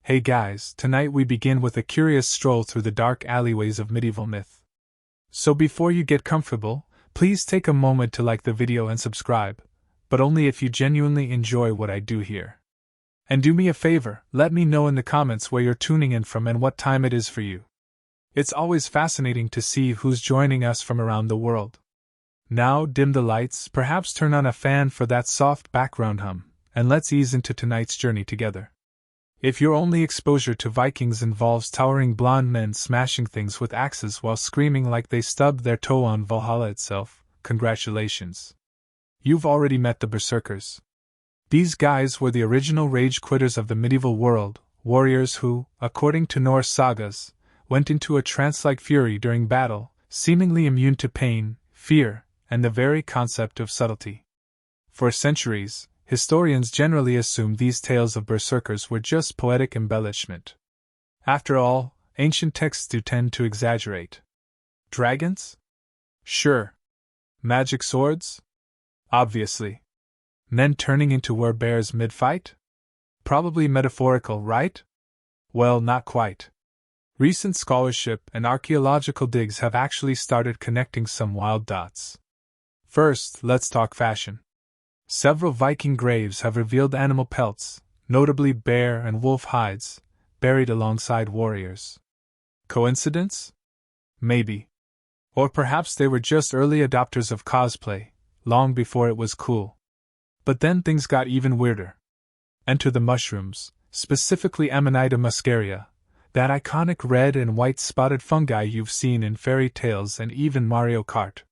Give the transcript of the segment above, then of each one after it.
Hey guys, tonight we begin with a curious stroll through the dark alleyways of medieval myth. So before you get comfortable, please take a moment to like the video and subscribe, but only if you genuinely enjoy what I do here. And do me a favor, let me know in the comments where you're tuning in from and what time it is for you. It's always fascinating to see who's joining us from around the world. Now dim the lights, perhaps turn on a fan for that soft background hum, and let's ease into tonight's journey together. If your only exposure to Vikings involves towering blonde men smashing things with axes while screaming like they stubbed their toe on Valhalla itself, congratulations. You've already met the berserkers. These guys were the original rage quitters of the medieval world, warriors who, according to Norse sagas, went into a trance-like fury during battle, seemingly immune to pain, fear, and the very concept of subtlety. For centuries, historians generally assumed these tales of berserkers were just poetic embellishment. After all, ancient texts do tend to exaggerate. Dragons? Sure. Magic swords? Obviously. Men turning into were-bears mid-fight? Probably metaphorical, right? Well, not quite. Recent scholarship and archaeological digs have actually started connecting some wild dots. First, let's talk fashion. Several Viking graves have revealed animal pelts, notably bear and wolf hides, buried alongside warriors. Coincidence? Maybe. Or perhaps they were just early adopters of cosplay, long before it was cool. But then things got even weirder. Enter the mushrooms, specifically Amanita muscaria, that iconic red and white spotted fungi you've seen in fairy tales and even Mario Kart.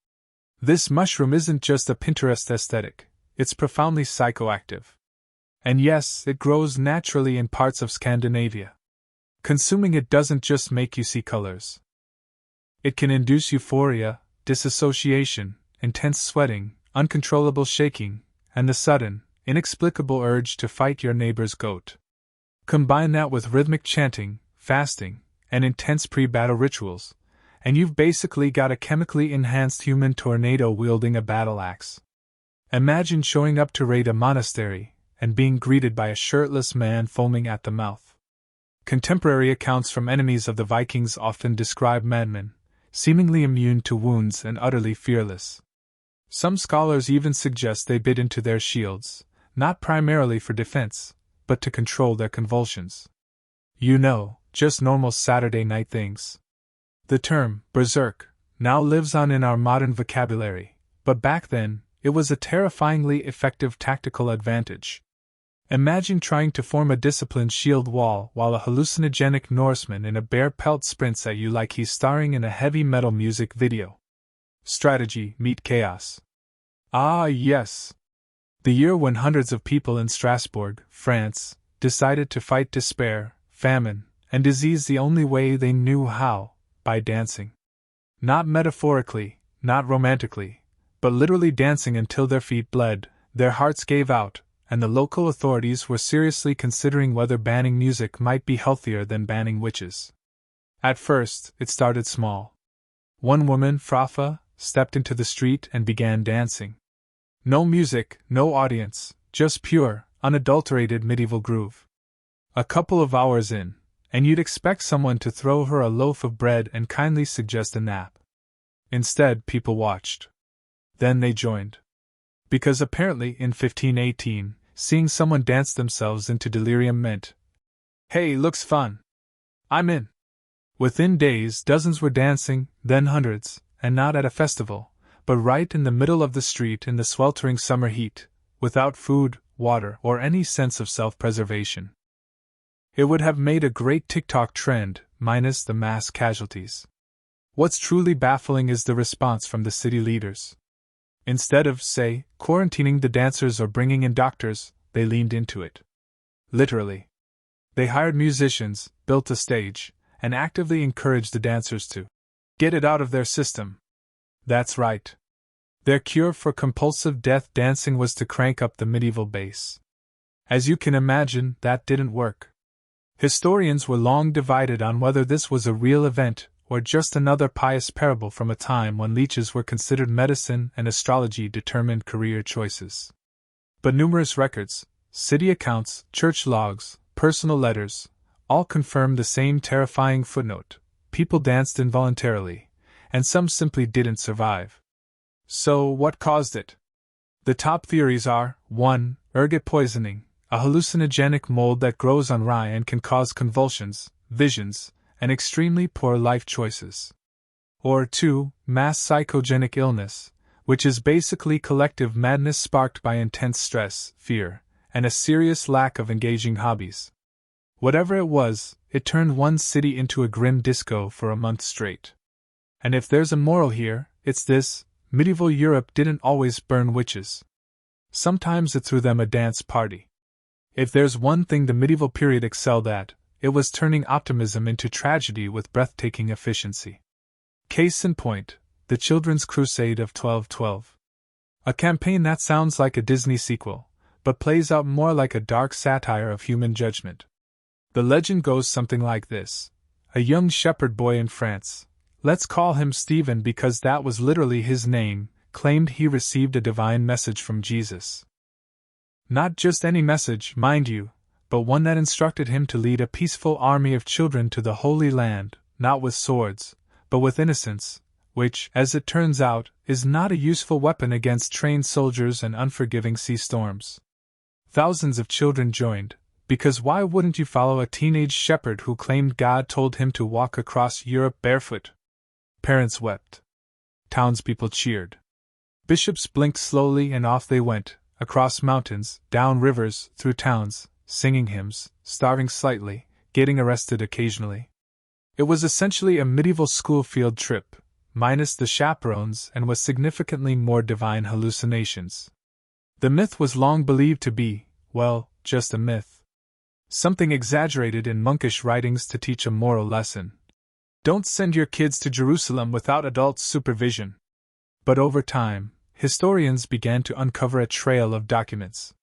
This mushroom isn't just a Pinterest aesthetic. It's profoundly psychoactive. And yes, it grows naturally in parts of Scandinavia. Consuming it doesn't just make you see colors. It can induce euphoria, disassociation, intense sweating, uncontrollable shaking, and the sudden, inexplicable urge to fight your neighbor's goat. Combine that with rhythmic chanting, fasting, and intense pre-battle rituals, and you've basically got a chemically enhanced human tornado wielding a battle axe. Imagine showing up to raid a monastery and being greeted by a shirtless man foaming at the mouth. Contemporary accounts from enemies of the Vikings often describe madmen, seemingly immune to wounds and utterly fearless. Some scholars even suggest they bit into their shields, not primarily for defense, but to control their convulsions. You know, just normal Saturday night things. The term, berserk, now lives on in our modern vocabulary, but back then, it was a terrifyingly effective tactical advantage. Imagine trying to form a disciplined shield wall while a hallucinogenic Norseman in a bear pelt sprints at you like he's starring in a heavy metal music video. Strategy meet chaos. Ah, yes. The year when hundreds of people in Strasbourg, France, decided to fight despair, famine, and disease the only way they knew how, by dancing. Not metaphorically, not romantically, but literally dancing until their feet bled, their hearts gave out, and the local authorities were seriously considering whether banning music might be healthier than banning witches. At first, it started small. One woman, Fraffa, stepped into the street and began dancing. No music, no audience, just pure, unadulterated medieval groove. A couple of hours in, and you'd expect someone to throw her a loaf of bread and kindly suggest a nap. Instead, people watched. Then they joined. Because apparently in 1518, seeing someone dance themselves into delirium meant, "Hey, looks fun. I'm in." Within days, dozens were dancing, then hundreds, and not at a festival, but right in the middle of the street in the sweltering summer heat, without food, water, or any sense of self-preservation. It would have made a great TikTok trend, minus the mass casualties. What's truly baffling is the response from the city leaders. Instead of, say, quarantining the dancers or bringing in doctors, they leaned into it. Literally. They hired musicians, built a stage, and actively encouraged the dancers to get it out of their system. That's right. Their cure for compulsive death dancing was to crank up the medieval bass. As you can imagine, that didn't work. Historians were long divided on whether this was a real event or just another pious parable from a time when leeches were considered medicine and astrology determined career choices. But numerous records, city accounts, church logs, personal letters, all confirm the same terrifying footnote: people danced involuntarily, and some simply didn't survive. So, what caused it? The top theories are: 1. Ergot poisoning, a hallucinogenic mold that grows on rye and can cause convulsions, visions, and extremely poor life choices. Or 2. Mass psychogenic illness, which is basically collective madness sparked by intense stress, fear, and a serious lack of engaging hobbies. Whatever it was, it turned one city into a grim disco for a month straight. And if there's a moral here, it's this: medieval Europe didn't always burn witches. Sometimes it threw them a dance party. If there's one thing the medieval period excelled at, it was turning optimism into tragedy with breathtaking efficiency. Case in point, the Children's Crusade of 1212. A campaign that sounds like a Disney sequel, but plays out more like a dark satire of human judgment. The legend goes something like this: a young shepherd boy in France, let's call him Stephen because that was literally his name, claimed he received a divine message from Jesus. Not just any message, mind you, but one that instructed him to lead a peaceful army of children to the Holy Land, not with swords, but with innocence, which, as it turns out, is not a useful weapon against trained soldiers and unforgiving sea storms. Thousands of children joined, because why wouldn't you follow a teenage shepherd who claimed God told him to walk across Europe barefoot? Parents wept. Townspeople cheered. Bishops blinked slowly and off they went, across mountains, down rivers, through towns, singing hymns, starving slightly, getting arrested occasionally. It was essentially a medieval school field trip, minus the chaperones, and with significantly more divine hallucinations. The myth was long believed to be, well, just a myth. Something exaggerated in monkish writings to teach a moral lesson. Don't send your kids to Jerusalem without adult supervision. But over time, historians began to uncover a trail of documents.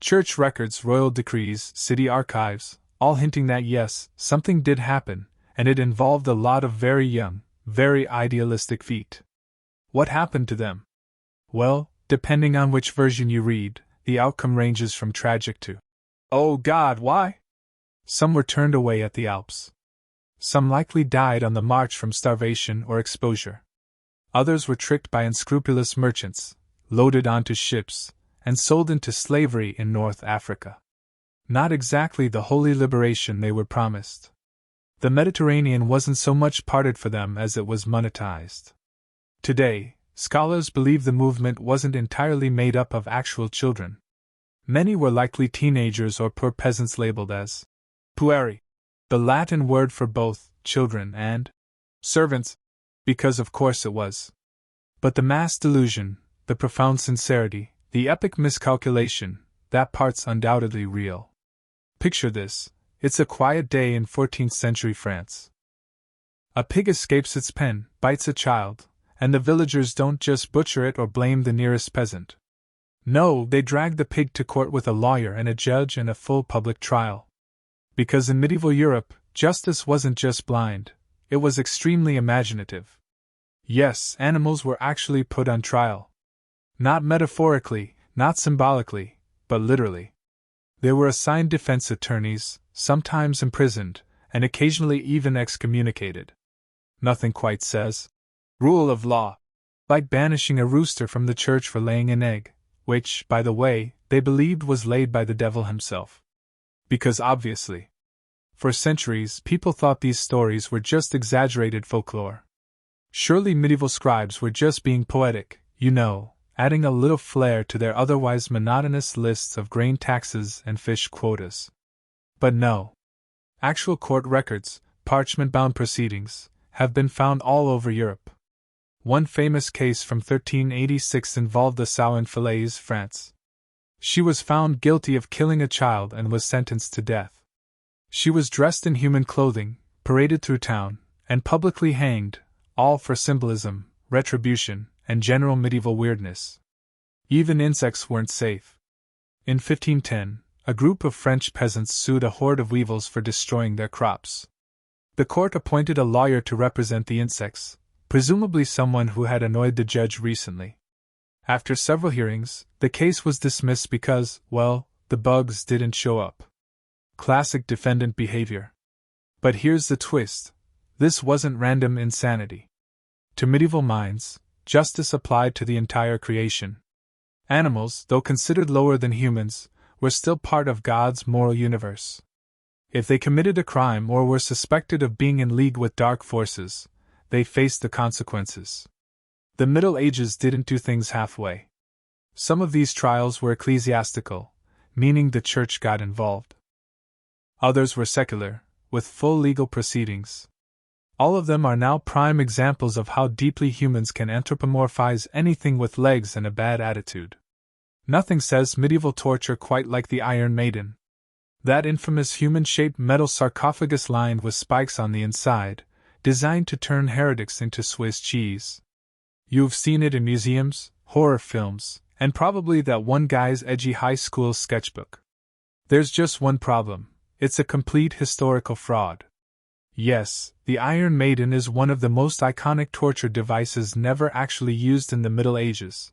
Church records, royal decrees, city archives, all hinting that yes, something did happen, and it involved a lot of very young, very idealistic feet. What happened to them? Well, depending on which version you read, the outcome ranges from tragic to, "Oh God, why?" Some were turned away at the Alps. Some likely died on the march from starvation or exposure. Others were tricked by unscrupulous merchants, loaded onto ships, and sold into slavery in North Africa. Not exactly the holy liberation they were promised. The Mediterranean wasn't so much parted for them as it was monetized. Today, scholars believe the movement wasn't entirely made up of actual children. Many were likely teenagers or poor peasants labeled as pueri, the Latin word for both children and servants, because of course it was. But the mass delusion, the profound sincerity, the epic miscalculation, that part's undoubtedly real. Picture this: it's a quiet day in 14th century France. A pig escapes its pen, bites a child, and the villagers don't just butcher it or blame the nearest peasant. No, they drag the pig to court with a lawyer and a judge and a full public trial. Because in medieval Europe, justice wasn't just blind, it was extremely imaginative. Yes, animals were actually put on trial. Not metaphorically, not symbolically, but literally. They were assigned defense attorneys, sometimes imprisoned, and occasionally even excommunicated. Nothing quite says rule of law, like banishing a rooster from the church for laying an egg, which, by the way, they believed was laid by the devil himself. Because obviously, for centuries people thought these stories were just exaggerated folklore. Surely medieval scribes were just being poetic, adding a little flair to their otherwise monotonous lists of grain taxes and fish quotas. But no. Actual court records, parchment-bound proceedings, have been found all over Europe. One famous case from 1386 involved a sow in Falaise, France. She was found guilty of killing a child and was sentenced to death. She was dressed in human clothing, paraded through town, and publicly hanged, all for symbolism, retribution, and general medieval weirdness. Even insects weren't safe. In 1510, a group of French peasants sued a horde of weevils for destroying their crops. The court appointed a lawyer to represent the insects, presumably someone who had annoyed the judge recently. After several hearings, the case was dismissed because, well, the bugs didn't show up. Classic defendant behavior. But here's the twist. This wasn't random insanity. To medieval minds, justice applied to the entire creation. Animals, though considered lower than humans, were still part of God's moral universe. If they committed a crime or were suspected of being in league with dark forces, they faced the consequences. The Middle Ages didn't do things halfway. Some of these trials were ecclesiastical, meaning the church got involved. Others were secular, with full legal proceedings. All of them are now prime examples of how deeply humans can anthropomorphize anything with legs and a bad attitude. Nothing says medieval torture quite like the Iron Maiden. That infamous human-shaped metal sarcophagus lined with spikes on the inside, designed to turn heretics into Swiss cheese. You've seen it in museums, horror films, and probably that one guy's edgy high school sketchbook. There's just one problem. It's a complete historical fraud. Yes, the Iron Maiden is one of the most iconic torture devices never actually used in the Middle Ages,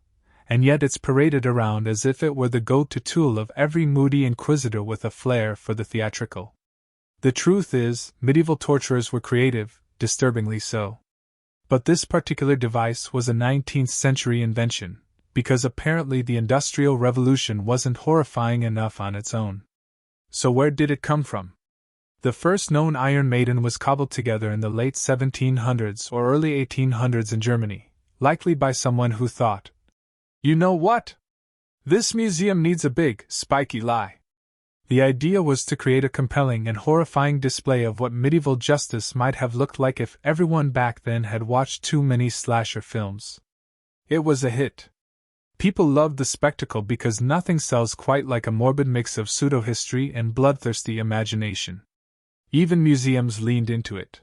and yet it's paraded around as if it were the go-to tool of every moody inquisitor with a flair for the theatrical. The truth is, medieval torturers were creative, disturbingly so. But this particular device was a 19th century invention, because apparently the Industrial Revolution wasn't horrifying enough on its own. So where did it come from? The first known Iron Maiden was cobbled together in the late 1700s or early 1800s in Germany, likely by someone who thought, "You know what? This museum needs a big, spiky lie." The idea was to create a compelling and horrifying display of what medieval justice might have looked like if everyone back then had watched too many slasher films. It was a hit. People loved the spectacle because nothing sells quite like a morbid mix of pseudo-history and bloodthirsty imagination. Even museums leaned into it.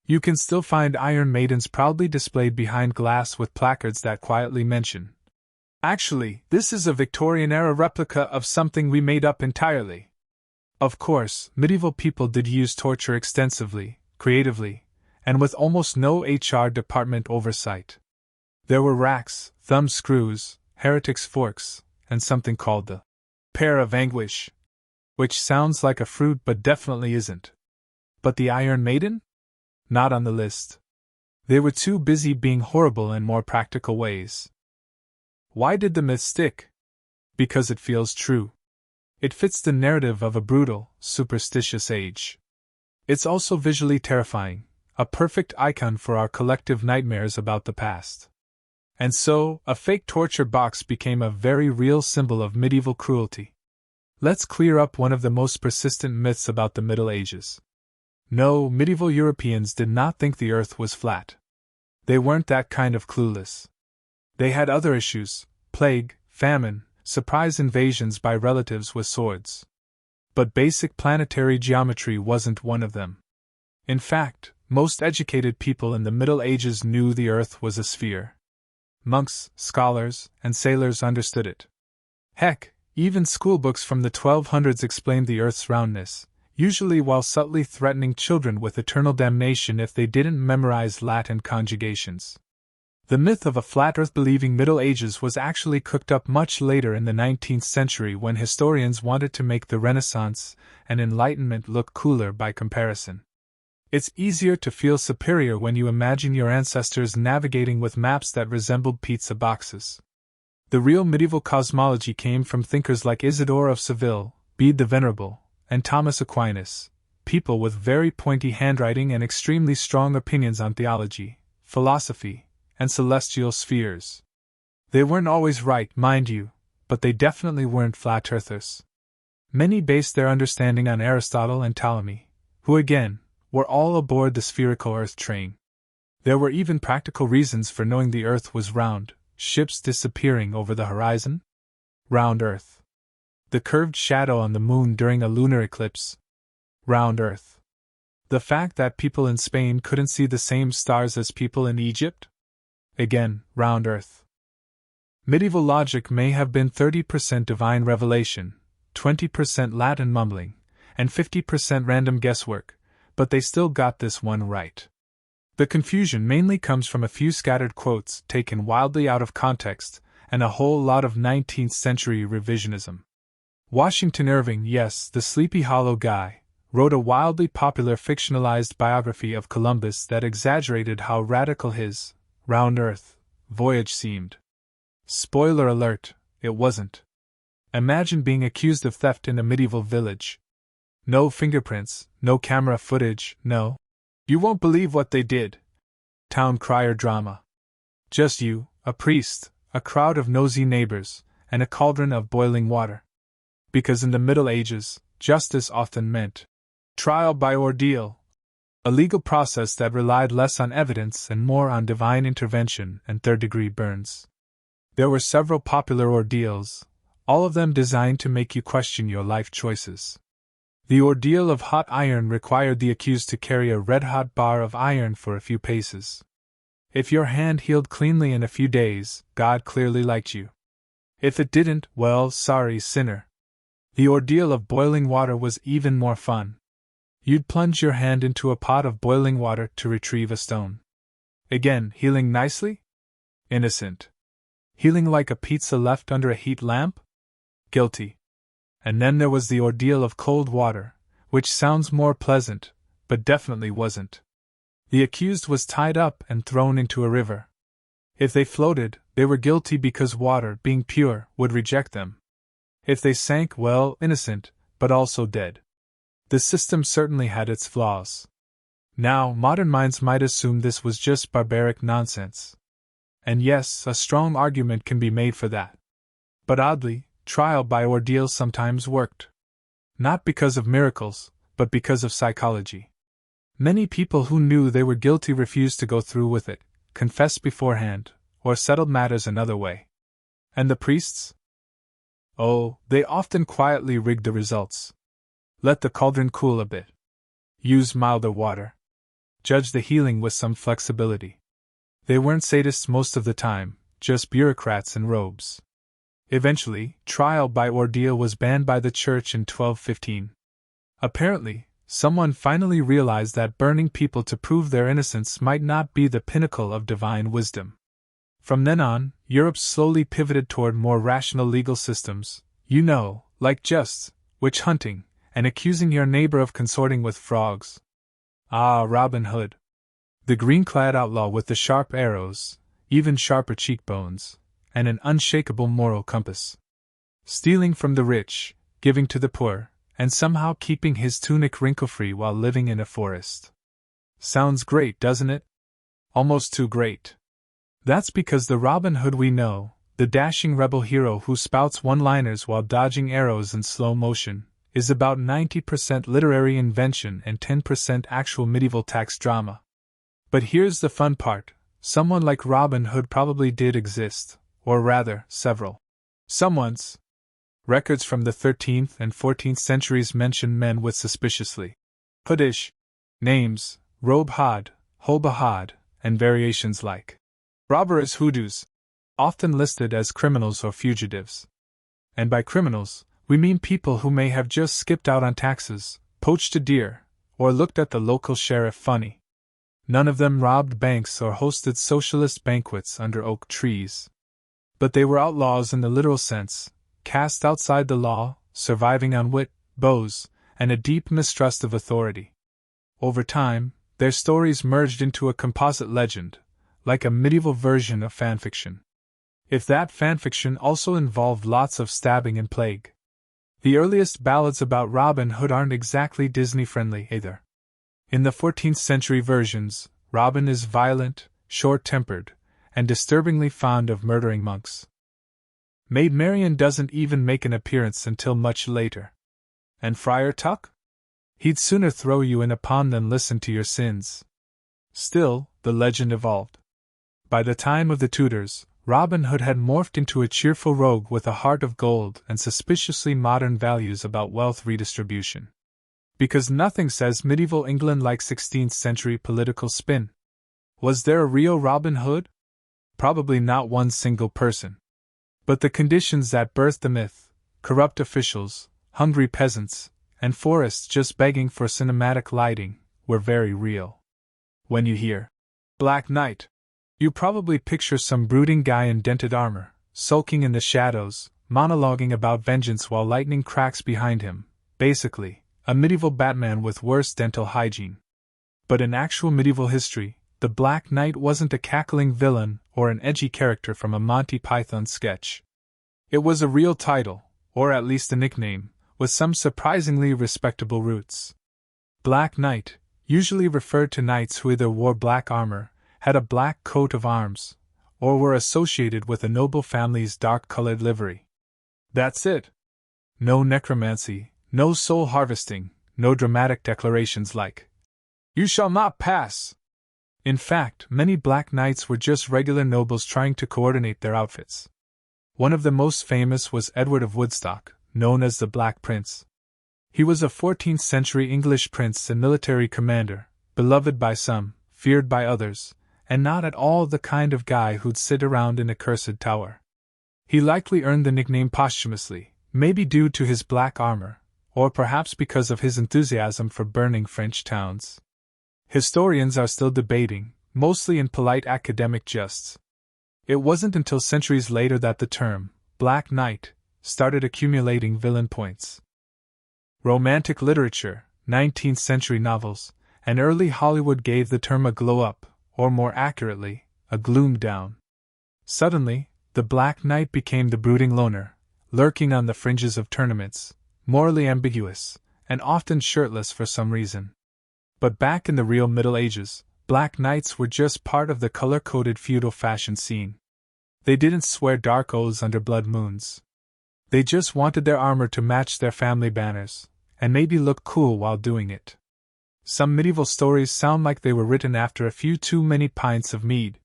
You can still find Iron Maidens proudly displayed behind glass with placards that quietly mention, "Actually, this is a Victorian-era replica of something we made up entirely." Of course, medieval people did use torture extensively, creatively, and with almost no HR department oversight. There were racks, thumb screws, heretics' forks, and something called the pear of anguish, which sounds like a fruit but definitely isn't. But the Iron Maiden? Not on the list. They were too busy being horrible in more practical ways. Why did the myth stick? Because it feels true. It fits the narrative of a brutal, superstitious age. It's also visually terrifying, a perfect icon for our collective nightmares about the past. And so, a fake torture box became a very real symbol of medieval cruelty. Let's clear up one of the most persistent myths about the Middle Ages. No, medieval Europeans did not think the earth was flat. They weren't that kind of clueless. They had other issues: plague, famine, surprise invasions by relatives with swords. But basic planetary geometry wasn't one of them. In fact, most educated people in the Middle Ages knew the earth was a sphere. Monks, scholars, and sailors understood it. Heck, even schoolbooks from the 1200s explained the earth's roundness, usually while subtly threatening children with eternal damnation if they didn't memorize Latin conjugations. The myth of a flat earth-believing Middle Ages was actually cooked up much later in the 19th century when historians wanted to make the Renaissance and Enlightenment look cooler by comparison. It's easier to feel superior when you imagine your ancestors navigating with maps that resembled pizza boxes. The real medieval cosmology came from thinkers like Isidore of Seville, Bede the Venerable, and Thomas Aquinas, people with very pointy handwriting and extremely strong opinions on theology, philosophy, and celestial spheres. They weren't always right, mind you, but they definitely weren't flat earthers. Many based their understanding on Aristotle and Ptolemy, who again, were all aboard the spherical Earth train. There were even practical reasons for knowing the Earth was round: ships disappearing over the horizon. Round Earth. The curved shadow on the moon during a lunar eclipse. Round Earth. The fact that people in Spain couldn't see the same stars as people in Egypt? Again, round Earth. Medieval logic may have been 30% divine revelation, 20% Latin mumbling, and 50% random guesswork, but they still got this one right. The confusion mainly comes from a few scattered quotes taken wildly out of context, and a whole lot of 19th century revisionism. Washington Irving, yes, the Sleepy Hollow guy, wrote a wildly popular fictionalized biography of Columbus that exaggerated how radical his round Earth voyage seemed. Spoiler alert, it wasn't. Imagine being accused of theft in a medieval village. No fingerprints, no camera footage, no. You won't believe what they did. Town crier drama. Just you, a priest, a crowd of nosy neighbors, and a cauldron of boiling water. Because in the Middle Ages, justice often meant trial by ordeal, a legal process that relied less on evidence and more on divine intervention and third-degree burns. There were several popular ordeals, all of them designed to make you question your life choices. The ordeal of hot iron required the accused to carry a red-hot bar of iron for a few paces. If your hand healed cleanly in a few days, God clearly liked you. If it didn't, well, sorry, sinner. The ordeal of boiling water was even more fun. You'd plunge your hand into a pot of boiling water to retrieve a stone. Again, healing nicely? Innocent. Healing like a pizza left under a heat lamp? Guilty. And then there was the ordeal of cold water, which sounds more pleasant, but definitely wasn't. The accused was tied up and thrown into a river. If they floated, they were guilty because water, being pure, would reject them. If they sank, well, innocent, but also dead. The system certainly had its flaws. Now, modern minds might assume this was just barbaric nonsense. And yes, a strong argument can be made for that. But oddly, trial by ordeal sometimes worked. Not because of miracles, but because of psychology. Many people who knew they were guilty refused to go through with it, confessed beforehand, or settled matters another way. And the priests? Oh, they often quietly rigged the results. Let the cauldron cool a bit. Use milder water. Judge the healing with some flexibility. They weren't sadists most of the time, just bureaucrats in robes. Eventually, trial by ordeal was banned by the church in 1215. Apparently, someone finally realized that burning people to prove their innocence might not be the pinnacle of divine wisdom. From then on, Europe slowly pivoted toward more rational legal systems, like justs, witch hunting, and accusing your neighbor of consorting with frogs. Ah, Robin Hood. The green-clad outlaw with the sharp arrows, even sharper cheekbones, and an unshakable moral compass. Stealing from the rich, giving to the poor, and somehow keeping his tunic wrinkle-free while living in a forest. Sounds great, doesn't it? Almost too great. That's because the Robin Hood we know, the dashing rebel hero who spouts one-liners while dodging arrows in slow motion, is about 90% literary invention and 10% actual medieval tax drama. But here's the fun part, someone like Robin Hood probably did exist, or rather, several. Someone's. Records from the 13th and 14th centuries mention men with suspiciously hoodish names, Robe Hod, Holbahad, and variations like robbers hoodoos, often listed as criminals or fugitives. And by criminals, we mean people who may have just skipped out on taxes, poached a deer, or looked at the local sheriff funny. None of them robbed banks or hosted socialist banquets under oak trees. But they were outlaws in the literal sense, cast outside the law, surviving on wit, bows, and a deep mistrust of authority. Over time, their stories merged into a composite legend, like a medieval version of fanfiction. If that fanfiction also involved lots of stabbing and plague. The earliest ballads about Robin Hood aren't exactly Disney-friendly either. In the 14th century versions, Robin is violent, short-tempered, and disturbingly fond of murdering monks. Maid Marian doesn't even make an appearance until much later. And Friar Tuck? He'd sooner throw you in a pond than listen to your sins. Still, the legend evolved. By the time of the Tudors, Robin Hood had morphed into a cheerful rogue with a heart of gold and suspiciously modern values about wealth redistribution. Because nothing says medieval England like 16th century political spin. Was there a real Robin Hood? Probably not one single person. But the conditions that birthed the myth, corrupt officials, hungry peasants, and forests just begging for cinematic lighting, were very real. When you hear Black Knight, you probably picture some brooding guy in dented armor, sulking in the shadows, monologuing about vengeance while lightning cracks behind him. Basically, a medieval Batman with worse dental hygiene. But in actual medieval history, the Black Knight wasn't a cackling villain or an edgy character from a Monty Python sketch. It was a real title, or at least a nickname, with some surprisingly respectable roots. Black Knight, usually referred to knights who either wore black armor, had a black coat of arms, or were associated with a noble family's dark-colored livery. That's it. No necromancy, no soul harvesting, no dramatic declarations like, "You shall not pass!" In fact, many Black Knights were just regular nobles trying to coordinate their outfits. One of the most famous was Edward of Woodstock, known as the Black Prince. He was a 14th century English prince and military commander, beloved by some, feared by others, and not at all the kind of guy who'd sit around in a cursed tower. He likely earned the nickname posthumously, maybe due to his black armor, or perhaps because of his enthusiasm for burning French towns. Historians are still debating, mostly in polite academic jests. It wasn't until centuries later that the term, Black Knight, started accumulating villain points. Romantic literature, 19th century novels, and early Hollywood gave the term a glow up, or more accurately, a gloom down. Suddenly, the Black Knight became the brooding loner, lurking on the fringes of tournaments, morally ambiguous, and often shirtless for some reason. But back in the real Middle Ages, Black Knights were just part of the color-coded feudal fashion scene. They didn't swear dark oaths under blood moons. They just wanted their armor to match their family banners, and maybe look cool while doing it. Some medieval stories sound like they were written after a few too many pints of mead.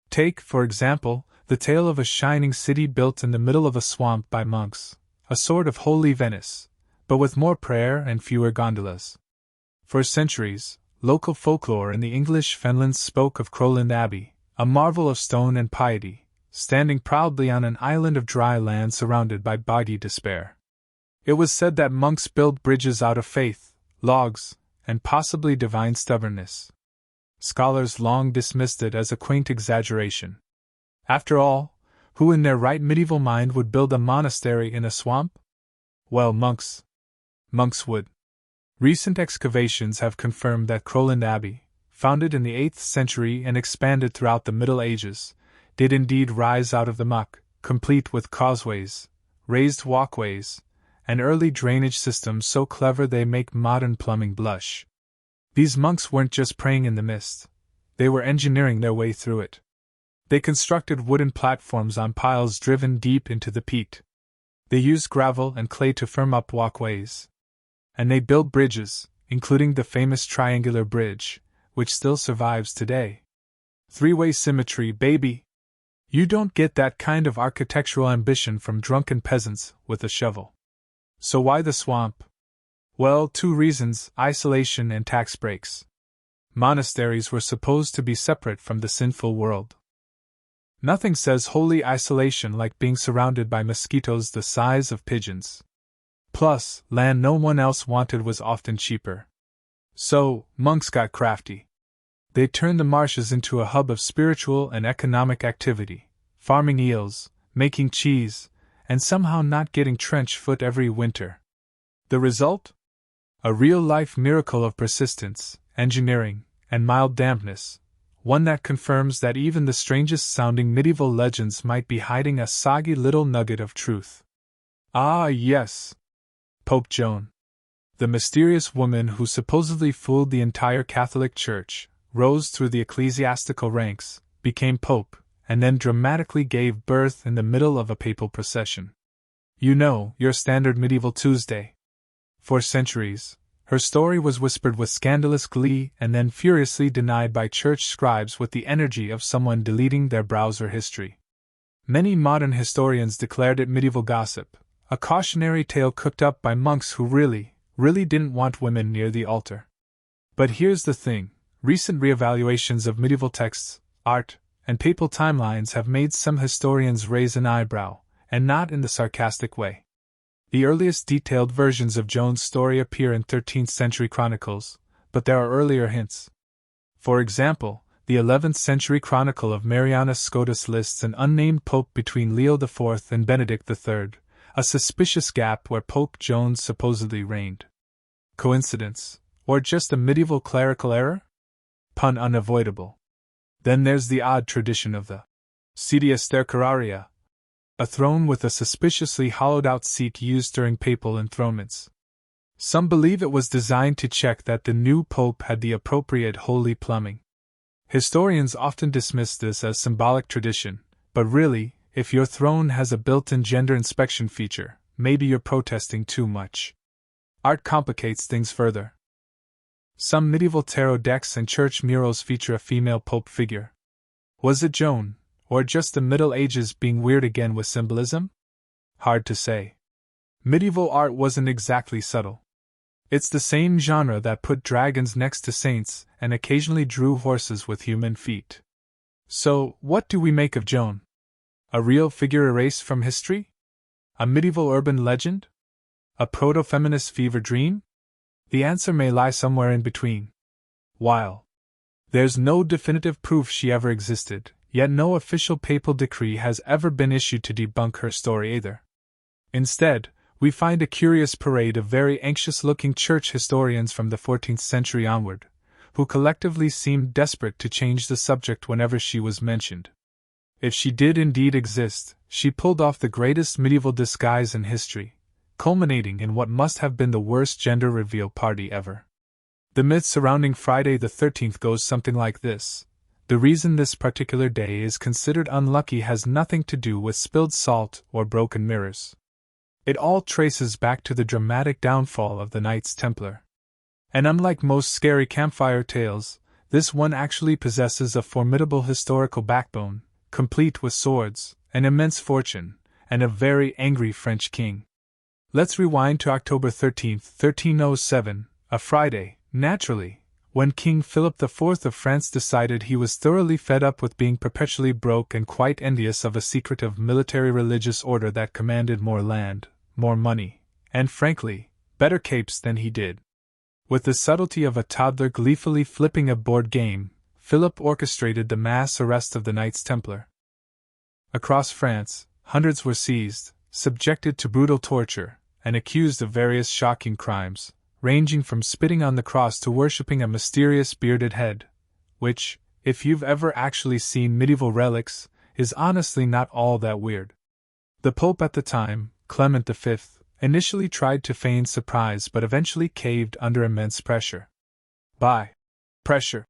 Take, for example, the tale of a shining city built in the middle of a swamp by monks, a sort of holy Venice, but with more prayer and fewer gondolas. For centuries, local folklore in the English Fenlands spoke of Crowland Abbey, a marvel of stone and piety, standing proudly on an island of dry land surrounded by boggy despair. It was said that monks built bridges out of faith, logs, and possibly divine stubbornness. Scholars long dismissed it as a quaint exaggeration. After all, who in their right medieval mind would build a monastery in a swamp? Well, monks. Monks would. Recent excavations have confirmed that Crowland Abbey, founded in the 8th century and expanded throughout the Middle Ages, did indeed rise out of the muck, complete with causeways, raised walkways, and early drainage systems so clever they make modern plumbing blush. These monks weren't just praying in the mist, they were engineering their way through it. They constructed wooden platforms on piles driven deep into the peat. They used gravel and clay to firm up walkways. And they built bridges, including the famous triangular bridge, which still survives today. Three-way symmetry, baby! You don't get that kind of architectural ambition from drunken peasants with a shovel. So why the swamp? Well, two reasons: isolation and tax breaks. Monasteries were supposed to be separate from the sinful world. Nothing says holy isolation like being surrounded by mosquitoes the size of pigeons. Plus, land no one else wanted was often cheaper. So, monks got crafty. They turned the marshes into a hub of spiritual and economic activity, farming eels, making cheese, and somehow not getting trench foot every winter. The result? A real-life miracle of persistence, engineering, and mild dampness, one that confirms that even the strangest-sounding medieval legends might be hiding a soggy little nugget of truth. Ah, yes! Pope Joan, the mysterious woman who supposedly fooled the entire Catholic Church, rose through the ecclesiastical ranks, became pope, and then dramatically gave birth in the middle of a papal procession. You know, your standard medieval Tuesday. For centuries, her story was whispered with scandalous glee and then furiously denied by church scribes with the energy of someone deleting their browser history. Many modern historians declared it medieval gossip, a cautionary tale cooked up by monks who really didn't want women near the altar. But here's the thing: recent reevaluations of medieval texts, art, and papal timelines have made some historians raise an eyebrow, and not in the sarcastic way. The earliest detailed versions of Joan's story appear in 13th century chronicles, but there are earlier hints. For example, The 11th century chronicle of Marianus Scotus lists an unnamed pope between Leo IV and Benedict III, a suspicious gap where Pope Joan supposedly reigned. Coincidence? Or just a medieval clerical error? Pun unavoidable. Then there's the odd tradition of the sedia sterceraria, a throne with a suspiciously hollowed-out seat used during papal enthronements. Some believe it was designed to check that the new pope had the appropriate holy plumbing. Historians often dismiss this as symbolic tradition, but really, if your throne has a built-in gender inspection feature, maybe you're protesting too much. Art complicates things further. Some medieval tarot decks and church murals feature a female pope figure. Was it Joan, or just the Middle Ages being weird again with symbolism? Hard to say. Medieval art wasn't exactly subtle. It's the same genre that put dragons next to saints and occasionally drew horses with human feet. So, what do we make of Joan? A real figure erased from history? A medieval urban legend? A proto-feminist fever dream? The answer may lie somewhere in between. While there's no definitive proof she ever existed, yet no official papal decree has ever been issued to debunk her story either. Instead, we find a curious parade of very anxious-looking church historians from the 14th century onward, who collectively seemed desperate to change the subject whenever she was mentioned. If she did indeed exist, she pulled off the greatest medieval disguise in history, culminating in what must have been the worst gender reveal party ever. The myth surrounding Friday the 13th goes something like this. The reason this particular day is considered unlucky has nothing to do with spilled salt or broken mirrors. It all traces back to the dramatic downfall of the Knights Templar. And unlike most scary campfire tales, this one actually possesses a formidable historical backbone, complete with swords, an immense fortune, and a very angry French king. Let's rewind to October 13, 1307, a Friday, naturally, when King Philip IV of France decided he was thoroughly fed up with being perpetually broke and quite envious of a secretive military religious order that commanded more land, more money, and frankly, better capes than he did. With the subtlety of a toddler gleefully flipping a board game, Philip orchestrated the mass arrest of the Knights Templar. Across France, hundreds were seized, subjected to brutal torture, and accused of various shocking crimes, ranging from spitting on the cross to worshipping a mysterious bearded head, which, if you've ever actually seen medieval relics, is honestly not all that weird. The Pope at the time, Clement V, initially tried to feign surprise but eventually caved under immense pressure. By pressure,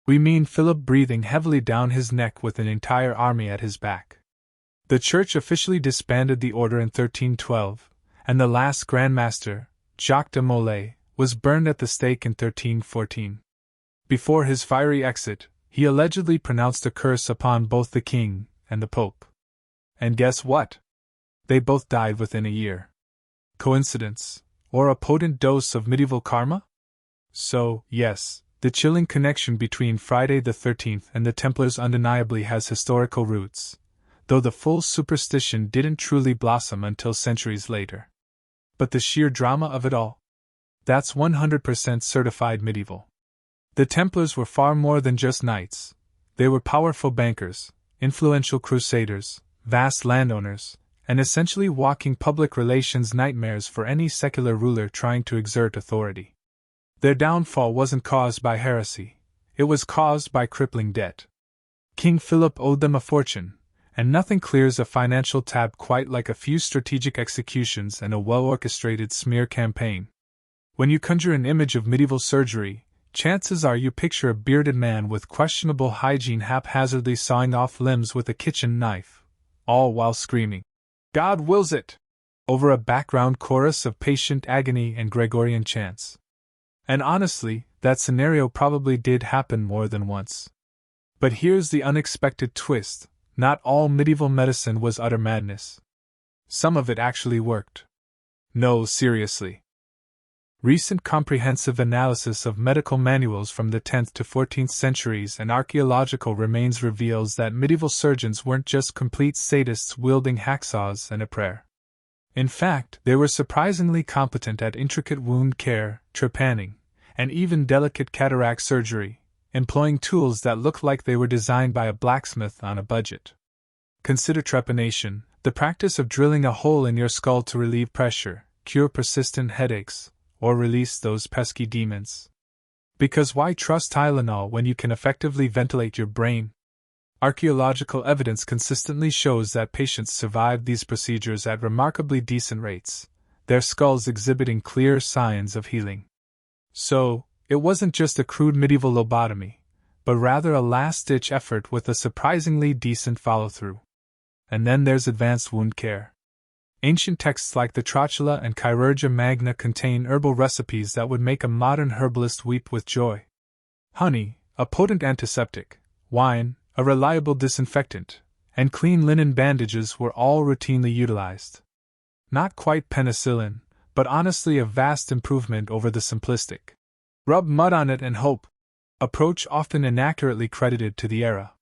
we mean Philip breathing heavily down his neck with an entire army at his back. The Church officially disbanded the order in 1312, and the last Grand Master, Jacques de Molay, was burned at the stake in 1314. Before his fiery exit, he allegedly pronounced a curse upon both the king and the Pope. And guess what? They both died within a year. Coincidence, or a potent dose of medieval karma? So, yes, the chilling connection between Friday the 13th and the Templars undeniably has historical roots, though the full superstition didn't truly blossom until centuries later. But the sheer drama of it all? That's 100% certified medieval. The Templars were far more than just knights. They were powerful bankers, influential crusaders, vast landowners, and essentially walking public relations nightmares for any secular ruler trying to exert authority. Their downfall wasn't caused by heresy, it was caused by crippling debt. King Philip owed them a fortune, and nothing clears a financial tab quite like a few strategic executions and a well-orchestrated smear campaign. When you conjure an image of medieval surgery, chances are you picture a bearded man with questionable hygiene haphazardly sawing off limbs with a kitchen knife, all while screaming, "God wills it!" over a background chorus of patient agony and Gregorian chants. And honestly, that scenario probably did happen more than once. But here's the unexpected twist: not all medieval medicine was utter madness. Some of it actually worked. No, seriously. Recent comprehensive analysis of medical manuals from the 10th to 14th centuries and archaeological remains reveals that medieval surgeons weren't just complete sadists wielding hacksaws and a prayer. In fact, they were surprisingly competent at intricate wound care, trepanning, and even delicate cataract surgery, employing tools that looked like they were designed by a blacksmith on a budget. Consider trepanation, the practice of drilling a hole in your skull to relieve pressure, cure persistent headaches, or release those pesky demons. Because why trust Tylenol when you can effectively ventilate your brain? Archaeological evidence consistently shows that patients survived these procedures at remarkably decent rates, their skulls exhibiting clear signs of healing. So, it wasn't just a crude medieval lobotomy, but rather a last-ditch effort with a surprisingly decent follow-through. And then there's advanced wound care. Ancient texts like the Trocula and Chirurgia Magna contain herbal recipes that would make a modern herbalist weep with joy. Honey, a potent antiseptic, wine, a reliable disinfectant, and clean linen bandages were all routinely utilized. Not quite penicillin, but honestly a vast improvement over the simplistic rub mud on it and hope approach often inaccurately credited to the era.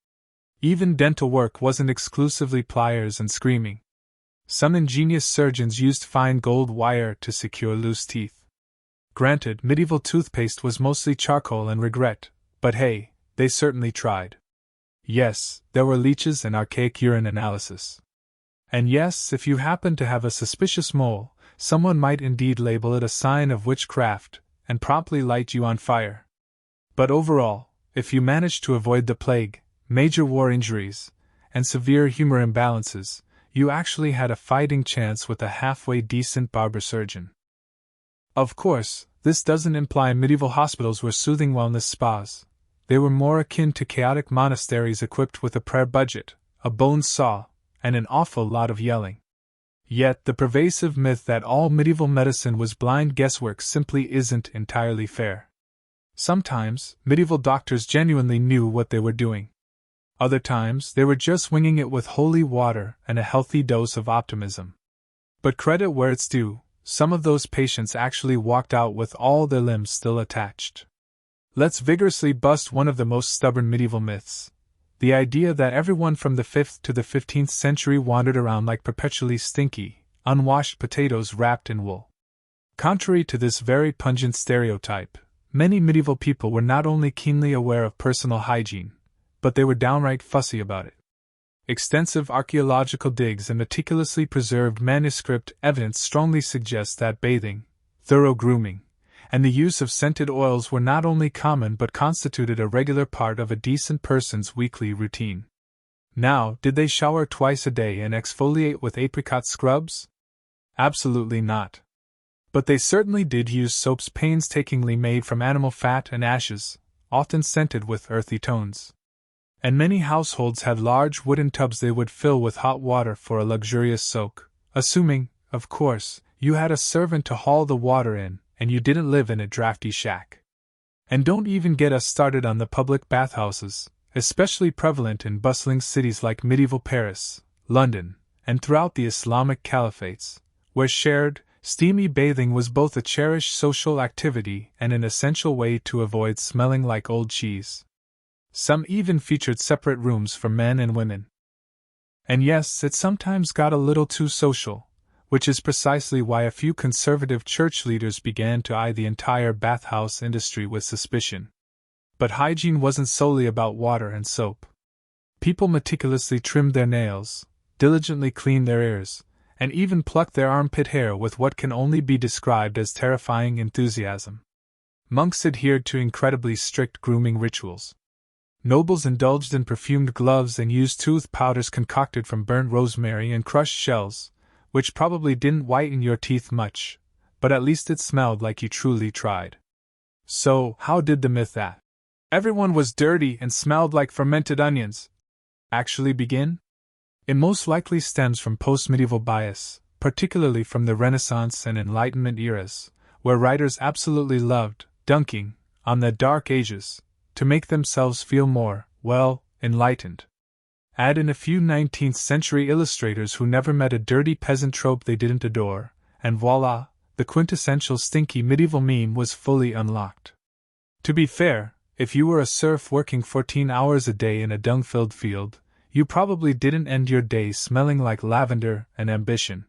Even dental work wasn't exclusively pliers and screaming. Some ingenious surgeons used fine gold wire to secure loose teeth. Granted, medieval toothpaste was mostly charcoal and regret, but hey, they certainly tried. Yes, there were leeches and archaic urine analysis. And yes, if you happened to have a suspicious mole, someone might indeed label it a sign of witchcraft and promptly light you on fire. But overall, if you managed to avoid the plague, major war injuries, and severe humor imbalances, you actually had a fighting chance with a halfway decent barber surgeon. Of course, this doesn't imply medieval hospitals were soothing wellness spas. They were more akin to chaotic monasteries equipped with a prayer budget, a bone saw, and an awful lot of yelling. Yet the pervasive myth that all medieval medicine was blind guesswork simply isn't entirely fair. Sometimes, medieval doctors genuinely knew what they were doing. Other times, they were just winging it with holy water and a healthy dose of optimism. But credit where it's due, some of those patients actually walked out with all their limbs still attached. Let's vigorously bust one of the most stubborn medieval myths: the idea that everyone from the 5th to the 15th century wandered around like perpetually stinky, unwashed potatoes wrapped in wool. Contrary to this very pungent stereotype, many medieval people were not only keenly aware of personal hygiene, but they were downright fussy about it. Extensive archaeological digs and meticulously preserved manuscript evidence strongly suggest that bathing, thorough grooming, and the use of scented oils were not only common but constituted a regular part of a decent person's weekly routine. Now, did they shower twice a day and exfoliate with apricot scrubs? Absolutely not. But they certainly did use soaps painstakingly made from animal fat and ashes, often scented with earthy tones. And many households had large wooden tubs they would fill with hot water for a luxurious soak, assuming, of course, you had a servant to haul the water in, and you didn't live in a drafty shack. And don't even get us started on the public bathhouses, especially prevalent in bustling cities like medieval Paris, London, and throughout the Islamic caliphates, where shared, steamy bathing was both a cherished social activity and an essential way to avoid smelling like old cheese. Some even featured separate rooms for men and women. And yes, it sometimes got a little too social, which is precisely why a few conservative church leaders began to eye the entire bathhouse industry with suspicion. But hygiene wasn't solely about water and soap. People meticulously trimmed their nails, diligently cleaned their ears, and even plucked their armpit hair with what can only be described as terrifying enthusiasm. Monks adhered to incredibly strict grooming rituals. Nobles indulged in perfumed gloves and used tooth powders concocted from burnt rosemary and crushed shells, which probably didn't whiten your teeth much, but at least it smelled like you truly tried. So, how did the myth that everyone was dirty and smelled like fermented onions actually begin? It most likely stems from post-medieval bias, particularly from the Renaissance and Enlightenment eras, where writers absolutely loved dunking on the Dark Ages to make themselves feel more, well, enlightened. Add in a few 19th century illustrators who never met a dirty peasant trope they didn't adore, and voila, the quintessential stinky medieval meme was fully unlocked. To be fair, if you were a serf working 14 hours a day in a dung-filled field, you probably didn't end your day smelling like lavender and ambition.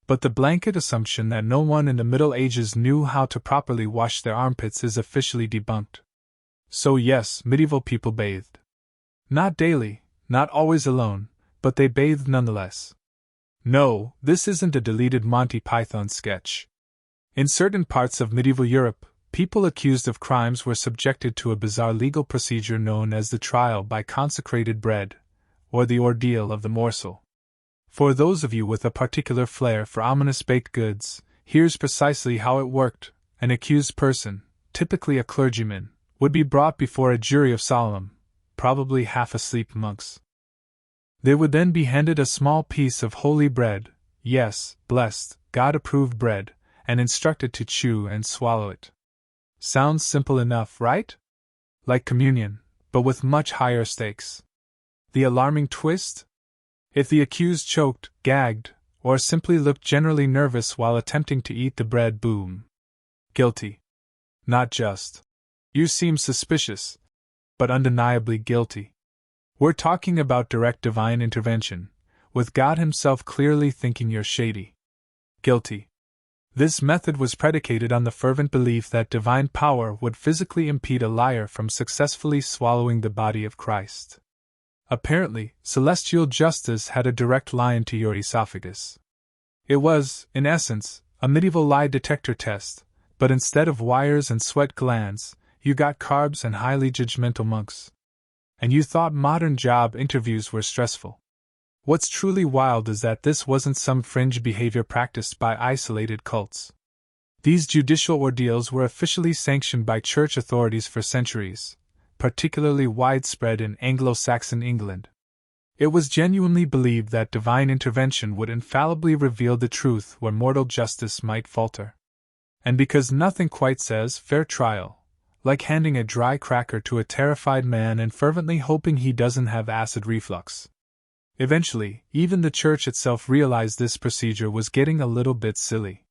But the blanket assumption that no one in the Middle Ages knew how to properly wash their armpits is officially debunked. So yes, medieval people bathed. Not daily, not always alone, but they bathed nonetheless. No, this isn't a deleted Monty Python sketch. In certain parts of medieval Europe, people accused of crimes were subjected to a bizarre legal procedure known as the trial by consecrated bread, or the ordeal of the morsel. For those of you with a particular flair for ominous baked goods, here's precisely how it worked. An accused person, typically a clergyman, would be brought before a jury of solemn, probably half-asleep monks. They would then be handed a small piece of holy bread, yes, blessed, God-approved bread, and instructed to chew and swallow it. Sounds simple enough, right? Like communion, but with much higher stakes. The alarming twist? If the accused choked, gagged, or simply looked generally nervous while attempting to eat the bread, boom. Guilty. Not just. You seem suspicious, but undeniably guilty. We're talking about direct divine intervention, with God Himself clearly thinking you're shady. Guilty. This method was predicated on the fervent belief that divine power would physically impede a liar from successfully swallowing the body of Christ. Apparently, celestial justice had a direct line to your esophagus. It was, in essence, a medieval lie detector test, but instead of wires and sweat glands, you got carbs and highly judgmental monks. And you thought modern job interviews were stressful. What's truly wild is that this wasn't some fringe behavior practiced by isolated cults. These judicial ordeals were officially sanctioned by church authorities for centuries, particularly widespread in Anglo-Saxon England. It was genuinely believed that divine intervention would infallibly reveal the truth where mortal justice might falter. And because nothing quite says fair trial, like handing a dry cracker to a terrified man and fervently hoping he doesn't have acid reflux. Eventually, even the church itself realized this procedure was getting a little bit silly.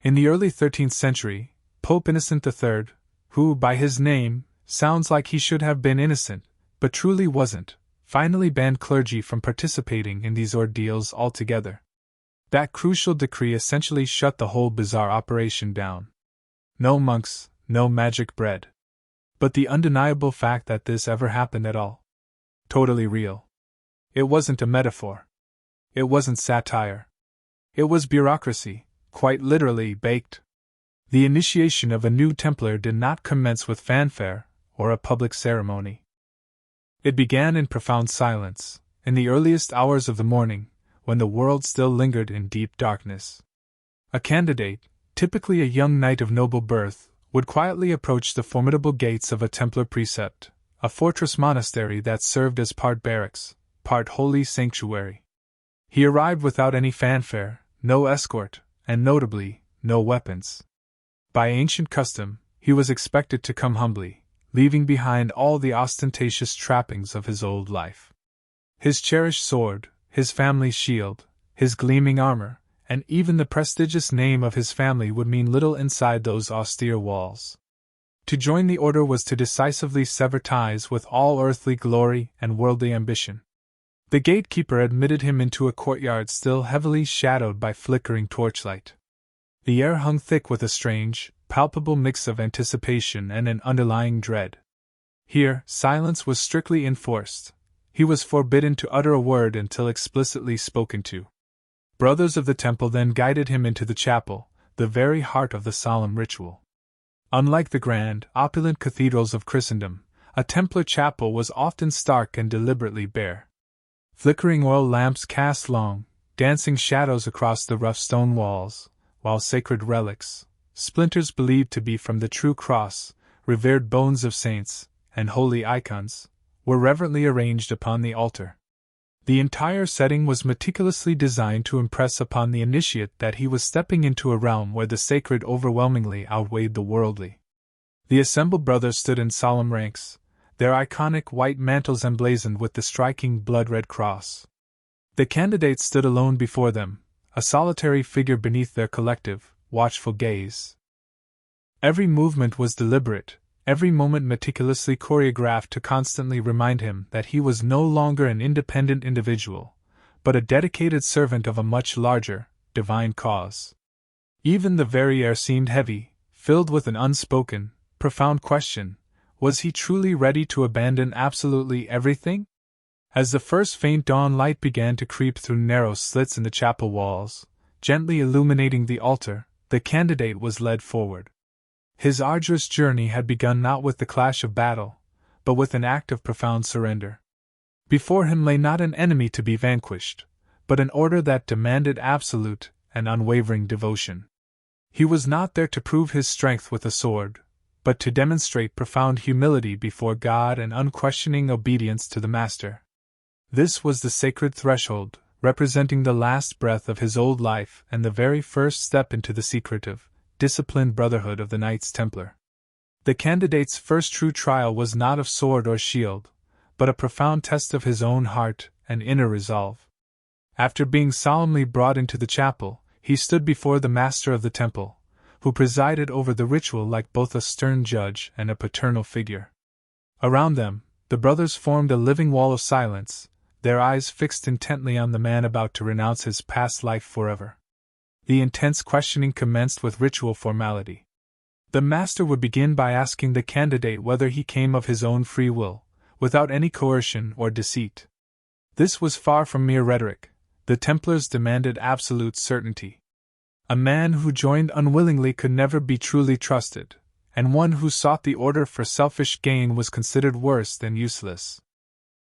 In the early 13th century, Pope Innocent III, who, by his name, sounds like he should have been innocent, but truly wasn't, finally banned clergy from participating in these ordeals altogether. That crucial decree essentially shut the whole bizarre operation down. No monks, no magic bread. But the undeniable fact that this ever happened at all. Totally real. It wasn't a metaphor. It wasn't satire. It was bureaucracy, quite literally baked. The initiation of a new Templar did not commence with fanfare or a public ceremony. It began in profound silence, in the earliest hours of the morning, when the world still lingered in deep darkness. A candidate, typically a young knight of noble birth, would quietly approach the formidable gates of a Templar precept, a fortress monastery that served as part barracks, part holy sanctuary. He arrived without any fanfare, no escort, and notably, no weapons. By ancient custom, he was expected to come humbly, leaving behind all the ostentatious trappings of his old life. His cherished sword, his family shield, his gleaming armor, and even the prestigious name of his family would mean little inside those austere walls. To join the order was to decisively sever ties with all earthly glory and worldly ambition. The gatekeeper admitted him into a courtyard still heavily shadowed by flickering torchlight. The air hung thick with a strange, palpable mix of anticipation and an underlying dread. Here, silence was strictly enforced. He was forbidden to utter a word until explicitly spoken to. Brothers of the temple then guided him into the chapel, the very heart of the solemn ritual. Unlike the grand, opulent cathedrals of Christendom, a Templar chapel was often stark and deliberately bare. Flickering oil lamps cast long, dancing shadows across the rough stone walls, while sacred relics, splinters believed to be from the true cross, revered bones of saints, and holy icons, were reverently arranged upon the altar. The entire setting was meticulously designed to impress upon the initiate that he was stepping into a realm where the sacred overwhelmingly outweighed the worldly. The assembled brothers stood in solemn ranks, their iconic white mantles emblazoned with the striking blood-red cross. The candidate stood alone before them, a solitary figure beneath their collective, watchful gaze. Every movement was deliberate, every moment meticulously choreographed to constantly remind him that he was no longer an independent individual, but a dedicated servant of a much larger, divine cause. Even the very air seemed heavy, filled with an unspoken, profound question: Was he truly ready to abandon absolutely everything? As the first faint dawn light began to creep through narrow slits in the chapel walls, gently illuminating the altar, the candidate was led forward. His arduous journey had begun not with the clash of battle, but with an act of profound surrender. Before him lay not an enemy to be vanquished, but an order that demanded absolute and unwavering devotion. He was not there to prove his strength with a sword, but to demonstrate profound humility before God and unquestioning obedience to the Master. This was the sacred threshold, representing the last breath of his old life and the very first step into the secretive, disciplined brotherhood of the Knights Templar. The candidate's first true trial was not of sword or shield, but a profound test of his own heart and inner resolve. After being solemnly brought into the chapel, he stood before the Master of the Temple, who presided over the ritual like both a stern judge and a paternal figure. Around them, the brothers formed a living wall of silence, their eyes fixed intently on the man about to renounce his past life forever. The intense questioning commenced with ritual formality. The Master would begin by asking the candidate whether he came of his own free will, without any coercion or deceit. This was far from mere rhetoric. The Templars demanded absolute certainty. A man who joined unwillingly could never be truly trusted, and one who sought the order for selfish gain was considered worse than useless.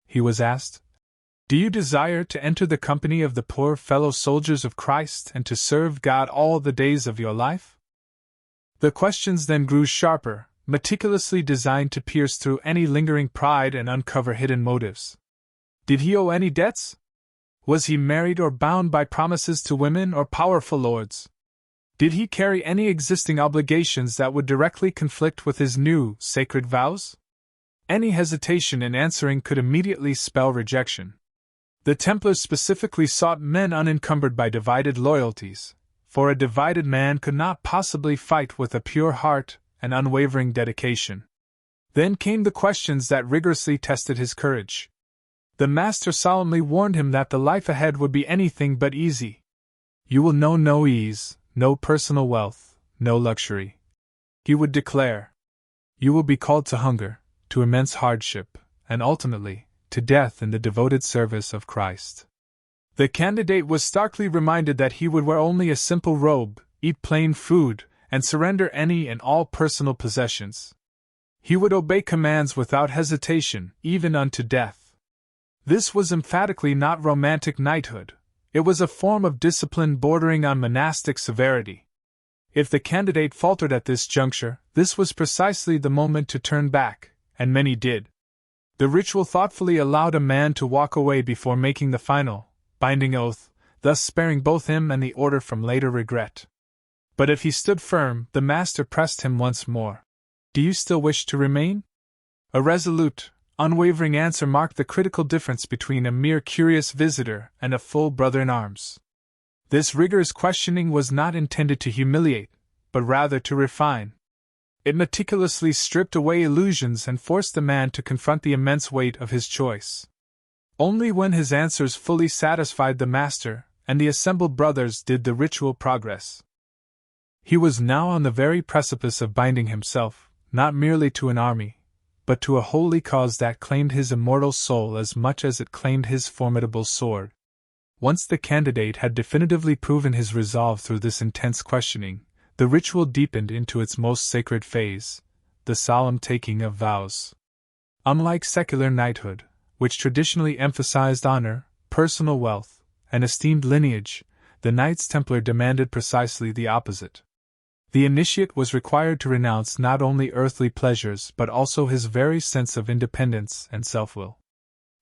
He was asked, "Do you desire to enter the company of the poor fellow soldiers of Christ and to serve God all the days of your life?" The questions then grew sharper, meticulously designed to pierce through any lingering pride and uncover hidden motives. Did he owe any debts? Was he married or bound by promises to women or powerful lords? Did he carry any existing obligations that would directly conflict with his new, sacred vows? Any hesitation in answering could immediately spell rejection. The Templars specifically sought men unencumbered by divided loyalties, for a divided man could not possibly fight with a pure heart and unwavering dedication. Then came the questions that rigorously tested his courage. The Master solemnly warned him that the life ahead would be anything but easy. You will know no ease, no personal wealth, no luxury. He would declare. You will be called to hunger, to immense hardship, and ultimately, to death in the devoted service of Christ. The candidate was starkly reminded that he would wear only a simple robe, eat plain food, and surrender any and all personal possessions. He would obey commands without hesitation, even unto death. This was emphatically not romantic knighthood. It was a form of discipline bordering on monastic severity. If the candidate faltered at this juncture, this was precisely the moment to turn back, and many did. The ritual thoughtfully allowed a man to walk away before making the final, binding oath, thus sparing both him and the order from later regret. But if he stood firm, the Master pressed him once more. Do you still wish to remain? A resolute, unwavering answer marked the critical difference between a mere curious visitor and a full brother-in-arms. This rigorous questioning was not intended to humiliate, but rather to refine. It meticulously stripped away illusions and forced the man to confront the immense weight of his choice. Only when his answers fully satisfied the Master and the assembled brothers did the ritual progress. He was now on the very precipice of binding himself, not merely to an army, but to a holy cause that claimed his immortal soul as much as it claimed his formidable sword. Once the candidate had definitively proven his resolve through this intense questioning, the ritual deepened into its most sacred phase, the solemn taking of vows. Unlike secular knighthood, which traditionally emphasized honor, personal wealth, and esteemed lineage, the Knights Templar demanded precisely the opposite. The initiate was required to renounce not only earthly pleasures but also his very sense of independence and self-will.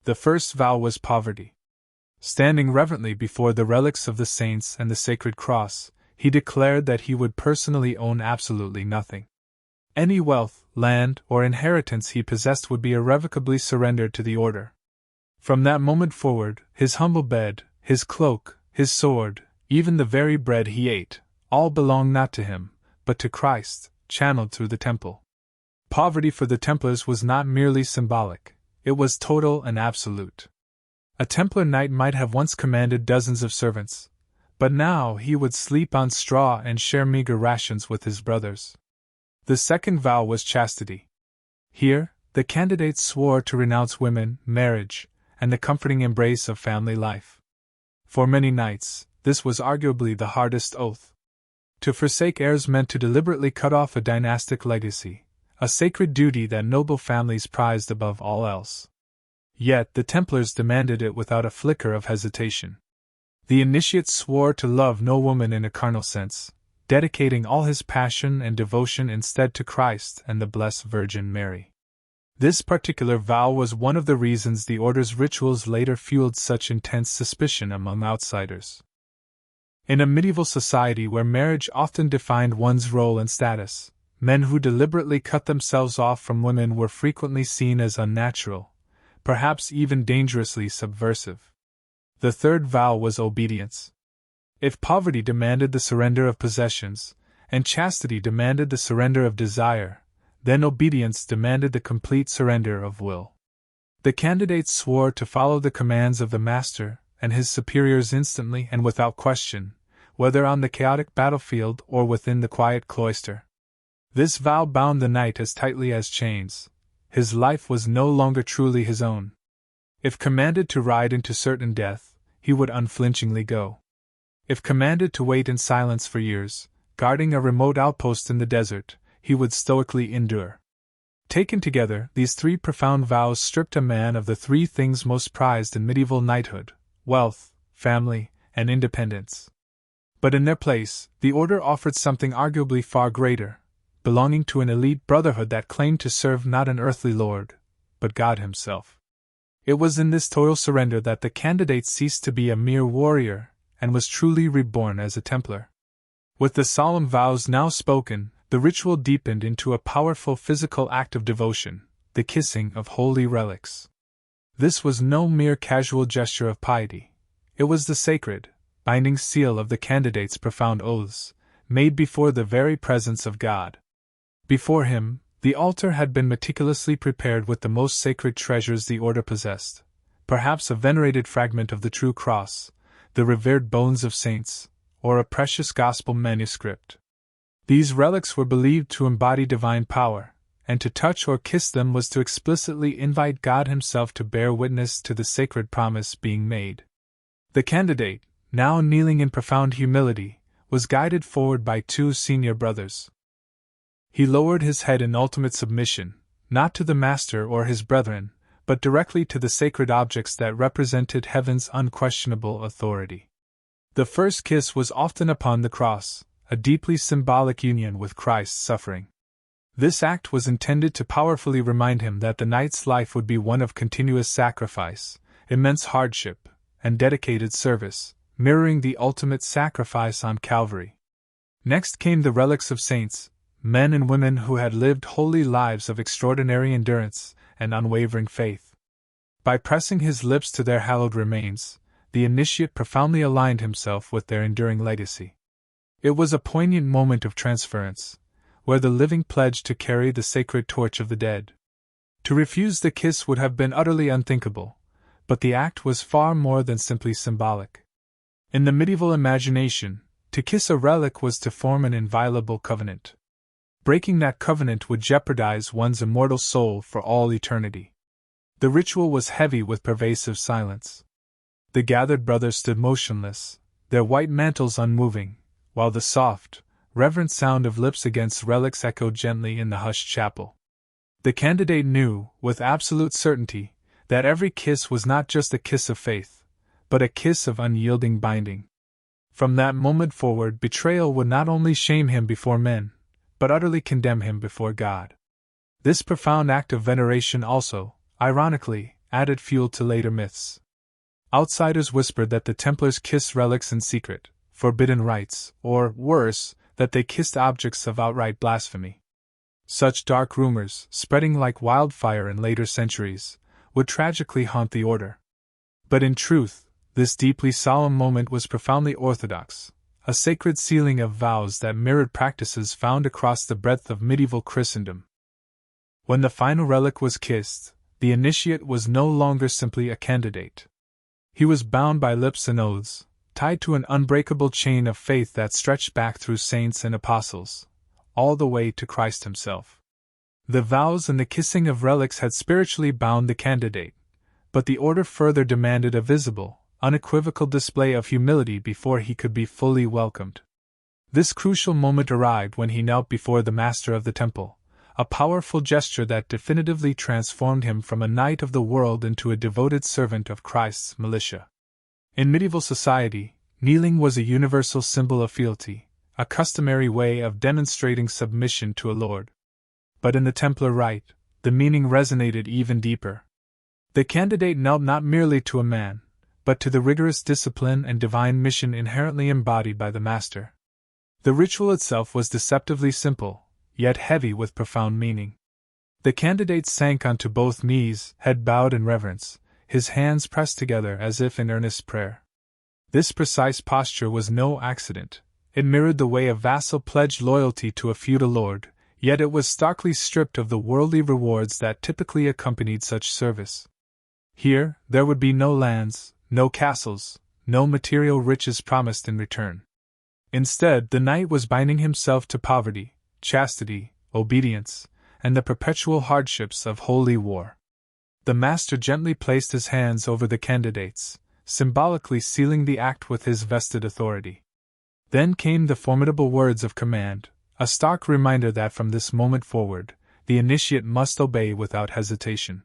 The first vow was poverty. Standing reverently before the relics of the saints and the sacred cross, he declared that he would personally own absolutely nothing. Any wealth, land, or inheritance he possessed would be irrevocably surrendered to the order. From that moment forward, his humble bed, his cloak, his sword, even the very bread he ate, all belonged not to him, but to Christ, channeled through the temple. Poverty for the Templars was not merely symbolic, it was total and absolute. A Templar knight might have once commanded dozens of servants, but now he would sleep on straw and share meager rations with his brothers. The second vow was chastity. Here, the candidates swore to renounce women, marriage, and the comforting embrace of family life. For many knights, this was arguably the hardest oath. To forsake heirs meant to deliberately cut off a dynastic legacy, a sacred duty that noble families prized above all else. Yet the Templars demanded it without a flicker of hesitation. The initiate swore to love no woman in a carnal sense, dedicating all his passion and devotion instead to Christ and the Blessed Virgin Mary. This particular vow was one of the reasons the order's rituals later fueled such intense suspicion among outsiders. In a medieval society where marriage often defined one's role and status, men who deliberately cut themselves off from women were frequently seen as unnatural, perhaps even dangerously subversive. The third vow was obedience. If poverty demanded the surrender of possessions, and chastity demanded the surrender of desire, then obedience demanded the complete surrender of will. The candidates swore to follow the commands of the master and his superiors instantly and without question, whether on the chaotic battlefield or within the quiet cloister. This vow bound the knight as tightly as chains. His life was no longer truly his own. If commanded to ride into certain death, he would unflinchingly go. If commanded to wait in silence for years, guarding a remote outpost in the desert, he would stoically endure. Taken together, these three profound vows stripped a man of the three things most prized in medieval knighthood: wealth, family, and independence. But in their place, the order offered something arguably far greater, belonging to an elite brotherhood that claimed to serve not an earthly lord, but God himself. It was in this total surrender that the candidate ceased to be a mere warrior and was truly reborn as a Templar. With the solemn vows now spoken, the ritual deepened into a powerful physical act of devotion, the kissing of holy relics. This was no mere casual gesture of piety. It was the sacred, binding seal of the candidate's profound oaths, made before the very presence of God. Before him, the altar had been meticulously prepared with the most sacred treasures the order possessed, perhaps a venerated fragment of the true cross, the revered bones of saints, or a precious gospel manuscript. These relics were believed to embody divine power, and to touch or kiss them was to explicitly invite God himself to bear witness to the sacred promise being made. The candidate, now kneeling in profound humility, was guided forward by two senior brothers. He lowered his head in ultimate submission, not to the master or his brethren, but directly to the sacred objects that represented heaven's unquestionable authority. The first kiss was often upon the cross, a deeply symbolic union with Christ's suffering. This act was intended to powerfully remind him that the knight's life would be one of continuous sacrifice, immense hardship, and dedicated service, mirroring the ultimate sacrifice on Calvary. Next came the relics of saints, men and women who had lived holy lives of extraordinary endurance and unwavering faith. By pressing his lips to their hallowed remains, the initiate profoundly aligned himself with their enduring legacy. It was a poignant moment of transference, where the living pledged to carry the sacred torch of the dead. To refuse the kiss would have been utterly unthinkable, but the act was far more than simply symbolic. In the medieval imagination, to kiss a relic was to form an inviolable covenant. Breaking that covenant would jeopardize one's immortal soul for all eternity. The ritual was heavy with pervasive silence. The gathered brothers stood motionless, their white mantles unmoving, while the soft, reverent sound of lips against relics echoed gently in the hushed chapel. The candidate knew, with absolute certainty, that every kiss was not just a kiss of faith, but a kiss of unyielding binding. From that moment forward, betrayal would not only shame him before men, but utterly condemn him before God. This profound act of veneration also, ironically, added fuel to later myths. Outsiders whispered that the Templars kissed relics in secret, forbidden rites, or, worse, that they kissed objects of outright blasphemy. Such dark rumors, spreading like wildfire in later centuries, would tragically haunt the order. But in truth, this deeply solemn moment was profoundly orthodox, a sacred sealing of vows that mirrored practices found across the breadth of medieval Christendom. When the final relic was kissed, the initiate was no longer simply a candidate. He was bound by lips and oaths, tied to an unbreakable chain of faith that stretched back through saints and apostles, all the way to Christ himself. The vows and the kissing of relics had spiritually bound the candidate, but the order further demanded a visible, unequivocal display of humility before he could be fully welcomed. This crucial moment arrived when he knelt before the master of the temple, a powerful gesture that definitively transformed him from a knight of the world into a devoted servant of Christ's militia. In medieval society, kneeling was a universal symbol of fealty, a customary way of demonstrating submission to a lord. But in the Templar rite, the meaning resonated even deeper. The candidate knelt not merely to a man, but to the rigorous discipline and divine mission inherently embodied by the master. The ritual itself was deceptively simple, yet heavy with profound meaning. The candidate sank onto both knees, head bowed in reverence, his hands pressed together as if in earnest prayer. This precise posture was no accident. It mirrored the way a vassal pledged loyalty to a feudal lord, yet it was starkly stripped of the worldly rewards that typically accompanied such service. Here, there would be no lands, no castles, no material riches promised in return. Instead, the knight was binding himself to poverty, chastity, obedience, and the perpetual hardships of holy war. The master gently placed his hands over the candidates, symbolically sealing the act with his vested authority. Then came the formidable words of command, a stark reminder that from this moment forward, the initiate must obey without hesitation.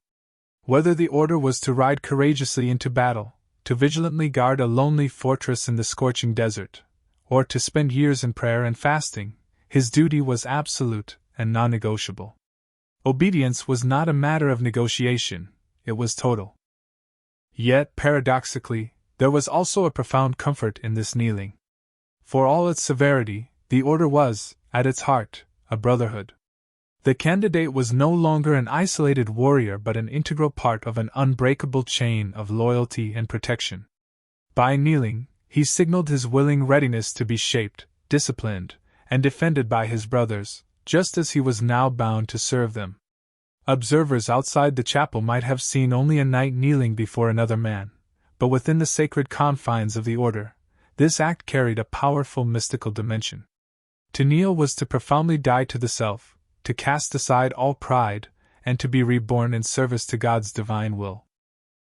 Whether the order was to ride courageously into battle, to vigilantly guard a lonely fortress in the scorching desert, or to spend years in prayer and fasting, his duty was absolute and non-negotiable. Obedience was not a matter of negotiation, it was total. Yet, paradoxically, there was also a profound comfort in this kneeling. For all its severity, the order was, at its heart, a brotherhood. The candidate was no longer an isolated warrior but an integral part of an unbreakable chain of loyalty and protection. By kneeling, he signaled his willing readiness to be shaped, disciplined, and defended by his brothers, just as he was now bound to serve them. Observers outside the chapel might have seen only a knight kneeling before another man, but within the sacred confines of the order, this act carried a powerful mystical dimension. To kneel was to profoundly die to the self, to cast aside all pride, and to be reborn in service to God's divine will.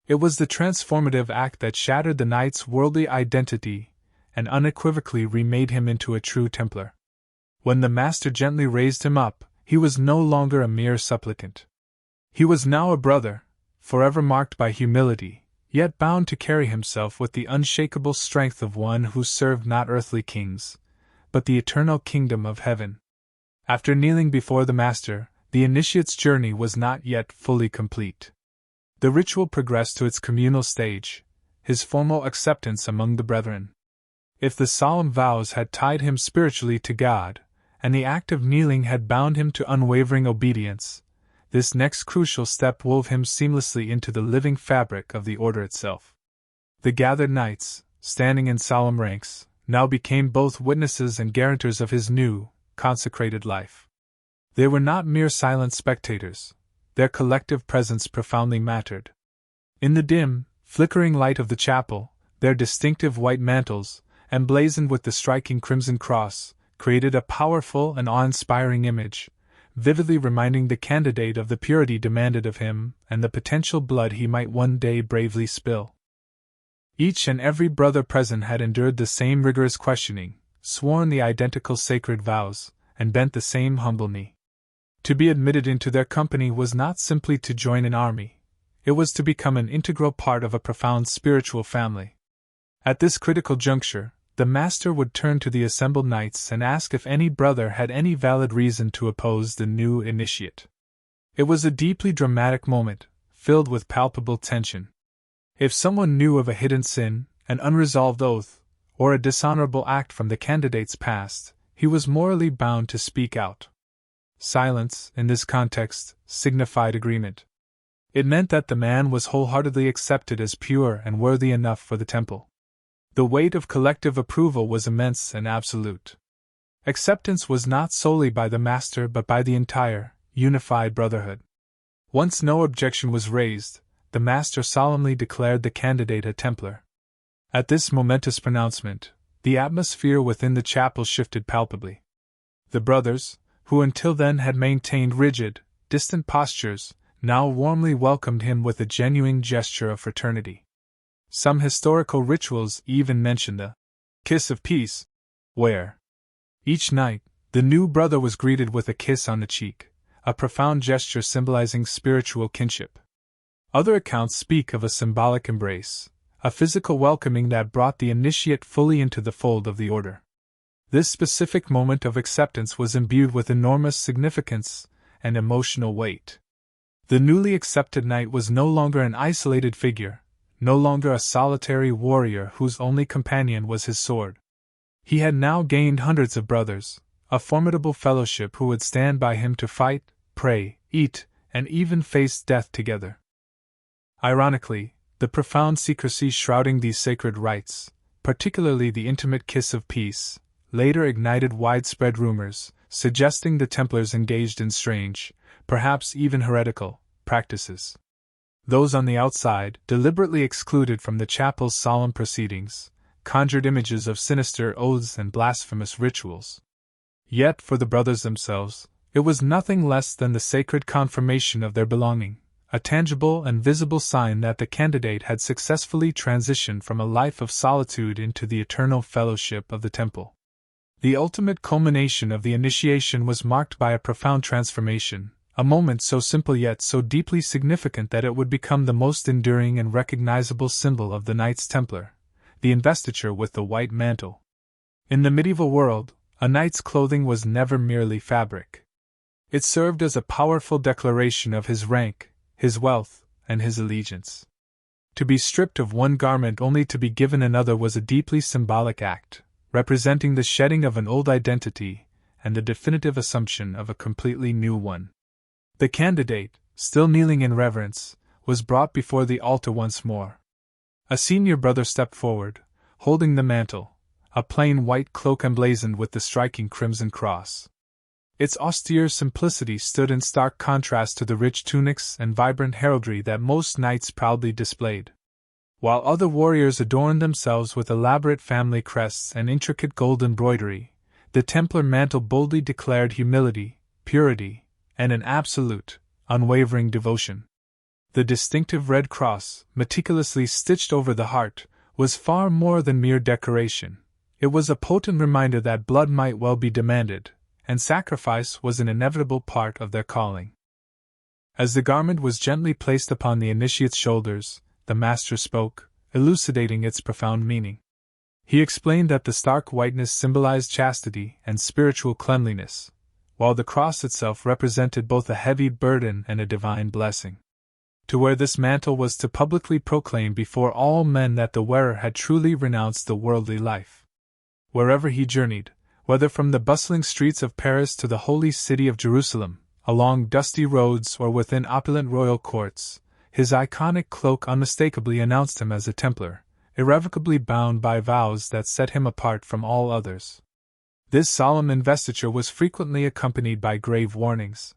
It was the transformative act that shattered the knight's worldly identity and unequivocally remade him into a true Templar. When the master gently raised him up, he was no longer a mere supplicant. He was now a brother, forever marked by humility, yet bound to carry himself with the unshakable strength of one who served not earthly kings, but the eternal kingdom of heaven. After kneeling before the master, the initiate's journey was not yet fully complete. The ritual progressed to its communal stage, his formal acceptance among the brethren. If the solemn vows had tied him spiritually to God, and the act of kneeling had bound him to unwavering obedience, this next crucial step wove him seamlessly into the living fabric of the order itself. The gathered knights, standing in solemn ranks, now became both witnesses and guarantors of his new, consecrated life. They were not mere silent spectators. Their collective presence profoundly mattered. In the dim, flickering light of the chapel, their distinctive white mantles, emblazoned with the striking crimson cross, created a powerful and awe-inspiring image, vividly reminding the candidate of the purity demanded of him and the potential blood he might one day bravely spill. Each and every brother present had endured the same rigorous questioning, sworn the identical sacred vows, and bent the same humble knee. To be admitted into their company was not simply to join an army, it was to become an integral part of a profound spiritual family. At this critical juncture, the master would turn to the assembled knights and ask if any brother had any valid reason to oppose the new initiate. It was a deeply dramatic moment, filled with palpable tension. If someone knew of a hidden sin, an unresolved oath, or a dishonorable act from the candidate's past, he was morally bound to speak out. Silence, in this context, signified agreement. It meant that the man was wholeheartedly accepted as pure and worthy enough for the temple. The weight of collective approval was immense and absolute. Acceptance was not solely by the master but by the entire, unified brotherhood. Once no objection was raised, the master solemnly declared the candidate a Templar. At this momentous pronouncement, the atmosphere within the chapel shifted palpably. The brothers, who until then had maintained rigid, distant postures, now warmly welcomed him with a genuine gesture of fraternity. Some historical rituals even mention the kiss of peace, where, each night, the new brother was greeted with a kiss on the cheek, a profound gesture symbolizing spiritual kinship. Other accounts speak of a symbolic embrace, a physical welcoming that brought the initiate fully into the fold of the order. This specific moment of acceptance was imbued with enormous significance and emotional weight. The newly accepted knight was no longer an isolated figure, no longer a solitary warrior whose only companion was his sword. He had now gained hundreds of brothers, a formidable fellowship who would stand by him to fight, pray, eat, and even face death together. Ironically, the profound secrecy shrouding these sacred rites, particularly the intimate kiss of peace, later ignited widespread rumors, suggesting the Templars engaged in strange, perhaps even heretical, practices. Those on the outside, deliberately excluded from the chapel's solemn proceedings, conjured images of sinister oaths and blasphemous rituals. Yet for the brothers themselves, it was nothing less than the sacred confirmation of their belonging, a tangible and visible sign that the candidate had successfully transitioned from a life of solitude into the eternal fellowship of the temple. The ultimate culmination of the initiation was marked by a profound transformation, a moment so simple yet so deeply significant that it would become the most enduring and recognizable symbol of the Knights Templar, the investiture with the white mantle. In the medieval world, a knight's clothing was never merely fabric. It served as a powerful declaration of his rank, his wealth, and his allegiance. To be stripped of one garment only to be given another was a deeply symbolic act, representing the shedding of an old identity and the definitive assumption of a completely new one. The candidate, still kneeling in reverence, was brought before the altar once more. A senior brother stepped forward, holding the mantle, a plain white cloak emblazoned with the striking crimson cross. Its austere simplicity stood in stark contrast to the rich tunics and vibrant heraldry that most knights proudly displayed. While other warriors adorned themselves with elaborate family crests and intricate gold embroidery, the Templar mantle boldly declared humility, purity, and an absolute, unwavering devotion. The distinctive red cross, meticulously stitched over the heart, was far more than mere decoration. It was a potent reminder that blood might well be demanded, and sacrifice was an inevitable part of their calling. As the garment was gently placed upon the initiate's shoulders, the master spoke, elucidating its profound meaning. He explained that the stark whiteness symbolized chastity and spiritual cleanliness, while the cross itself represented both a heavy burden and a divine blessing. To wear this mantle was to publicly proclaim before all men that the wearer had truly renounced the worldly life. Wherever he journeyed, whether from the bustling streets of Paris to the holy city of Jerusalem, along dusty roads or within opulent royal courts, his iconic cloak unmistakably announced him as a Templar, irrevocably bound by vows that set him apart from all others. This solemn investiture was frequently accompanied by grave warnings.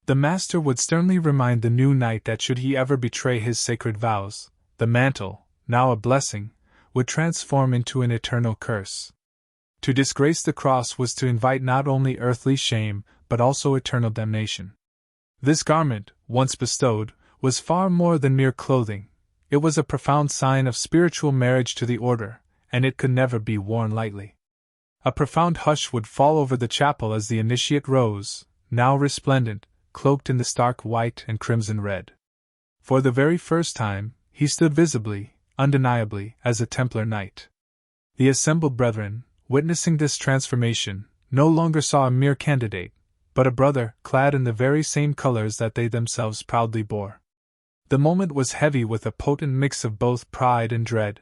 The master would sternly remind the new knight that should he ever betray his sacred vows, the mantle, now a blessing, would transform into an eternal curse. To disgrace the cross was to invite not only earthly shame, but also eternal damnation. This garment, once bestowed, was far more than mere clothing. It was a profound sign of spiritual marriage to the order, and it could never be worn lightly. A profound hush would fall over the chapel as the initiate rose, now resplendent, cloaked in the stark white and crimson red. For the very first time, he stood visibly, undeniably, as a Templar knight. The assembled brethren, witnessing this transformation, no longer saw a mere candidate, but a brother clad in the very same colors that they themselves proudly bore. The moment was heavy with a potent mix of both pride and dread.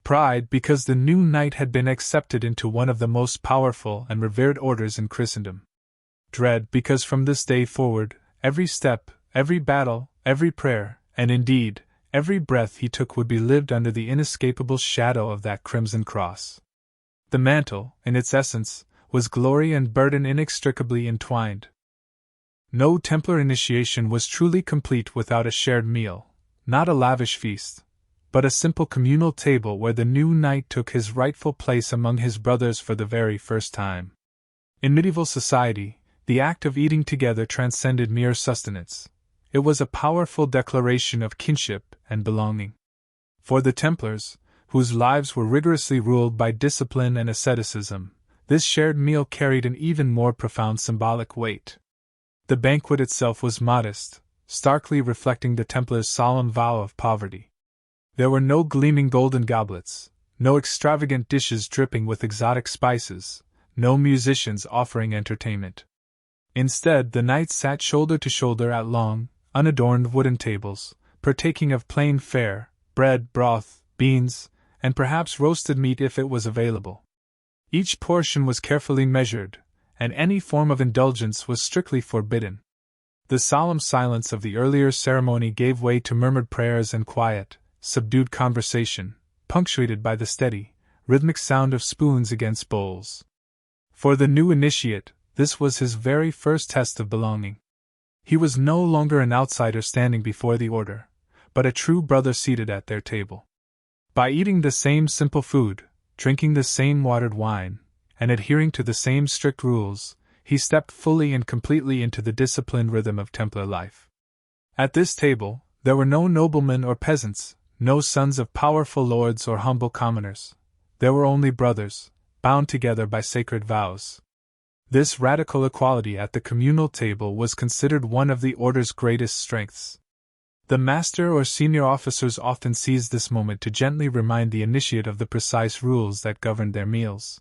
Pride because the new knight had been accepted into one of the most powerful and revered orders in Christendom. Dread because from this day forward, every step, every battle, every prayer, and indeed, every breath he took would be lived under the inescapable shadow of that crimson cross. The mantle, in its essence, was glory and burden inextricably entwined. No Templar initiation was truly complete without a shared meal, not a lavish feast, but a simple communal table where the new knight took his rightful place among his brothers for the very first time. In medieval society, The act of eating together transcended mere sustenance. It was a powerful declaration of kinship and belonging. For the Templars, whose lives were rigorously ruled by discipline and asceticism, this shared meal carried an even more profound symbolic weight. The banquet itself was modest, starkly reflecting the Templars' solemn vow of poverty. There were no gleaming golden goblets, no extravagant dishes dripping with exotic spices, no musicians offering entertainment. Instead, the knights sat shoulder to shoulder at long, unadorned wooden tables, partaking of plain fare, bread, broth, beans, and perhaps roasted meat if it was available. Each portion was carefully measured, and any form of indulgence was strictly forbidden. The solemn silence of the earlier ceremony gave way to murmured prayers and quiet, subdued conversation, punctuated by the steady, rhythmic sound of spoons against bowls. For the new initiate, this was his very first test of belonging. He was no longer an outsider standing before the order, but a true brother seated at their table. By eating the same simple food, drinking the same watered wine, and adhering to the same strict rules, he stepped fully and completely into the disciplined rhythm of Templar life. At this table, there were no noblemen or peasants, no sons of powerful lords or humble commoners. There were only brothers, bound together by sacred vows. This radical equality at the communal table was considered one of the order's greatest strengths. The master or senior officers often seized this moment to gently remind the initiate of the precise rules that governed their meals.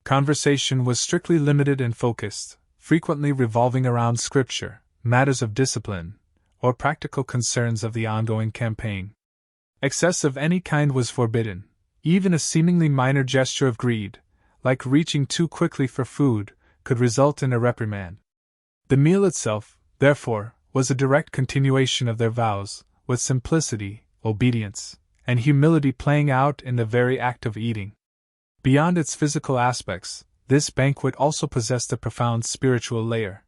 Conversation was strictly limited and focused, frequently revolving around scripture, matters of discipline, or practical concerns of the ongoing campaign. Excess of any kind was forbidden. Even a seemingly minor gesture of greed, like reaching too quickly for food, could result in a reprimand. The meal itself, therefore, was a direct continuation of their vows, with simplicity, obedience, and humility playing out in the very act of eating. Beyond its physical aspects, this banquet also possessed a profound spiritual layer.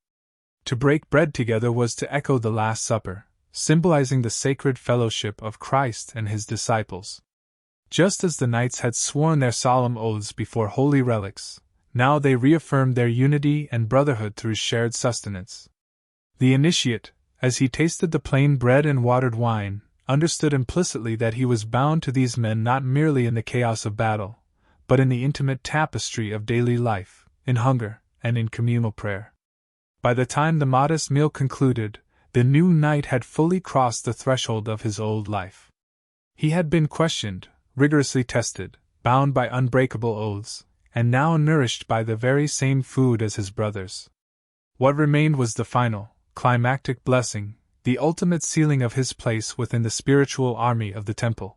To break bread together was to echo the Last Supper, symbolizing the sacred fellowship of Christ and his disciples. Just as the knights had sworn their solemn oaths before holy relics, now they reaffirmed their unity and brotherhood through shared sustenance. The initiate, as he tasted the plain bread and watered wine, understood implicitly that he was bound to these men not merely in the chaos of battle, but in the intimate tapestry of daily life, in hunger, and in communal prayer. By the time the modest meal concluded, the new knight had fully crossed the threshold of his old life. He had been questioned, rigorously tested, bound by unbreakable oaths, and now nourished by the very same food as his brothers. What remained was the final, climactic blessing, the ultimate sealing of his place within the spiritual army of the temple.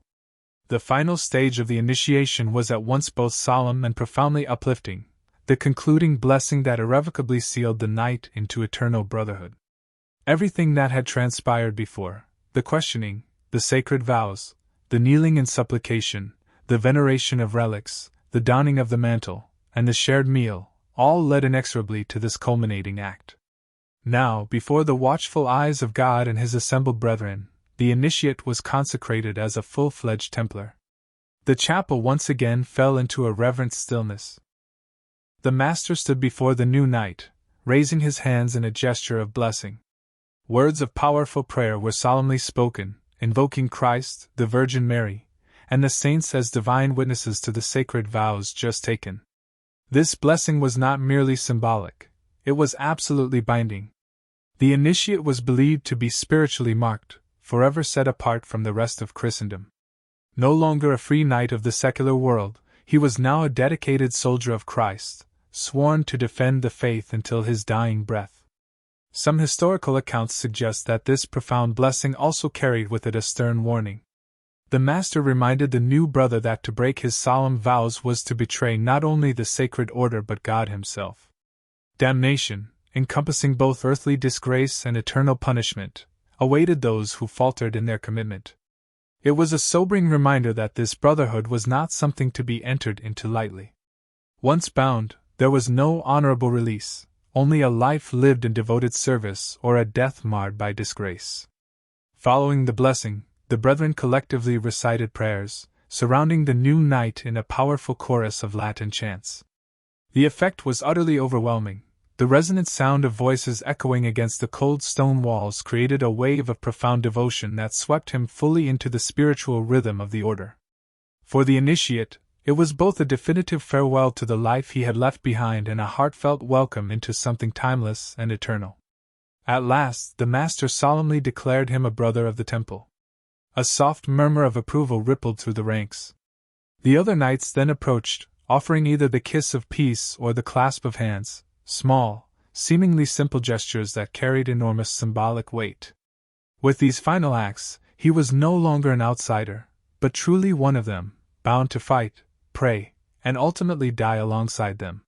The final stage of the initiation was at once both solemn and profoundly uplifting, the concluding blessing that irrevocably sealed the knight into eternal brotherhood. Everything that had transpired before, the questioning, the sacred vows, the kneeling in supplication, the veneration of relics, the donning of the mantle, and the shared meal, all led inexorably to this culminating act. Now, before the watchful eyes of God and his assembled brethren, the initiate was consecrated as a full-fledged Templar. The chapel once again fell into a reverent stillness. The master stood before the new knight, raising his hands in a gesture of blessing. Words of powerful prayer were solemnly spoken, invoking Christ, the Virgin Mary, and the saints as divine witnesses to the sacred vows just taken. This blessing was not merely symbolic, it was absolutely binding. The initiate was believed to be spiritually marked, forever set apart from the rest of Christendom. No longer a free knight of the secular world, he was now a dedicated soldier of Christ, sworn to defend the faith until his dying breath. Some historical accounts suggest that this profound blessing also carried with it a stern warning. The master reminded the new brother that to break his solemn vows was to betray not only the sacred order but God himself. Damnation, encompassing both earthly disgrace and eternal punishment, awaited those who faltered in their commitment. It was a sobering reminder that this brotherhood was not something to be entered into lightly. Once bound, there was no honorable release, only a life lived in devoted service or a death marred by disgrace. Following the blessing, the brethren collectively recited prayers, surrounding the new knight in a powerful chorus of Latin chants. The effect was utterly overwhelming. The resonant sound of voices echoing against the cold stone walls created a wave of profound devotion that swept him fully into the spiritual rhythm of the order. For the initiate, it was both a definitive farewell to the life he had left behind and a heartfelt welcome into something timeless and eternal. At last, the master solemnly declared him a brother of the temple. A soft murmur of approval rippled through the ranks. The other knights then approached, offering either the kiss of peace or the clasp of hands, small, seemingly simple gestures that carried enormous symbolic weight. With these final acts, he was no longer an outsider, but truly one of them, bound to fight, pray, and ultimately die alongside them.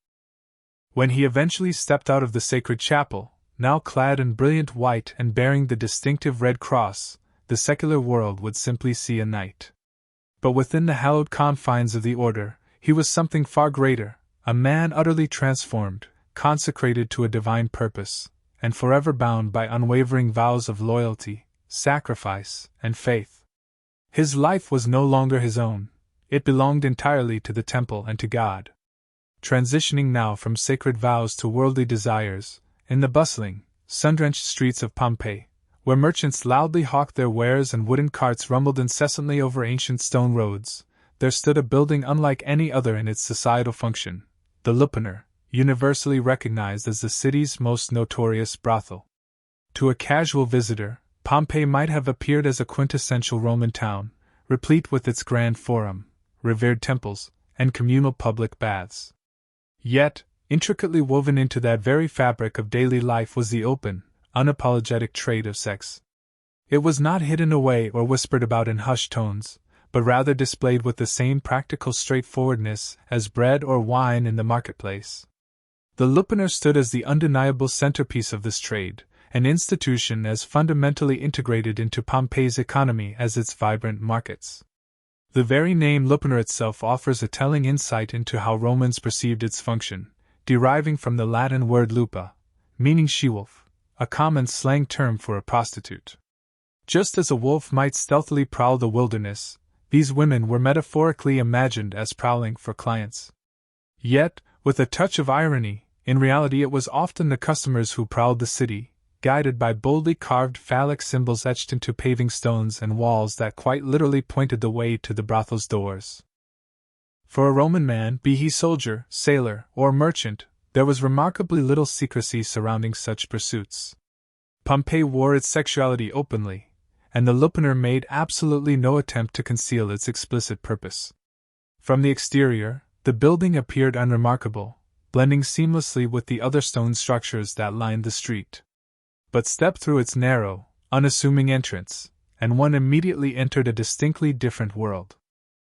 When he eventually stepped out of the sacred chapel, now clad in brilliant white and bearing the distinctive red cross, the secular world would simply see a knight. But within the hallowed confines of the order, he was something far greater, a man utterly transformed, consecrated to a divine purpose, and forever bound by unwavering vows of loyalty, sacrifice, and faith. His life was no longer his own, it belonged entirely to the temple and to God. Transitioning now from sacred vows to worldly desires, in the bustling, sun-drenched streets of Pompeii, where merchants loudly hawked their wares and wooden carts rumbled incessantly over ancient stone roads, there stood a building unlike any other in its societal function, the Lupanar, universally recognized as the city's most notorious brothel. To a casual visitor, Pompeii might have appeared as a quintessential Roman town, replete with its grand forum, revered temples, and communal public baths. Yet, intricately woven into that very fabric of daily life was the open, unapologetic trade of sex. It was not hidden away or whispered about in hushed tones, but rather displayed with the same practical straightforwardness as bread or wine in the marketplace. The Lupanar stood as the undeniable centerpiece of this trade, an institution as fundamentally integrated into Pompeii's economy as its vibrant markets. The very name Lupanar itself offers a telling insight into how Romans perceived its function, deriving from the Latin word lupa, meaning she-wolf, a common slang term for a prostitute. Just as a wolf might stealthily prowl the wilderness, these women were metaphorically imagined as prowling for clients. Yet, with a touch of irony, in reality it was often the customers who prowled the city, guided by boldly carved phallic symbols etched into paving stones and walls that quite literally pointed the way to the brothel's doors. For a Roman man, be he soldier, sailor, or merchant, there was remarkably little secrecy surrounding such pursuits. Pompeii wore its sexuality openly, and the Lupanar made absolutely no attempt to conceal its explicit purpose. From the exterior, the building appeared unremarkable, blending seamlessly with the other stone structures that lined the street. But step through its narrow, unassuming entrance, and one immediately entered a distinctly different world.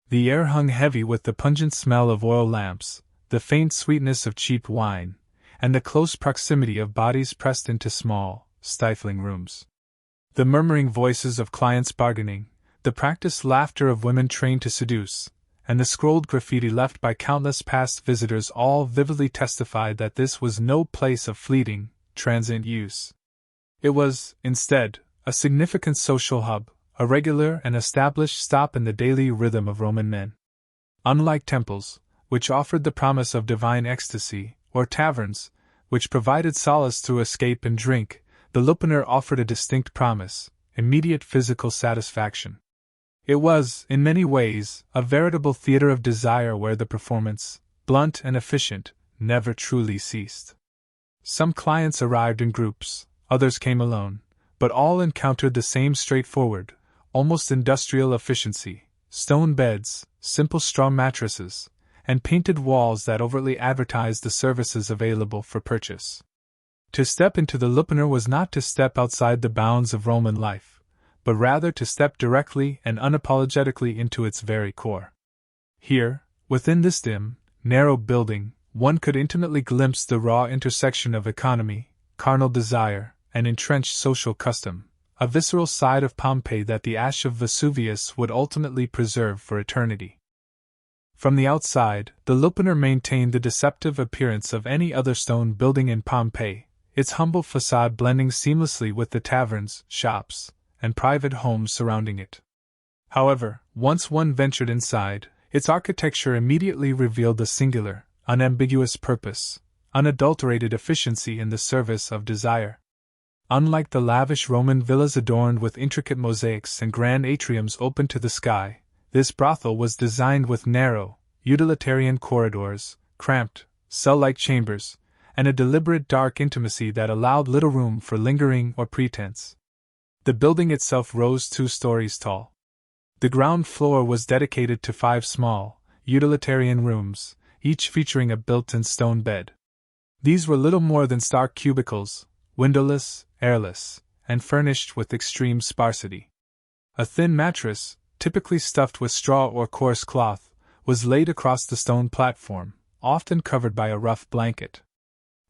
The air hung heavy with the pungent smell of oil lamps, the faint sweetness of cheap wine, and the close proximity of bodies pressed into small, stifling rooms. The murmuring voices of clients bargaining, the practiced laughter of women trained to seduce, and the scrolled graffiti left by countless past visitors all vividly testified that this was no place of fleeting, transient use. It was, instead, a significant social hub, a regular and established stop in the daily rhythm of Roman men. Unlike temples, which offered the promise of divine ecstasy, or taverns, which provided solace through escape and drink, the Lupanar offered a distinct promise, immediate physical satisfaction. It was, in many ways, a veritable theater of desire where the performance, blunt and efficient, never truly ceased. Some clients arrived in groups, others came alone, but all encountered the same straightforward, almost industrial efficiency: stone beds, simple straw mattresses, and painted walls that overtly advertised the services available for purchase. To step into the Lupanar was not to step outside the bounds of Roman life, but rather to step directly and unapologetically into its very core. Here, within this dim, narrow building, one could intimately glimpse the raw intersection of economy, carnal desire, and entrenched social custom, a visceral side of Pompeii that the ash of Vesuvius would ultimately preserve for eternity. From the outside, the Lupanar maintained the deceptive appearance of any other stone building in Pompeii, its humble facade blending seamlessly with the taverns, shops, and private homes surrounding it. However, once one ventured inside, its architecture immediately revealed a singular, unambiguous purpose, unadulterated efficiency in the service of desire. Unlike the lavish Roman villas adorned with intricate mosaics and grand atriums open to the sky, this brothel was designed with narrow, utilitarian corridors, cramped, cell-like chambers, and a deliberate dark intimacy that allowed little room for lingering or pretense. The building itself rose 2 stories tall. The ground floor was dedicated to 5 small, utilitarian rooms, each featuring a built-in stone bed. These were little more than stark cubicles, windowless, airless, and furnished with extreme sparsity. A thin mattress, typically stuffed with straw or coarse cloth, was laid across the stone platform, often covered by a rough blanket.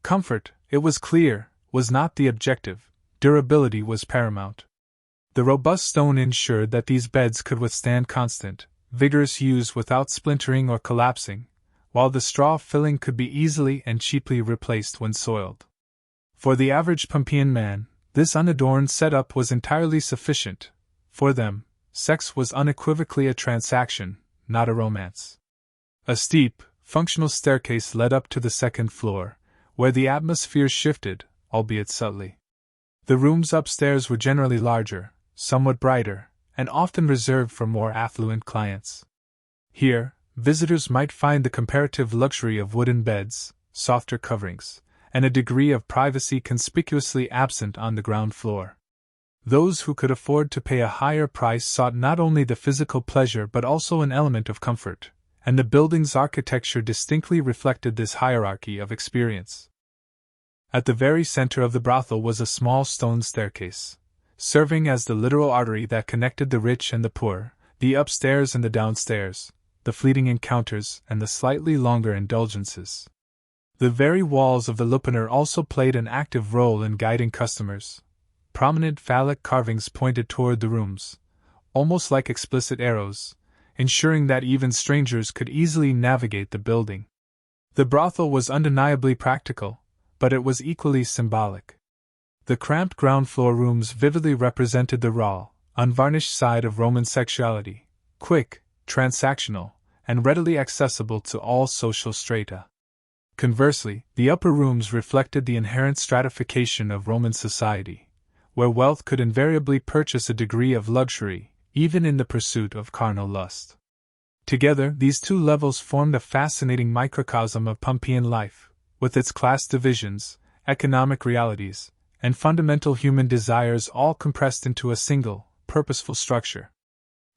Comfort, it was clear, was not the objective. Durability was paramount. The robust stone ensured that these beds could withstand constant, vigorous use without splintering or collapsing, while the straw filling could be easily and cheaply replaced when soiled. For the average Pompeian man, this unadorned setup was entirely sufficient. For them, sex was unequivocally a transaction, not a romance. A steep, functional staircase led up to the 2nd floor, where the atmosphere shifted, albeit subtly. The rooms upstairs were generally larger, somewhat brighter, and often reserved for more affluent clients. Here, visitors might find the comparative luxury of wooden beds, softer coverings, and a degree of privacy conspicuously absent on the ground floor. Those who could afford to pay a higher price sought not only the physical pleasure but also an element of comfort, and the building's architecture distinctly reflected this hierarchy of experience. At the very center of the brothel was a small stone staircase, serving as the literal artery that connected the rich and the poor, the upstairs and the downstairs, the fleeting encounters and the slightly longer indulgences. The very walls of the lupanar also played an active role in guiding customers. Prominent phallic carvings pointed toward the rooms, almost like explicit arrows, ensuring that even strangers could easily navigate the building. The brothel was undeniably practical, but it was equally symbolic. The cramped ground floor rooms vividly represented the raw, unvarnished side of Roman sexuality, quick, transactional, and readily accessible to all social strata. Conversely, the upper rooms reflected the inherent stratification of Roman society, where wealth could invariably purchase a degree of luxury, even in the pursuit of carnal lust. Together, these 2 levels formed a fascinating microcosm of Pompeian life, with its class divisions, economic realities, and fundamental human desires all compressed into a single, purposeful structure.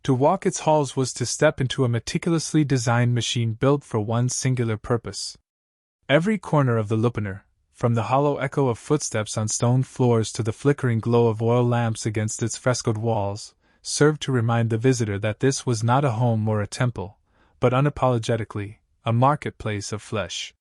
To walk its halls was to step into a meticulously designed machine built for one singular purpose. Every corner of the lupanar, from the hollow echo of footsteps on stone floors to the flickering glow of oil lamps against its frescoed walls, served to remind the visitor that this was not a home or a temple, but unapologetically, a marketplace of flesh.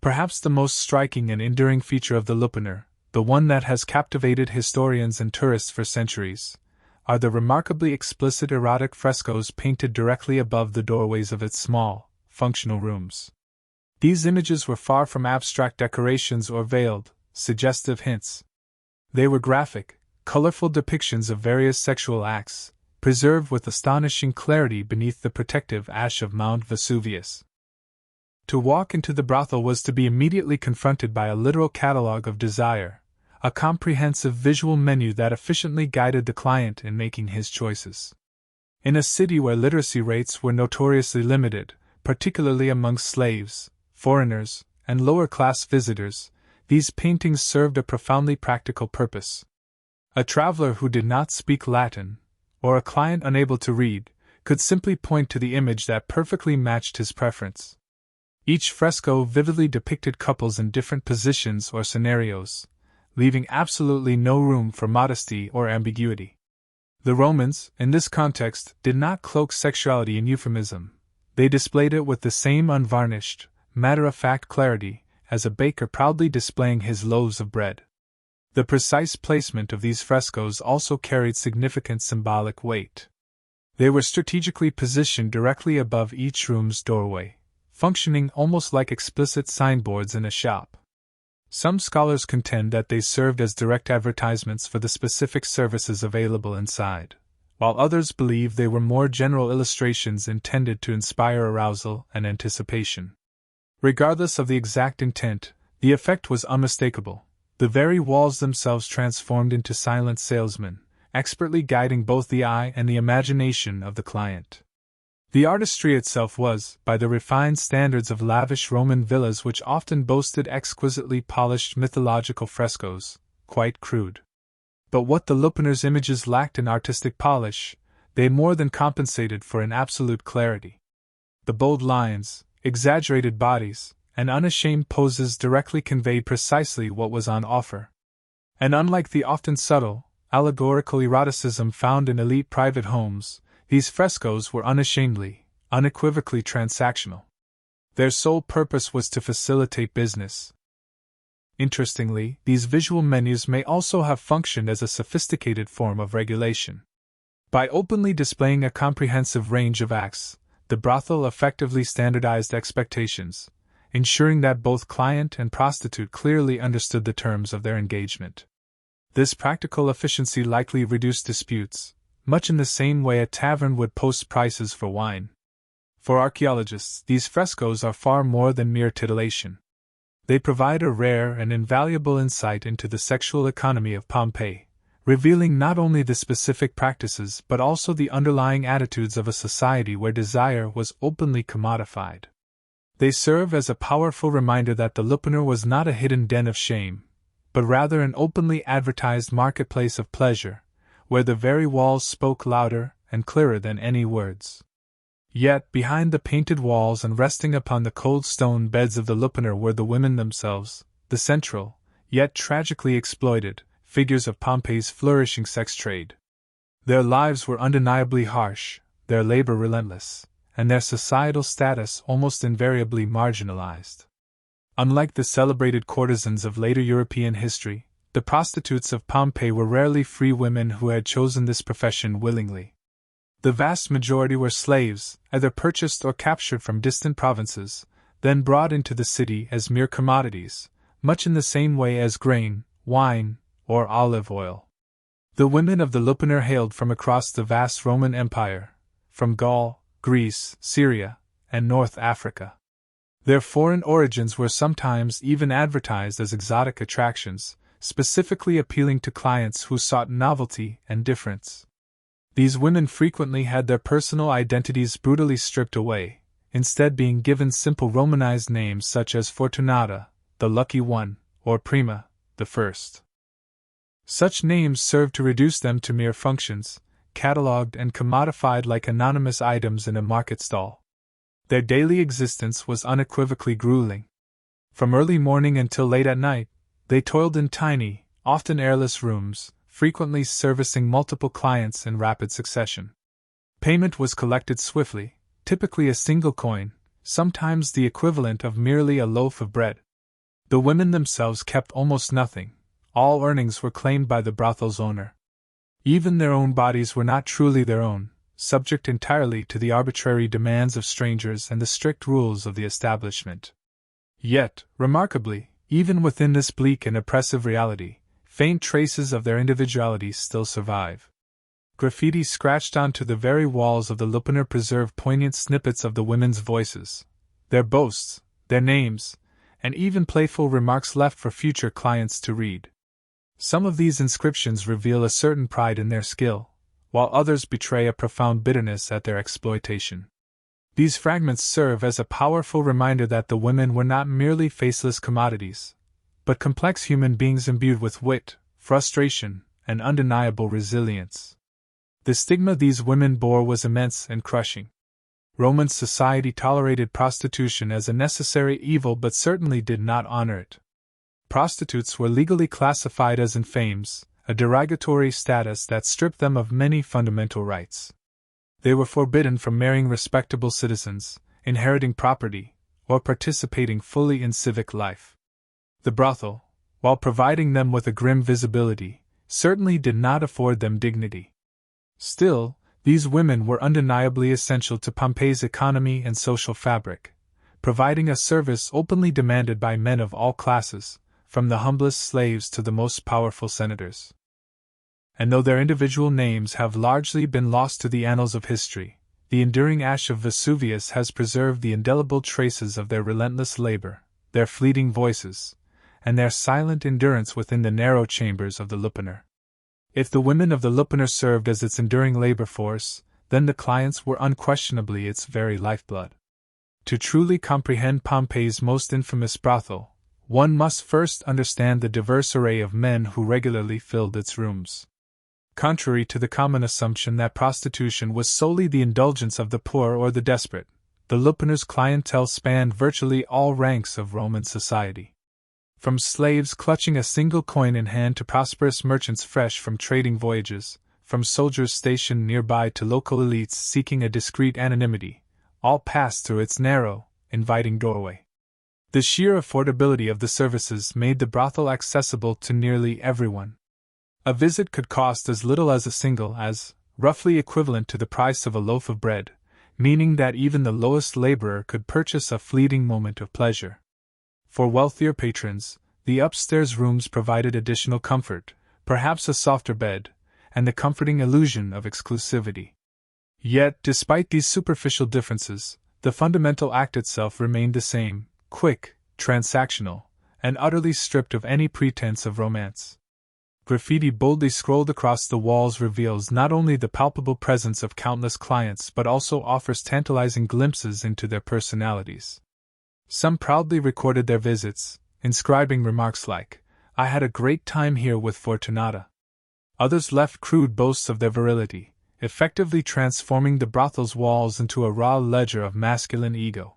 Perhaps the most striking and enduring feature of the lupanar, the one that has captivated historians and tourists for centuries, are the remarkably explicit erotic frescoes painted directly above the doorways of its small, functional rooms. These images were far from abstract decorations or veiled, suggestive hints. They were graphic, colorful depictions of various sexual acts, preserved with astonishing clarity beneath the protective ash of Mount Vesuvius. To walk into the brothel was to be immediately confronted by a literal catalogue of desire, a comprehensive visual menu that efficiently guided the client in making his choices. In a city where literacy rates were notoriously limited, particularly among slaves, foreigners, and lower-class visitors, these paintings served a profoundly practical purpose. A traveler who did not speak Latin, or a client unable to read, could simply point to the image that perfectly matched his preference. Each fresco vividly depicted couples in different positions or scenarios, leaving absolutely no room for modesty or ambiguity. The Romans, in this context, did not cloak sexuality in euphemism. They displayed it with the same unvarnished, matter-of-fact clarity as a baker proudly displaying his loaves of bread. The precise placement of these frescoes also carried significant symbolic weight. They were strategically positioned directly above each room's doorway, functioning almost like explicit signboards in a shop. Some scholars contend that they served as direct advertisements for the specific services available inside, while others believe they were more general illustrations intended to inspire arousal and anticipation. Regardless of the exact intent, The effect was unmistakable. The very walls themselves transformed into silent salesmen, expertly guiding both the eye and the imagination of the client. The artistry itself was, by the refined standards of lavish Roman villas which often boasted exquisitely polished mythological frescoes, quite crude. But what the Lupaner's images lacked in artistic polish, they more than compensated for in absolute clarity. The bold lines, exaggerated bodies, and unashamed poses directly conveyed precisely what was on offer. And unlike the often subtle, allegorical eroticism found in elite private homes, these frescoes were unashamedly, unequivocally transactional. Their sole purpose was to facilitate business. Interestingly, these visual menus may also have functioned as a sophisticated form of regulation. By openly displaying a comprehensive range of acts, the brothel effectively standardized expectations, ensuring that both client and prostitute clearly understood the terms of their engagement. This practical efficiency likely reduced disputes, much in the same way a tavern would post prices for wine. For archaeologists, these frescoes are far more than mere titillation. They provide a rare and invaluable insight into the sexual economy of Pompeii, revealing not only the specific practices but also the underlying attitudes of a society where desire was openly commodified. They serve as a powerful reminder that the Lupaner was not a hidden den of shame, but rather an openly advertised marketplace of pleasure, where the very walls spoke louder and clearer than any words. Yet, behind the painted walls and resting upon the cold stone beds of the Lupaner were the women themselves, the central, yet tragically exploited, figures of Pompeii's flourishing sex trade. Their lives were undeniably harsh, their labor relentless, and their societal status almost invariably marginalized. Unlike the celebrated courtesans of later European history, the prostitutes of Pompeii were rarely free women who had chosen this profession willingly. The vast majority were slaves, either purchased or captured from distant provinces, then brought into the city as mere commodities, much in the same way as grain, wine, or olive oil. The women of the Lupaner hailed from across the vast Roman Empire, from Gaul, Greece, Syria, and North Africa. Their foreign origins were sometimes even advertised as exotic attractions, specifically appealing to clients who sought novelty and difference. These women frequently had their personal identities brutally stripped away, instead being given simple Romanized names such as Fortunata, the Lucky One, or Prima, the First. Such names served to reduce them to mere functions, catalogued and commodified like anonymous items in a market stall. Their daily existence was unequivocally grueling. From early morning until late at night, they toiled in tiny, often airless rooms, frequently servicing multiple clients in rapid succession. Payment was collected swiftly, typically a single coin, sometimes the equivalent of merely a loaf of bread. The women themselves kept almost nothing, all earnings were claimed by the brothel's owner. Even their own bodies were not truly their own, subject entirely to the arbitrary demands of strangers and the strict rules of the establishment. Yet, remarkably, even within this bleak and oppressive reality, faint traces of their individuality still survive. Graffiti scratched onto the very walls of the Lupaner preserve poignant snippets of the women's voices, their boasts, their names, and even playful remarks left for future clients to read. Some of these inscriptions reveal a certain pride in their skill, while others betray a profound bitterness at their exploitation. These fragments serve as a powerful reminder that the women were not merely faceless commodities, but complex human beings imbued with wit, frustration, and undeniable resilience. The stigma these women bore was immense and crushing. Roman society tolerated prostitution as a necessary evil but certainly did not honor it. Prostitutes were legally classified as infames, a derogatory status that stripped them of many fundamental rights. They were forbidden from marrying respectable citizens, inheriting property, or participating fully in civic life. The brothel, while providing them with a grim visibility, certainly did not afford them dignity. Still, these women were undeniably essential to Pompeii's economy and social fabric, providing a service openly demanded by men of all classes, from the humblest slaves to the most powerful senators. And though their individual names have largely been lost to the annals of history, the enduring ash of Vesuvius has preserved the indelible traces of their relentless labor, their fleeting voices, and their silent endurance within the narrow chambers of the lupanar. If the women of the lupanar served as its enduring labor force, then the clients were unquestionably its very lifeblood. To truly comprehend Pompeii's most infamous brothel, one must first understand the diverse array of men who regularly filled its rooms. Contrary to the common assumption that prostitution was solely the indulgence of the poor or the desperate, the lupanar's clientele spanned virtually all ranks of Roman society. From slaves clutching a single coin in hand to prosperous merchants fresh from trading voyages, from soldiers stationed nearby to local elites seeking a discreet anonymity, all passed through its narrow, inviting doorway. The sheer affordability of the services made the brothel accessible to nearly everyone. A visit could cost as little as a single as, roughly equivalent to the price of a loaf of bread, meaning that even the lowest laborer could purchase a fleeting moment of pleasure. For wealthier patrons, the upstairs rooms provided additional comfort, perhaps a softer bed, and the comforting illusion of exclusivity. Yet, despite these superficial differences, the fundamental act itself remained the same, quick, transactional, and utterly stripped of any pretense of romance. Graffiti boldly scrolled across the walls reveals not only the palpable presence of countless clients but also offers tantalizing glimpses into their personalities. Some proudly recorded their visits, inscribing remarks like, "I had a great time here with Fortunata." Others left crude boasts of their virility, effectively transforming the brothel's walls into a raw ledger of masculine ego.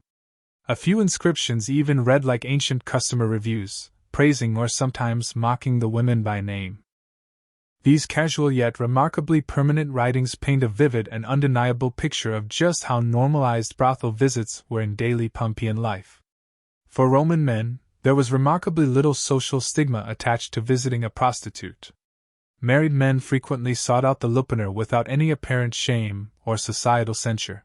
A few inscriptions even read like ancient customer reviews, praising or sometimes mocking the women by name. These casual yet remarkably permanent writings paint a vivid and undeniable picture of just how normalized brothel visits were in daily Pompeian life. For Roman men, there was remarkably little social stigma attached to visiting a prostitute. Married men frequently sought out the lupanar without any apparent shame or societal censure.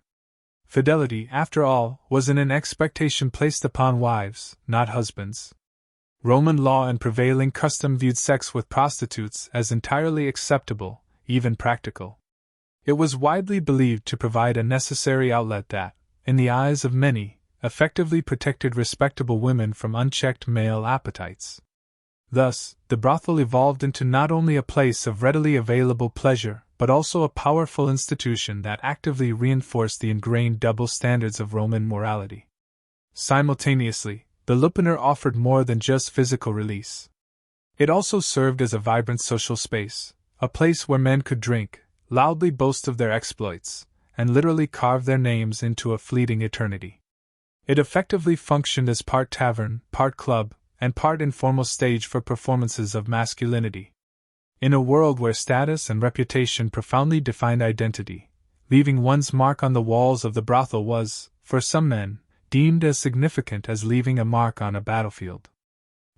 Fidelity, after all, was an expectation placed upon wives, not husbands. Roman law and prevailing custom viewed sex with prostitutes as entirely acceptable, even practical. It was widely believed to provide a necessary outlet that, in the eyes of many, effectively protected respectable women from unchecked male appetites. Thus, the brothel evolved into not only a place of readily available pleasure, but also a powerful institution that actively reinforced the ingrained double standards of Roman morality. Simultaneously, the lupanar offered more than just physical release. It also served as a vibrant social space, a place where men could drink, loudly boast of their exploits, and literally carve their names into a fleeting eternity. It effectively functioned as part tavern, part club, and part informal stage for performances of masculinity. In a world where status and reputation profoundly defined identity, leaving one's mark on the walls of the brothel was, for some men, deemed as significant as leaving a mark on a battlefield.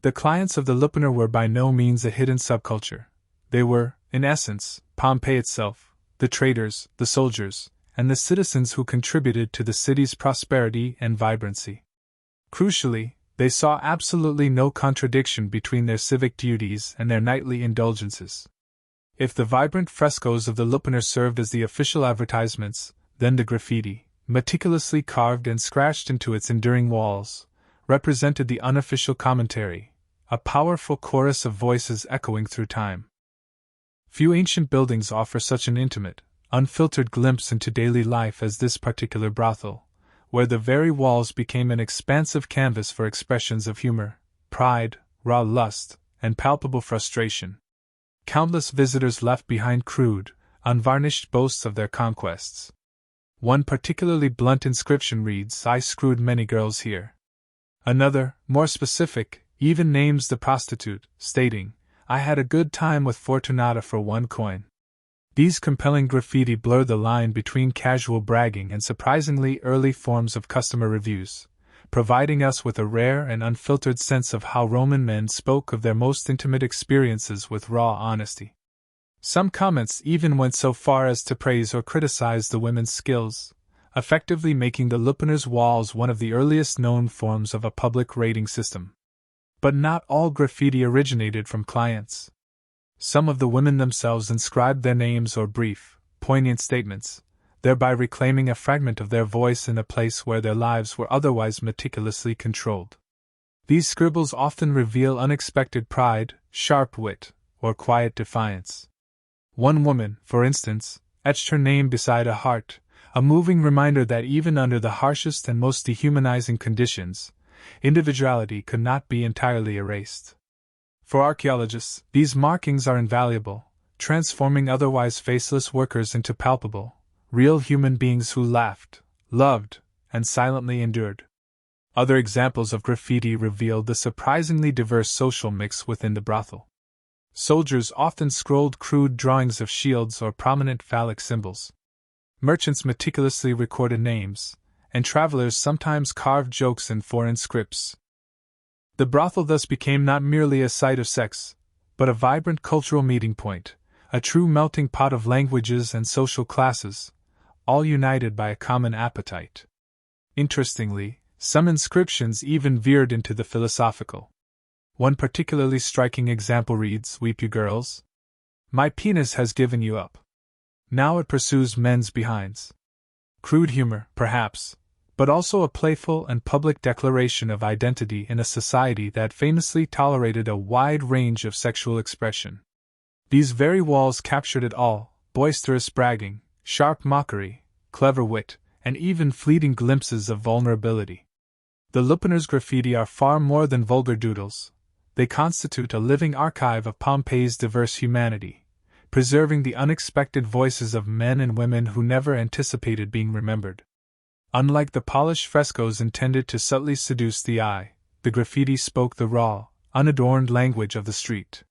The clients of the lupanar were by no means a hidden subculture. They were, in essence, Pompeii itself, the traders, the soldiers, and the citizens who contributed to the city's prosperity and vibrancy. Crucially, they saw absolutely no contradiction between their civic duties and their nightly indulgences. If the vibrant frescoes of the lupanar served as the official advertisements, then the graffiti, meticulously carved and scratched into its enduring walls, represented the unofficial commentary, a powerful chorus of voices echoing through time. Few ancient buildings offer such an intimate, unfiltered glimpse into daily life as this particular brothel, where the very walls became an expansive canvas for expressions of humor, pride, raw lust, and palpable frustration. Countless visitors left behind crude, unvarnished boasts of their conquests. One particularly blunt inscription reads, "I screwed many girls here." Another, more specific, even names the prostitute, stating, "I had a good time with Fortunata for 1 coin." These compelling graffiti blur the line between casual bragging and surprisingly early forms of customer reviews, providing us with a rare and unfiltered sense of how Roman men spoke of their most intimate experiences with raw honesty. Some comments even went so far as to praise or criticize the women's skills, effectively making the lupanar's walls one of the earliest known forms of a public rating system. But not all graffiti originated from clients. Some of the women themselves inscribed their names or brief, poignant statements, thereby reclaiming a fragment of their voice in a place where their lives were otherwise meticulously controlled. These scribbles often reveal unexpected pride, sharp wit, or quiet defiance. One woman, for instance, etched her name beside a heart, a moving reminder that even under the harshest and most dehumanizing conditions, individuality could not be entirely erased. For archaeologists, these markings are invaluable, transforming otherwise faceless workers into palpable, real human beings who laughed, loved, and silently endured. Other examples of graffiti revealed the surprisingly diverse social mix within the brothel. Soldiers often scrolled crude drawings of shields or prominent phallic symbols. Merchants meticulously recorded names, and travelers sometimes carved jokes in foreign scripts. The brothel thus became not merely a site of sex, but a vibrant cultural meeting point, a true melting pot of languages and social classes, all united by a common appetite. Interestingly, some inscriptions even veered into the philosophical. One particularly striking example reads, "Weep you girls? My penis has given you up. Now it pursues men's behinds." Crude humor, perhaps, but also a playful and public declaration of identity in a society that famously tolerated a wide range of sexual expression. These very walls captured it all: boisterous bragging, sharp mockery, clever wit, and even fleeting glimpses of vulnerability. The Lupiner's graffiti are far more than vulgar doodles. They constitute a living archive of Pompeii's diverse humanity, preserving the unexpected voices of men and women who never anticipated being remembered. Unlike the polished frescoes intended to subtly seduce the eye, the graffiti spoke the raw, unadorned language of the street.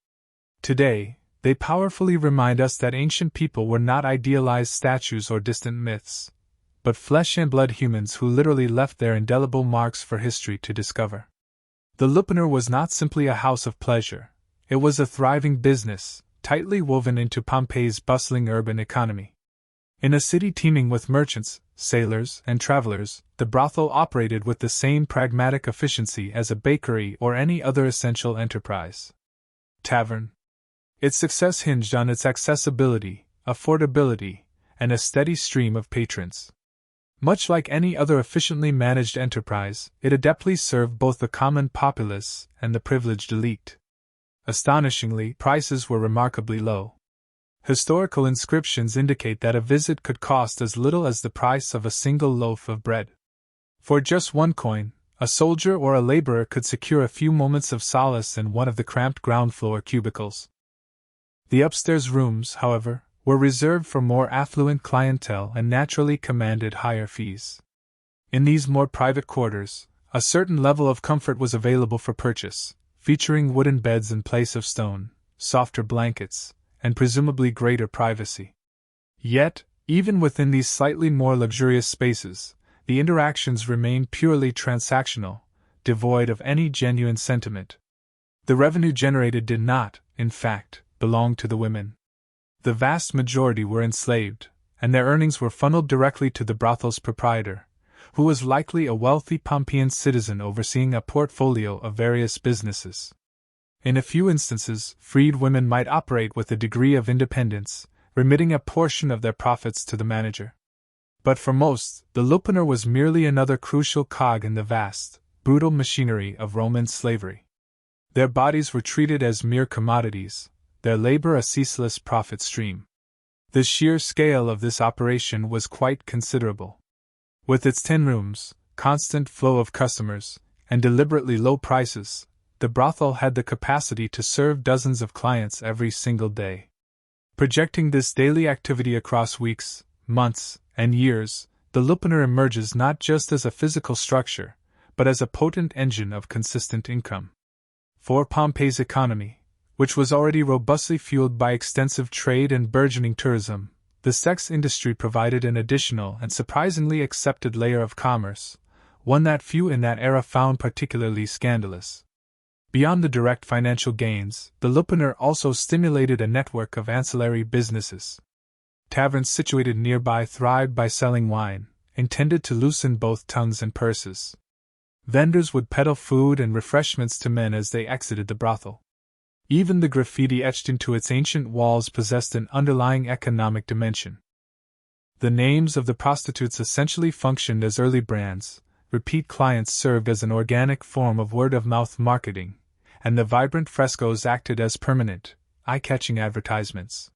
Today, they powerfully remind us that ancient people were not idealized statues or distant myths, but flesh and blood humans who literally left their indelible marks for history to discover. The Lupiner was not simply a house of pleasure, it was a thriving business, tightly woven into Pompeii's bustling urban economy. In a city teeming with merchants, sailors, and travelers, the brothel operated with the same pragmatic efficiency as a bakery or any other essential enterprise. Tavern. Its success hinged on its accessibility, affordability, and a steady stream of patrons. Much like any other efficiently managed enterprise, it adeptly served both the common populace and the privileged elite. Astonishingly, prices were remarkably low. Historical inscriptions indicate that a visit could cost as little as the price of a single loaf of bread. For just one coin, a soldier or a laborer could secure a few moments of solace in one of the cramped ground floor cubicles. The upstairs rooms, however, were reserved for more affluent clientele and naturally commanded higher fees. In these more private quarters, a certain level of comfort was available for purchase, featuring wooden beds in place of stone, softer blankets, and presumably greater privacy. Yet, even within these slightly more luxurious spaces, the interactions remained purely transactional, devoid of any genuine sentiment. The revenue generated did not, in fact, belong to the women. The vast majority were enslaved, and their earnings were funneled directly to the brothel's proprietor, who was likely a wealthy Pompeian citizen overseeing a portfolio of various businesses. In a few instances, freed women might operate with a degree of independence, remitting a portion of their profits to the manager. But for most, the Lupiner was merely another crucial cog in the vast, brutal machinery of Roman slavery. Their bodies were treated as mere commodities, their labor a ceaseless profit stream. The sheer scale of this operation was quite considerable. With its 10 rooms, constant flow of customers, and deliberately low prices, the brothel had the capacity to serve dozens of clients every single day. Projecting this daily activity across weeks, months, and years, the Lupiner emerges not just as a physical structure, but as a potent engine of consistent income. For Pompeii's economy, which was already robustly fueled by extensive trade and burgeoning tourism, the sex industry provided an additional and surprisingly accepted layer of commerce, one that few in that era found particularly scandalous. Beyond the direct financial gains, the Lupiner also stimulated a network of ancillary businesses. Taverns situated nearby thrived by selling wine, intended to loosen both tongues and purses. Vendors would peddle food and refreshments to men as they exited the brothel. Even the graffiti etched into its ancient walls possessed an underlying economic dimension. The names of the prostitutes essentially functioned as early brands, repeat clients served as an organic form of word-of-mouth marketing, and the vibrant frescoes acted as permanent, eye-catching advertisements.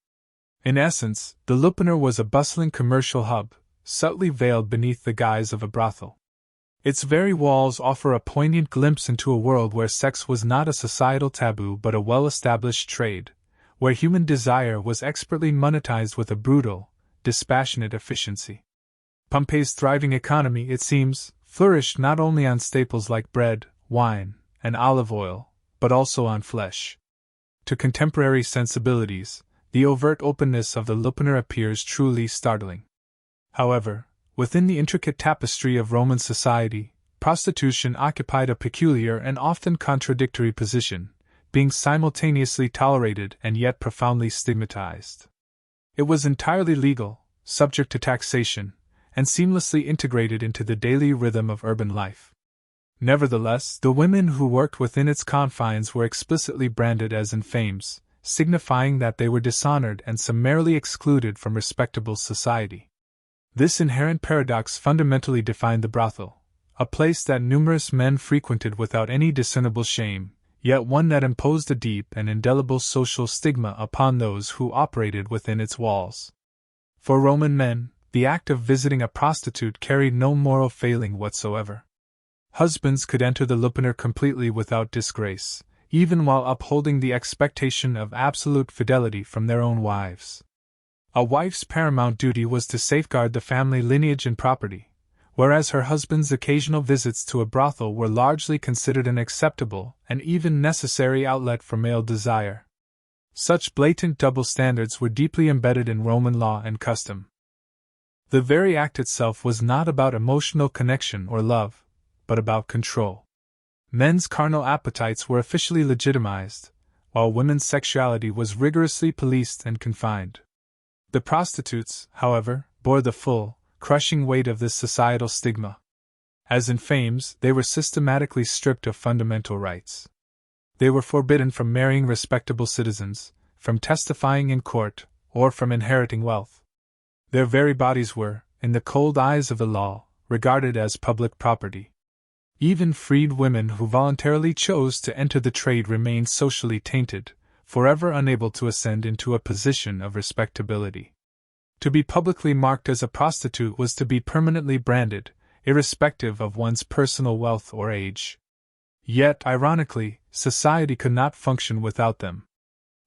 In essence, the Lupanar was a bustling commercial hub, subtly veiled beneath the guise of a brothel. Its very walls offer a poignant glimpse into a world where sex was not a societal taboo but a well-established trade, where human desire was expertly monetized with a brutal, dispassionate efficiency. Pompeii's thriving economy, it seems, flourished not only on staples like bread, wine, and olive oil, but also on flesh. To contemporary sensibilities, the overt openness of the Lupanar appears truly startling. However, within the intricate tapestry of Roman society, prostitution occupied a peculiar and often contradictory position, being simultaneously tolerated and yet profoundly stigmatized. It was entirely legal, subject to taxation, and seamlessly integrated into the daily rhythm of urban life. Nevertheless, the women who worked within its confines were explicitly branded as infames, signifying that they were dishonored and summarily excluded from respectable society. This inherent paradox fundamentally defined the brothel, a place that numerous men frequented without any discernible shame, yet one that imposed a deep and indelible social stigma upon those who operated within its walls. For Roman men, the act of visiting a prostitute carried no moral failing whatsoever. Husbands could enter the Lupanar completely without disgrace, even while upholding the expectation of absolute fidelity from their own wives. A wife's paramount duty was to safeguard the family lineage and property, whereas her husband's occasional visits to a brothel were largely considered an acceptable and even necessary outlet for male desire. Such blatant double standards were deeply embedded in Roman law and custom. The very act itself was not about emotional connection or love, but about control. Men's carnal appetites were officially legitimized, while women's sexuality was rigorously policed and confined. The prostitutes, however, bore the full, crushing weight of this societal stigma. As infames, they were systematically stripped of fundamental rights. They were forbidden from marrying respectable citizens, from testifying in court, or from inheriting wealth. Their very bodies were, in the cold eyes of the law, regarded as public property. Even freed women who voluntarily chose to enter the trade remained socially tainted, forever unable to ascend into a position of respectability. To be publicly marked as a prostitute was to be permanently branded, irrespective of one's personal wealth or age. Yet, ironically, society could not function without them.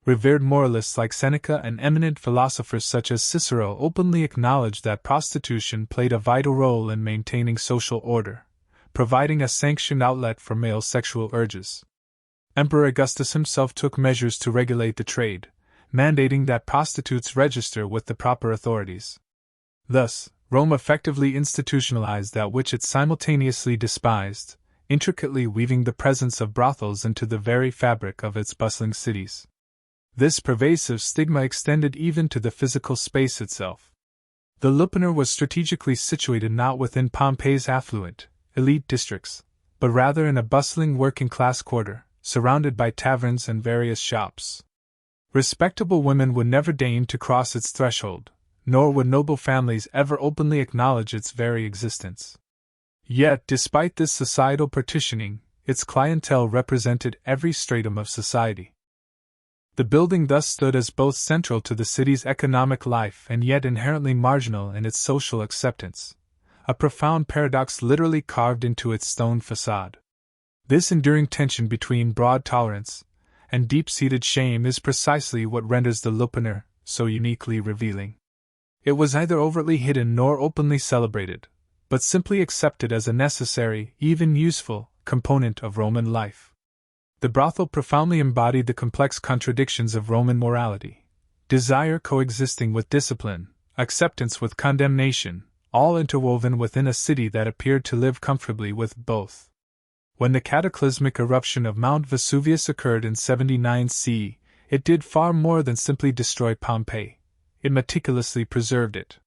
Revered moralists like Seneca and eminent philosophers such as Cicero openly acknowledged that prostitution played a vital role in maintaining social order, providing a sanctioned outlet for male sexual urges. Emperor Augustus himself took measures to regulate the trade, mandating that prostitutes register with the proper authorities. Thus, Rome effectively institutionalized that which it simultaneously despised, intricately weaving the presence of brothels into the very fabric of its bustling cities. This pervasive stigma extended even to the physical space itself. The Lupanar was strategically situated not within Pompeii's affluent, elite districts, but rather in a bustling working-class quarter, surrounded by taverns and various shops. Respectable women would never deign to cross its threshold, nor would noble families ever openly acknowledge its very existence. Yet, despite this societal partitioning, its clientele represented every stratum of society. The building thus stood as both central to the city's economic life and yet inherently marginal in its social acceptance, a profound paradox literally carved into its stone facade. This enduring tension between broad tolerance and deep-seated shame is precisely what renders the Lupanar so uniquely revealing. It was neither overtly hidden nor openly celebrated, but simply accepted as a necessary, even useful, component of Roman life. The brothel profoundly embodied the complex contradictions of Roman morality: desire coexisting with discipline, acceptance with condemnation, all interwoven within a city that appeared to live comfortably with both. When the cataclysmic eruption of Mount Vesuvius occurred in 79 CE, it did far more than simply destroy Pompeii. It meticulously preserved it.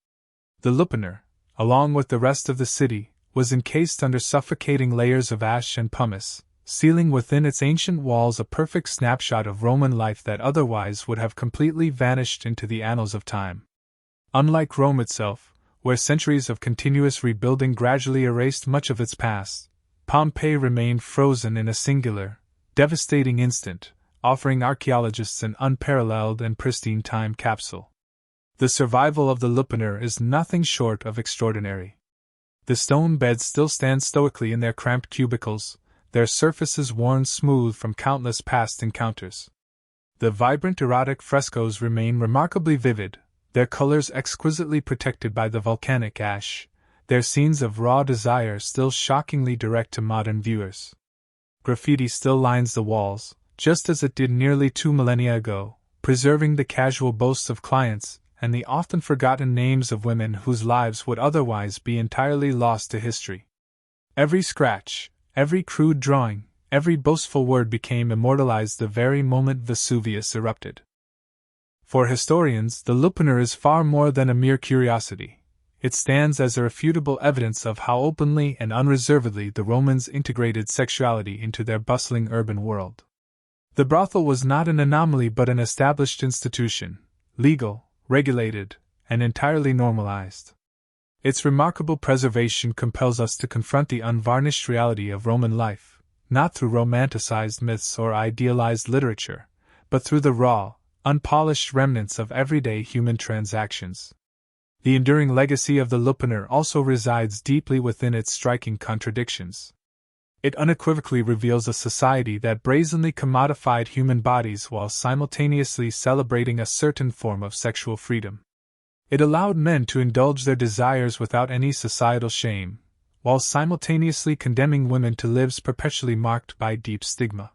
The Lupanar, along with the rest of the city, was encased under suffocating layers of ash and pumice, sealing within its ancient walls a perfect snapshot of Roman life that otherwise would have completely vanished into the annals of time. Unlike Rome itself, where centuries of continuous rebuilding gradually erased much of its past, Pompeii remained frozen in a singular, devastating instant, offering archaeologists an unparalleled and pristine time capsule. The survival of the Lupanar is nothing short of extraordinary. The stone beds still stand stoically in their cramped cubicles, their surfaces worn smooth from countless past encounters. The vibrant erotic frescoes remain remarkably vivid, their colors exquisitely protected by the volcanic ash, their scenes of raw desire still shockingly direct to modern viewers. Graffiti still lines the walls, just as it did nearly 2 millennia ago, preserving the casual boasts of clients and the often forgotten names of women whose lives would otherwise be entirely lost to history. Every scratch, every crude drawing, every boastful word became immortalized the very moment Vesuvius erupted. For historians, the Lupanar is far more than a mere curiosity. It stands as irrefutable evidence of how openly and unreservedly the Romans integrated sexuality into their bustling urban world. The brothel was not an anomaly but an established institution, legal, regulated, and entirely normalized. Its remarkable preservation compels us to confront the unvarnished reality of Roman life, not through romanticized myths or idealized literature, but through the raw, unpolished remnants of everyday human transactions. The enduring legacy of the Lupanar also resides deeply within its striking contradictions. It unequivocally reveals a society that brazenly commodified human bodies while simultaneously celebrating a certain form of sexual freedom. It allowed men to indulge their desires without any societal shame, while simultaneously condemning women to lives perpetually marked by deep stigma.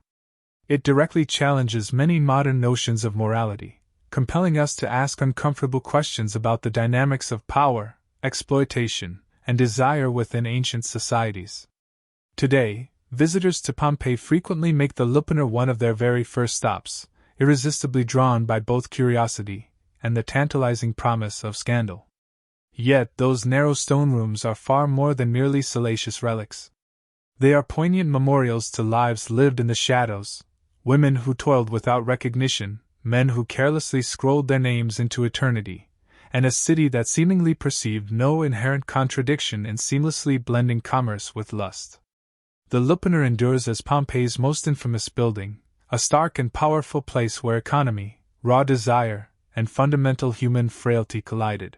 It directly challenges many modern notions of morality, compelling us to ask uncomfortable questions about the dynamics of power, exploitation, and desire within ancient societies. Today, visitors to Pompeii frequently make the Lupanar one of their very first stops, irresistibly drawn by both curiosity and the tantalizing promise of scandal. Yet those narrow stone rooms are far more than merely salacious relics. They are poignant memorials to lives lived in the shadows, women who toiled without recognition, men who carelessly scrolled their names into eternity, and a city that seemingly perceived no inherent contradiction in seamlessly blending commerce with lust. The Lupanar endures as Pompeii's most infamous building, a stark and powerful place where economy, raw desire, and fundamental human frailty collided.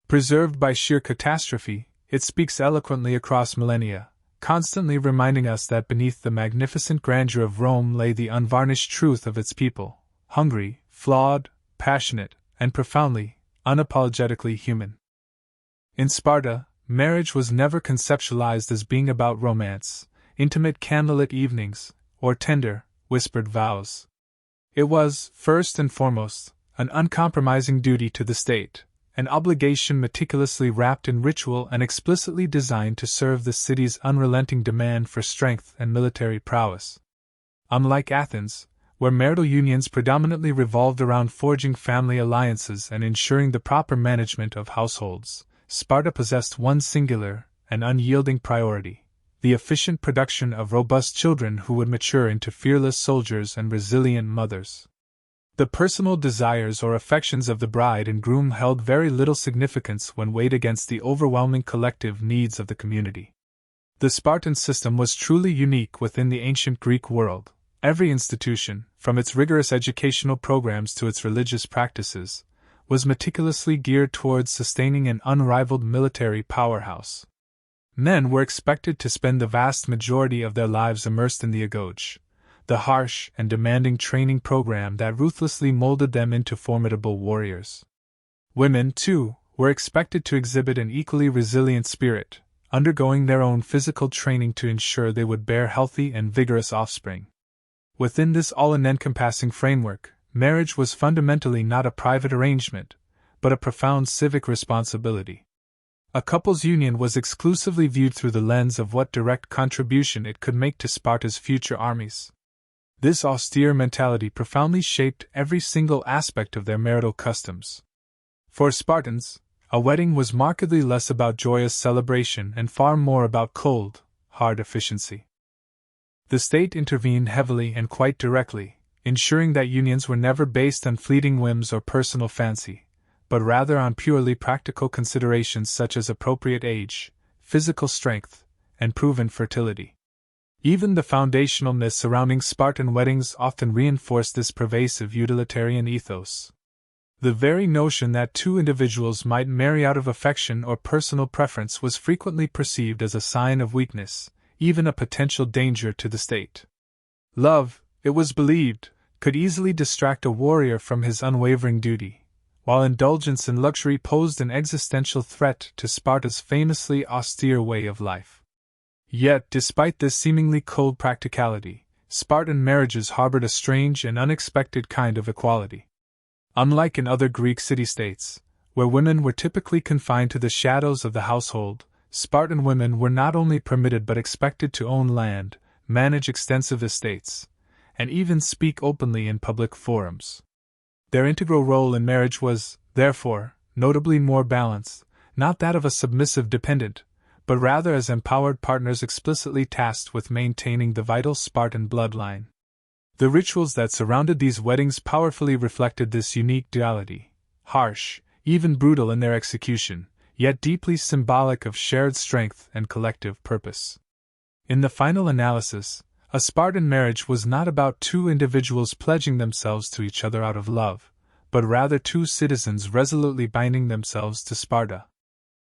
Preserved by sheer catastrophe, it speaks eloquently across millennia, constantly reminding us that beneath the magnificent grandeur of Rome lay the unvarnished truth of its people, hungry, flawed, passionate, and profoundly, unapologetically human. In Sparta, marriage was never conceptualized as being about romance, intimate candlelit evenings, or tender, whispered vows. It was, first and foremost, an uncompromising duty to the state, an obligation meticulously wrapped in ritual and explicitly designed to serve the city's unrelenting demand for strength and military prowess. Unlike Athens, where marital unions predominantly revolved around forging family alliances and ensuring the proper management of households, Sparta possessed one singular and unyielding priority: the efficient production of robust children who would mature into fearless soldiers and resilient mothers. The personal desires or affections of the bride and groom held very little significance when weighed against the overwhelming collective needs of the community. The Spartan system was truly unique within the ancient Greek world. Every institution, from its rigorous educational programs to its religious practices, was meticulously geared towards sustaining an unrivaled military powerhouse. Men were expected to spend the vast majority of their lives immersed in the agoge, the harsh and demanding training program that ruthlessly molded them into formidable warriors. Women, too, were expected to exhibit an equally resilient spirit, undergoing their own physical training to ensure they would bear healthy and vigorous offspring. Within this all-encompassing framework, marriage was fundamentally not a private arrangement, but a profound civic responsibility. A couple's union was exclusively viewed through the lens of what direct contribution it could make to Sparta's future armies. This austere mentality profoundly shaped every single aspect of their marital customs. For Spartans, a wedding was markedly less about joyous celebration and far more about cold, hard efficiency. The state intervened heavily and quite directly, ensuring that unions were never based on fleeting whims or personal fancy, but rather on purely practical considerations such as appropriate age, physical strength, and proven fertility. Even the foundational myths surrounding Spartan weddings often reinforce this pervasive utilitarian ethos. The very notion that two individuals might marry out of affection or personal preference was frequently perceived as a sign of weakness, even a potential danger to the state. Love, it was believed, could easily distract a warrior from his unwavering duty, while indulgence in luxury posed an existential threat to Sparta's famously austere way of life. Yet, despite this seemingly cold practicality, Spartan marriages harbored a strange and unexpected kind of equality. Unlike in other Greek city-states, where women were typically confined to the shadows of the household, Spartan women were not only permitted but expected to own land, manage extensive estates, and even speak openly in public forums. Their integral role in marriage was, therefore, notably more balanced, not that of a submissive dependent, but rather as empowered partners explicitly tasked with maintaining the vital Spartan bloodline. The rituals that surrounded these weddings powerfully reflected this unique duality, harsh, even brutal in their execution, yet deeply symbolic of shared strength and collective purpose. In the final analysis, a Spartan marriage was not about two individuals pledging themselves to each other out of love, but rather two citizens resolutely binding themselves to Sparta.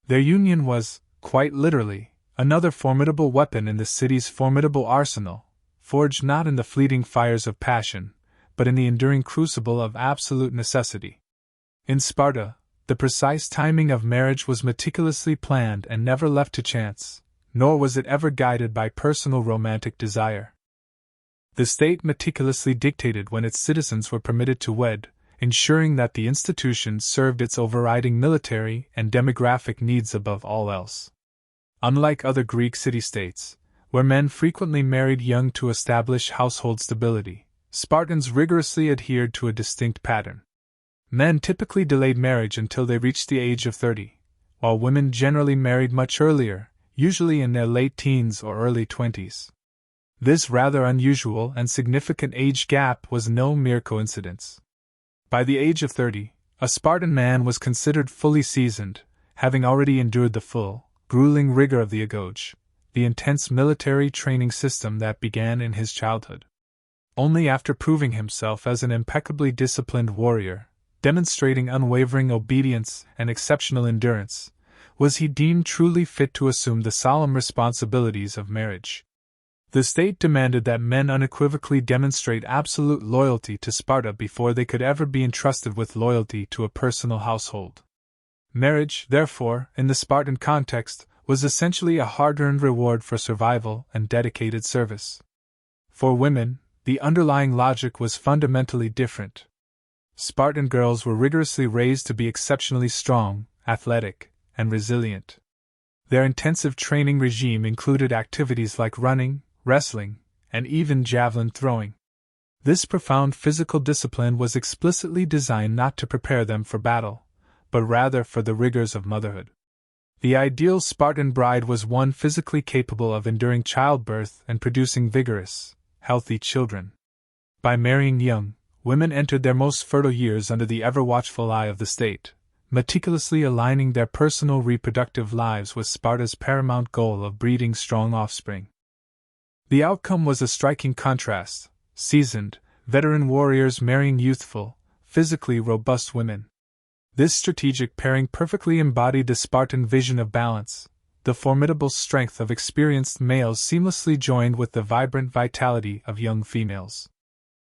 Their union was, quite literally, another formidable weapon in the city's formidable arsenal, forged not in the fleeting fires of passion, but in the enduring crucible of absolute necessity. In Sparta, the precise timing of marriage was meticulously planned and never left to chance, nor was it ever guided by personal romantic desire. The state meticulously dictated when its citizens were permitted to wed, ensuring that the institution served its overriding military and demographic needs above all else. Unlike other Greek city-states, where men frequently married young to establish household stability, Spartans rigorously adhered to a distinct pattern. Men typically delayed marriage until they reached the age of 30, while women generally married much earlier, usually in their late teens or early 20s. This rather unusual and significant age gap was no mere coincidence. By the age of 30, a Spartan man was considered fully seasoned, having already endured the full, grueling rigor of the agoge, the intense military training system that began in his childhood. Only after proving himself as an impeccably disciplined warrior, demonstrating unwavering obedience and exceptional endurance, was he deemed truly fit to assume the solemn responsibilities of marriage. The state demanded that men unequivocally demonstrate absolute loyalty to Sparta before they could ever be entrusted with loyalty to a personal household. Marriage, therefore, in the Spartan context, was essentially a hard-earned reward for survival and dedicated service. For women, the underlying logic was fundamentally different. Spartan girls were rigorously raised to be exceptionally strong, athletic, and resilient. Their intensive training regime included activities like running, wrestling, and even javelin throwing. This profound physical discipline was explicitly designed not to prepare them for battle, but rather for the rigors of motherhood. The ideal Spartan bride was one physically capable of enduring childbirth and producing vigorous, healthy children. By marrying young, women entered their most fertile years under the ever-watchful eye of the state, meticulously aligning their personal reproductive lives with Sparta's paramount goal of breeding strong offspring. The outcome was a striking contrast: seasoned, veteran warriors marrying youthful, physically robust women. This strategic pairing perfectly embodied the Spartan vision of balance, the formidable strength of experienced males seamlessly joined with the vibrant vitality of young females.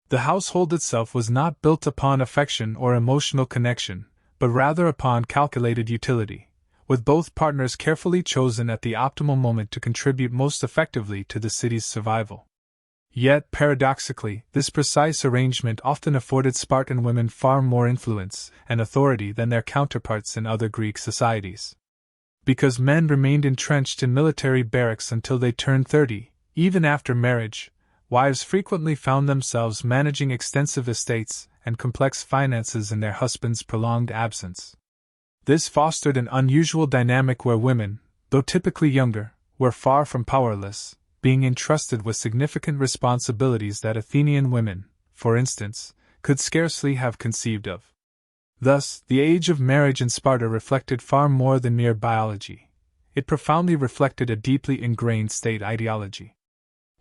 The household itself was not built upon affection or emotional connection, but rather upon calculated utility, with both partners carefully chosen at the optimal moment to contribute most effectively to the city's survival. Yet, paradoxically, this precise arrangement often afforded Spartan women far more influence and authority than their counterparts in other Greek societies. Because men remained entrenched in military barracks until they turned 30, even after marriage, wives frequently found themselves managing extensive estates and complex finances in their husbands' prolonged absence. This fostered an unusual dynamic where women, though typically younger, were far from powerless, being entrusted with significant responsibilities that Athenian women, for instance, could scarcely have conceived of. Thus, the age of marriage in Sparta reflected far more than mere biology. It profoundly reflected a deeply ingrained state ideology.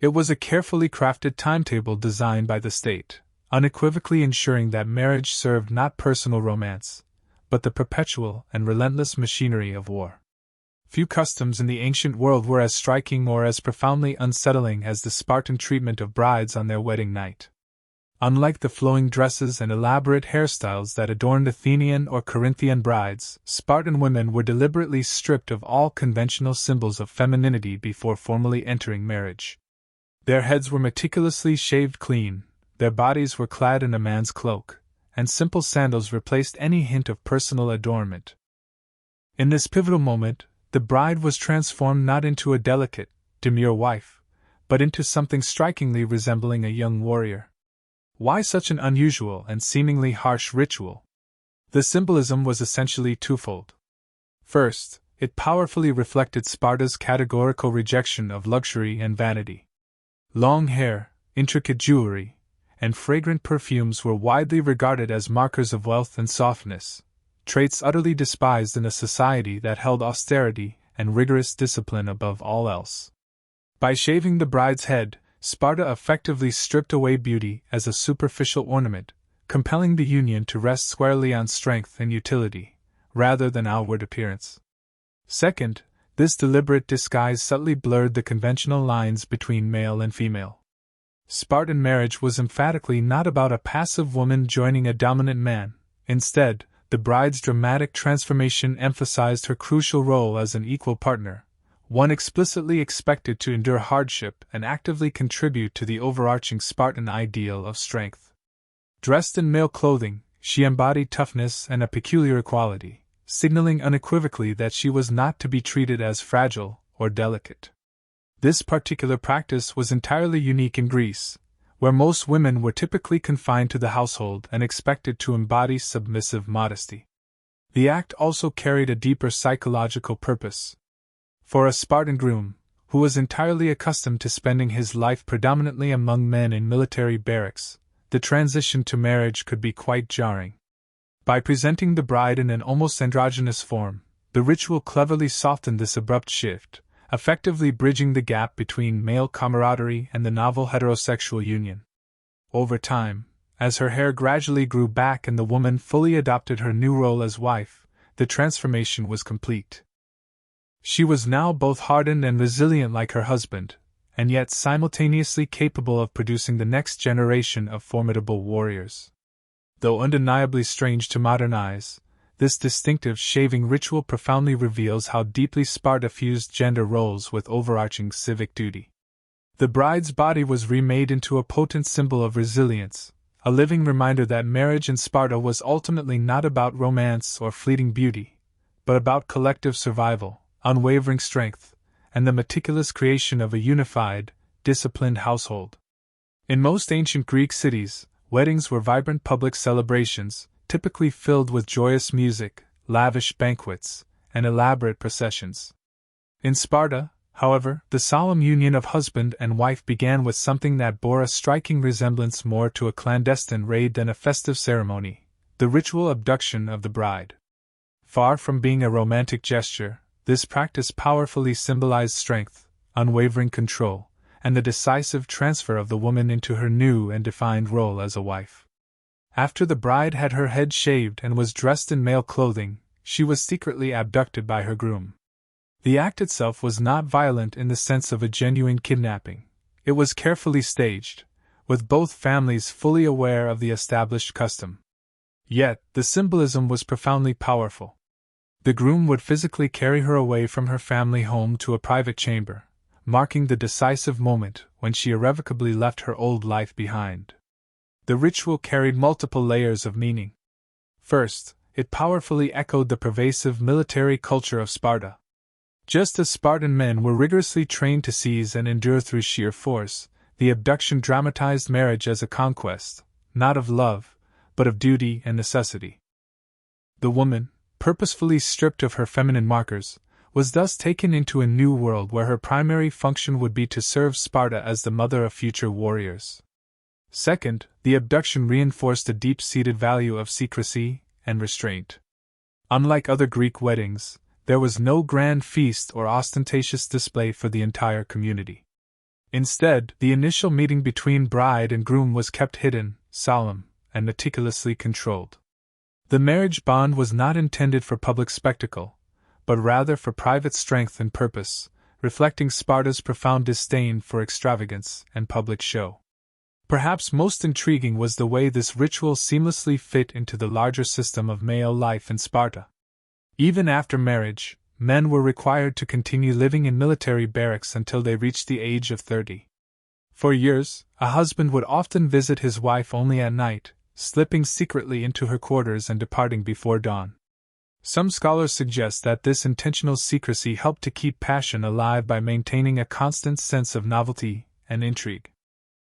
It was a carefully crafted timetable designed by the state, unequivocally ensuring that marriage served not personal romance, but the perpetual and relentless machinery of war. Few customs in the ancient world were as striking or as profoundly unsettling as the Spartan treatment of brides on their wedding night. Unlike the flowing dresses and elaborate hairstyles that adorned Athenian or Corinthian brides, Spartan women were deliberately stripped of all conventional symbols of femininity before formally entering marriage. Their heads were meticulously shaved clean, their bodies were clad in a man's cloak, and simple sandals replaced any hint of personal adornment. In this pivotal moment, the bride was transformed not into a delicate, demure wife, but into something strikingly resembling a young warrior. Why such an unusual and seemingly harsh ritual? The symbolism was essentially twofold. First, it powerfully reflected Sparta's categorical rejection of luxury and vanity. Long hair, intricate jewelry, and fragrant perfumes were widely regarded as markers of wealth and softness, traits utterly despised in a society that held austerity and rigorous discipline above all else. By shaving the bride's head, Sparta effectively stripped away beauty as a superficial ornament, compelling the union to rest squarely on strength and utility, rather than outward appearance. Second, this deliberate disguise subtly blurred the conventional lines between male and female. Spartan marriage was emphatically not about a passive woman joining a dominant man. Instead, the bride's dramatic transformation emphasized her crucial role as an equal partner, one explicitly expected to endure hardship and actively contribute to the overarching Spartan ideal of strength. Dressed in male clothing, she embodied toughness and a peculiar equality, signaling unequivocally that she was not to be treated as fragile or delicate. This particular practice was entirely unique in Greece, where most women were typically confined to the household and expected to embody submissive modesty. The act also carried a deeper psychological purpose. For a Spartan groom, who was entirely accustomed to spending his life predominantly among men in military barracks, the transition to marriage could be quite jarring. By presenting the bride in an almost androgynous form, the ritual cleverly softened this abrupt shift, effectively bridging the gap between male camaraderie and the novel heterosexual union. Over time, as her hair gradually grew back and the woman fully adopted her new role as wife, the transformation was complete. She was now both hardened and resilient like her husband, and yet simultaneously capable of producing the next generation of formidable warriors. Though undeniably strange to modern eyes, this distinctive shaving ritual profoundly reveals how deeply Sparta fused gender roles with overarching civic duty. The bride's body was remade into a potent symbol of resilience, a living reminder that marriage in Sparta was ultimately not about romance or fleeting beauty, but about collective survival, unwavering strength, and the meticulous creation of a unified, disciplined household. In most ancient Greek cities, weddings were vibrant public celebrations, typically filled with joyous music, lavish banquets, and elaborate processions. In Sparta, however, the solemn union of husband and wife began with something that bore a striking resemblance more to a clandestine raid than a festive ceremony: the ritual abduction of the bride. Far from being a romantic gesture, this practice powerfully symbolized strength, unwavering control, and the decisive transfer of the woman into her new and defined role as a wife. After the bride had her head shaved and was dressed in male clothing, she was secretly abducted by her groom. The act itself was not violent in the sense of a genuine kidnapping. It was carefully staged, with both families fully aware of the established custom. Yet, the symbolism was profoundly powerful. The groom would physically carry her away from her family home to a private chamber, marking the decisive moment when she irrevocably left her old life behind. The ritual carried multiple layers of meaning. First, it powerfully echoed the pervasive military culture of Sparta. Just as Spartan men were rigorously trained to seize and endure through sheer force, the abduction dramatized marriage as a conquest, not of love, but of duty and necessity. The woman, purposefully stripped of her feminine markers, was thus taken into a new world where her primary function would be to serve Sparta as the mother of future warriors. Second, the abduction reinforced a deep-seated value of secrecy, and restraint. Unlike other Greek weddings, there was no grand feast or ostentatious display for the entire community. Instead, the initial meeting between bride and groom was kept hidden, solemn, and meticulously controlled. The marriage bond was not intended for public spectacle, but rather for private strength and purpose, reflecting Sparta's profound disdain for extravagance and public show. Perhaps most intriguing was the way this ritual seamlessly fit into the larger system of male life in Sparta. Even after marriage, men were required to continue living in military barracks until they reached the age of 30. For years, a husband would often visit his wife only at night, slipping secretly into her quarters and departing before dawn. Some scholars suggest that this intentional secrecy helped to keep passion alive by maintaining a constant sense of novelty and intrigue.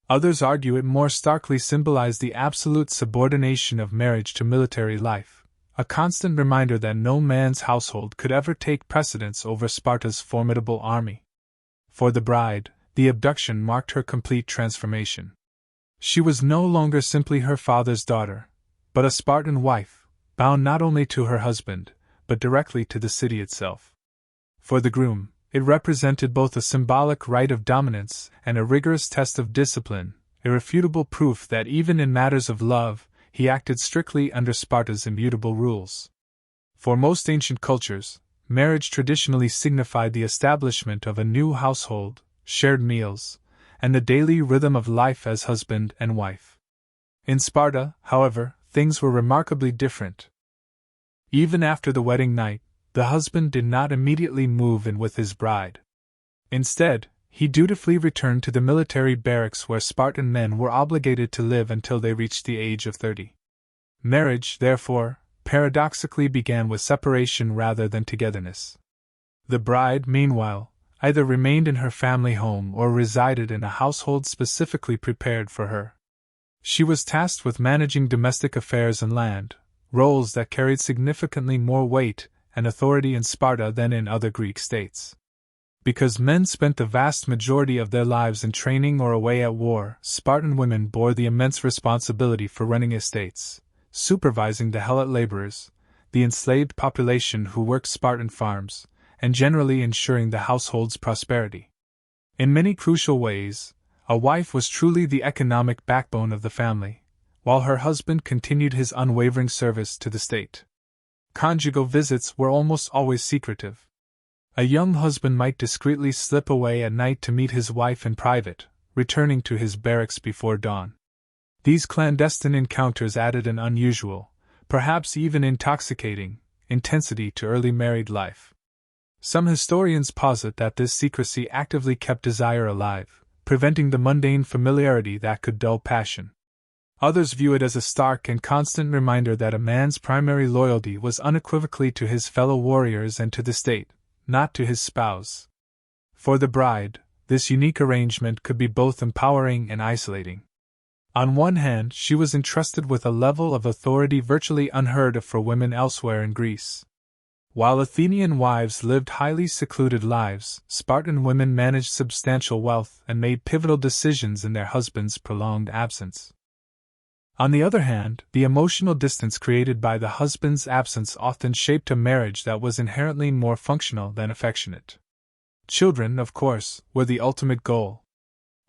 Others argue it more starkly symbolized the absolute subordination of marriage to military life, a constant reminder that no man's household could ever take precedence over Sparta's formidable army. For the bride, the abduction marked her complete transformation. She was no longer simply her father's daughter, but a Spartan wife, bound not only to her husband, but directly to the city itself. For the groom, it represented both a symbolic rite of dominance and a rigorous test of discipline, irrefutable proof that even in matters of love, he acted strictly under Sparta's immutable rules. For most ancient cultures, marriage traditionally signified the establishment of a new household, shared meals, and the daily rhythm of life as husband and wife. In Sparta, however, things were remarkably different. Even after the wedding night, the husband did not immediately move in with his bride. Instead, he dutifully returned to the military barracks where Spartan men were obligated to live until they reached the age of 30. Marriage, therefore, paradoxically began with separation rather than togetherness. The bride, meanwhile, either remained in her family home or resided in a household specifically prepared for her. She was tasked with managing domestic affairs and land, roles that carried significantly more weight and authority in Sparta than in other Greek states. Because men spent the vast majority of their lives in training or away at war, Spartan women bore the immense responsibility for running estates, supervising the helot laborers, the enslaved population who worked Spartan farms, and generally ensuring the household's prosperity. In many crucial ways, a wife was truly the economic backbone of the family, while her husband continued his unwavering service to the state. Conjugal visits were almost always secretive. A young husband might discreetly slip away at night to meet his wife in private, returning to his barracks before dawn. These clandestine encounters added an unusual, perhaps even intoxicating, intensity to early married life. Some historians posit that this secrecy actively kept desire alive, preventing the mundane familiarity that could dull passion. Others view it as a stark and constant reminder that a man's primary loyalty was unequivocally to his fellow warriors and to the state, not to his spouse. For the bride, this unique arrangement could be both empowering and isolating. On one hand, she was entrusted with a level of authority virtually unheard of for women elsewhere in Greece. While Athenian wives lived highly secluded lives, Spartan women managed substantial wealth and made pivotal decisions in their husbands' prolonged absence. On the other hand, the emotional distance created by the husband's absence often shaped a marriage that was inherently more functional than affectionate. Children, of course, were the ultimate goal.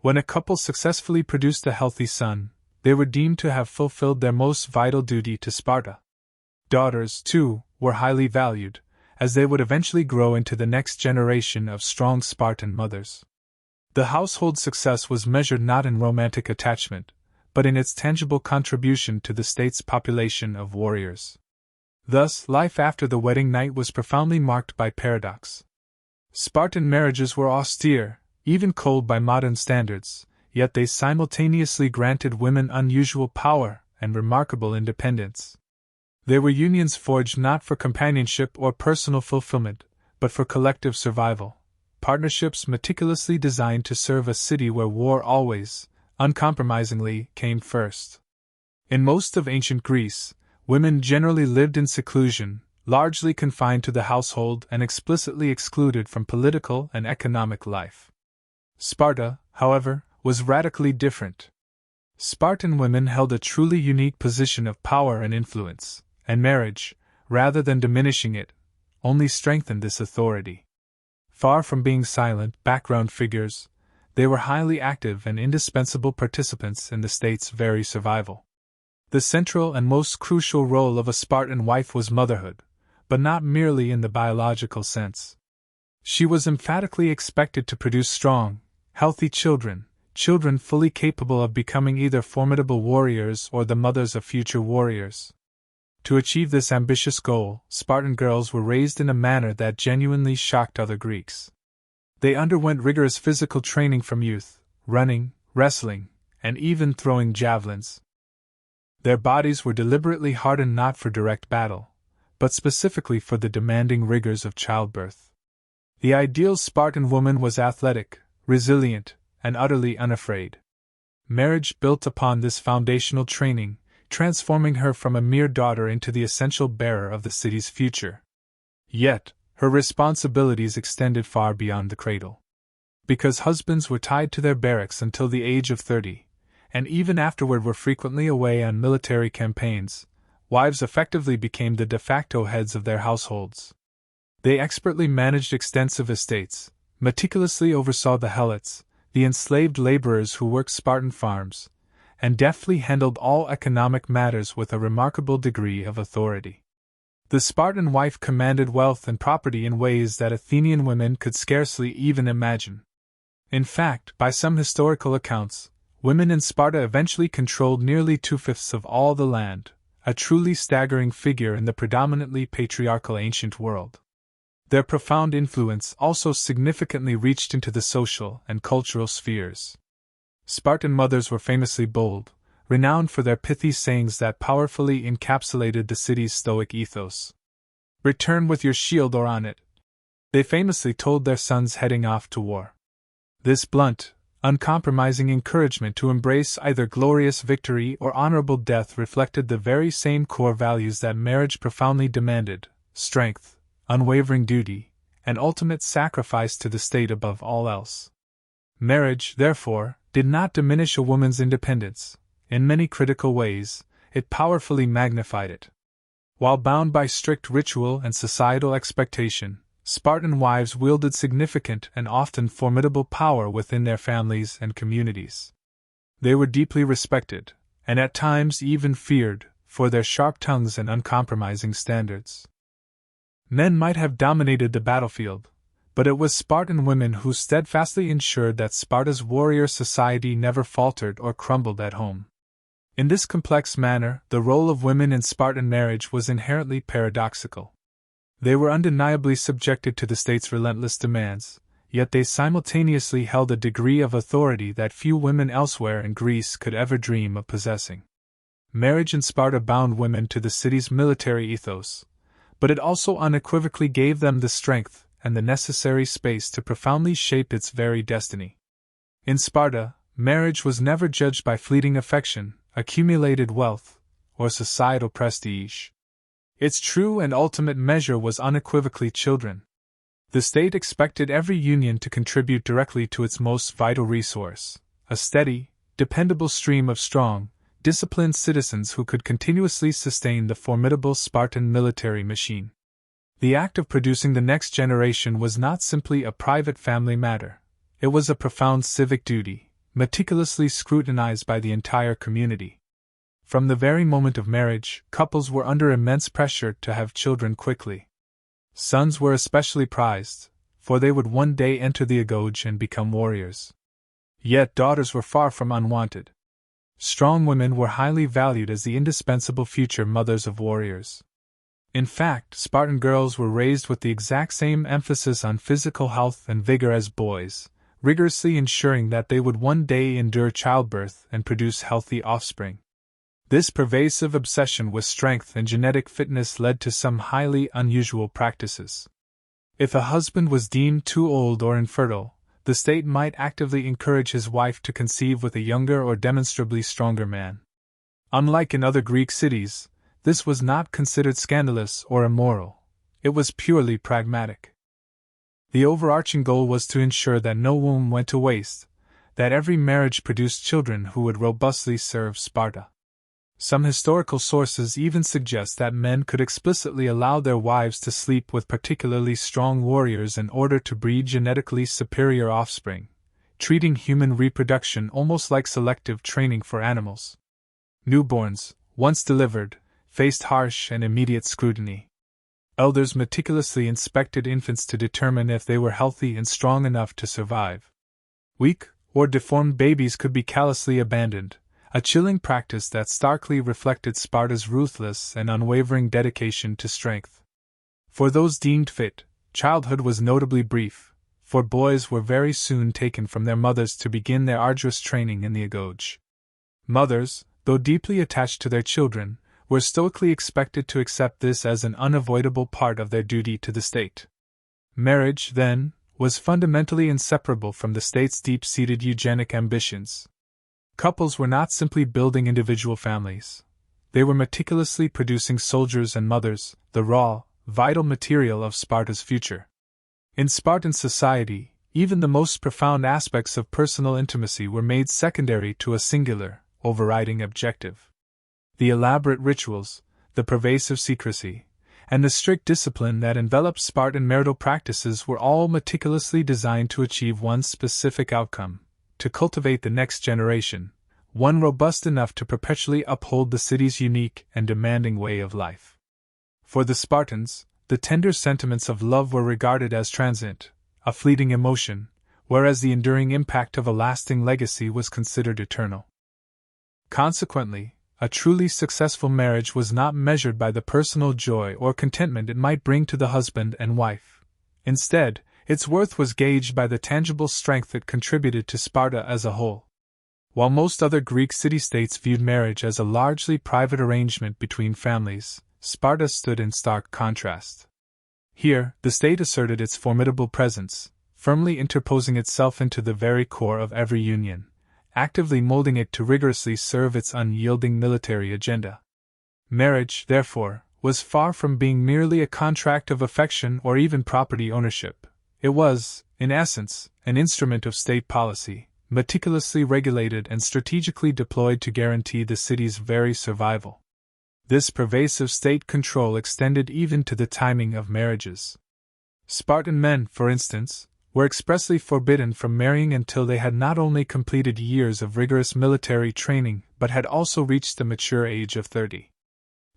When a couple successfully produced a healthy son, they were deemed to have fulfilled their most vital duty to Sparta. Daughters, too, were highly valued, as they would eventually grow into the next generation of strong Spartan mothers. The household success was measured not in romantic attachment, but in its tangible contribution to the state's population of warriors. Thus, life after the wedding night was profoundly marked by paradox. Spartan marriages were austere, even cold by modern standards, yet they simultaneously granted women unusual power and remarkable independence. They were unions forged not for companionship or personal fulfillment, but for collective survival, partnerships meticulously designed to serve a city where war always, uncompromisingly, came first. In most of ancient Greece, women generally lived in seclusion, largely confined to the household and explicitly excluded from political and economic life. Sparta, however, was radically different. Spartan women held a truly unique position of power and influence, and marriage, rather than diminishing it, only strengthened this authority. Far from being silent, background figures, they were highly active and indispensable participants in the state's very survival. The central and most crucial role of a Spartan wife was motherhood, but not merely in the biological sense. She was emphatically expected to produce strong, healthy children fully capable of becoming either formidable warriors or the mothers of future warriors. To achieve this ambitious goal, Spartan girls were raised in a manner that genuinely shocked other Greeks. They underwent rigorous physical training from youth, running, wrestling, and even throwing javelins. Their bodies were deliberately hardened not for direct battle, but specifically for the demanding rigors of childbirth. The ideal Spartan woman was athletic, resilient, and utterly unafraid. Marriage built upon this foundational training, transforming her from a mere daughter into the essential bearer of the city's future. Yet, her responsibilities extended far beyond the cradle. Because husbands were tied to their barracks until the age of 30, and even afterward were frequently away on military campaigns, wives effectively became the de facto heads of their households. They expertly managed extensive estates, meticulously oversaw the helots, the enslaved laborers who worked Spartan farms, and deftly handled all economic matters with a remarkable degree of authority. The Spartan wife commanded wealth and property in ways that Athenian women could scarcely even imagine. In fact, by some historical accounts, women in Sparta eventually controlled nearly 2/5 of all the land, a truly staggering figure in the predominantly patriarchal ancient world. Their profound influence also significantly reached into the social and cultural spheres. Spartan mothers were famously bold, renowned for their pithy sayings that powerfully encapsulated the city's stoic ethos. "Return with your shield or on it," they famously told their sons heading off to war. This blunt, uncompromising encouragement to embrace either glorious victory or honorable death reflected the very same core values that marriage profoundly demanded: strength, unwavering duty, and ultimate sacrifice to the state above all else. Marriage, therefore, did not diminish a woman's independence. In many critical ways, it powerfully magnified it. While bound by strict ritual and societal expectation, Spartan wives wielded significant and often formidable power within their families and communities. They were deeply respected, and at times even feared, for their sharp tongues and uncompromising standards. Men might have dominated the battlefield, but it was Spartan women who steadfastly ensured that Sparta's warrior society never faltered or crumbled at home. In this complex manner, the role of women in Spartan marriage was inherently paradoxical. They were undeniably subjected to the state's relentless demands, yet they simultaneously held a degree of authority that few women elsewhere in Greece could ever dream of possessing. Marriage in Sparta bound women to the city's military ethos, but it also unequivocally gave them the strength and the necessary space to profoundly shape its very destiny. In Sparta, marriage was never judged by fleeting affection, accumulated wealth, or societal prestige. Its true and ultimate measure was unequivocally children. The state expected every union to contribute directly to its most vital resource, a steady, dependable stream of strong, disciplined citizens who could continuously sustain the formidable Spartan military machine. The act of producing the next generation was not simply a private family matter. It was a profound civic duty, meticulously scrutinized by the entire community. From the very moment of marriage, couples were under immense pressure to have children quickly. Sons were especially prized, for they would one day enter the agoge and become warriors. Yet daughters were far from unwanted. Strong women were highly valued as the indispensable future mothers of warriors. In fact, Spartan girls were raised with the exact same emphasis on physical health and vigor as boys, rigorously ensuring that they would one day endure childbirth and produce healthy offspring. This pervasive obsession with strength and genetic fitness led to some highly unusual practices. If a husband was deemed too old or infertile, the state might actively encourage his wife to conceive with a younger or demonstrably stronger man. Unlike in other Greek cities, this was not considered scandalous or immoral. It was purely pragmatic. The overarching goal was to ensure that no womb went to waste, that every marriage produced children who would robustly serve Sparta. Some historical sources even suggest that men could explicitly allow their wives to sleep with particularly strong warriors in order to breed genetically superior offspring, treating human reproduction almost like selective training for animals. Newborns, once delivered, faced harsh and immediate scrutiny. Elders meticulously inspected infants to determine if they were healthy and strong enough to survive. Weak or deformed babies could be callously abandoned, a chilling practice that starkly reflected Sparta's ruthless and unwavering dedication to strength. For those deemed fit, childhood was notably brief, for boys were very soon taken from their mothers to begin their arduous training in the agoge. Mothers, though deeply attached to their children, were stoically expected to accept this as an unavoidable part of their duty to the state. Marriage, then, was fundamentally inseparable from the state's deep-seated eugenic ambitions. Couples were not simply building individual families. They were meticulously producing soldiers and mothers, the raw, vital material of Sparta's future. In Spartan society, even the most profound aspects of personal intimacy were made secondary to a singular, overriding objective. The elaborate rituals, the pervasive secrecy, and the strict discipline that enveloped Spartan marital practices were all meticulously designed to achieve one specific outcome: to cultivate the next generation, one robust enough to perpetually uphold the city's unique and demanding way of life. For the Spartans, the tender sentiments of love were regarded as transient, a fleeting emotion, whereas the enduring impact of a lasting legacy was considered eternal. Consequently, a truly successful marriage was not measured by the personal joy or contentment it might bring to the husband and wife. Instead, its worth was gauged by the tangible strength it contributed to Sparta as a whole. While most other Greek city-states viewed marriage as a largely private arrangement between families, Sparta stood in stark contrast. Here, the state asserted its formidable presence, firmly interposing itself into the very core of every union, actively molding it to rigorously serve its unyielding military agenda. Marriage, therefore, was far from being merely a contract of affection or even property ownership. It was, in essence, an instrument of state policy, meticulously regulated and strategically deployed to guarantee the city's very survival. This pervasive state control extended even to the timing of marriages. Spartan men, for instance, were expressly forbidden from marrying until they had not only completed years of rigorous military training but had also reached the mature age of 30.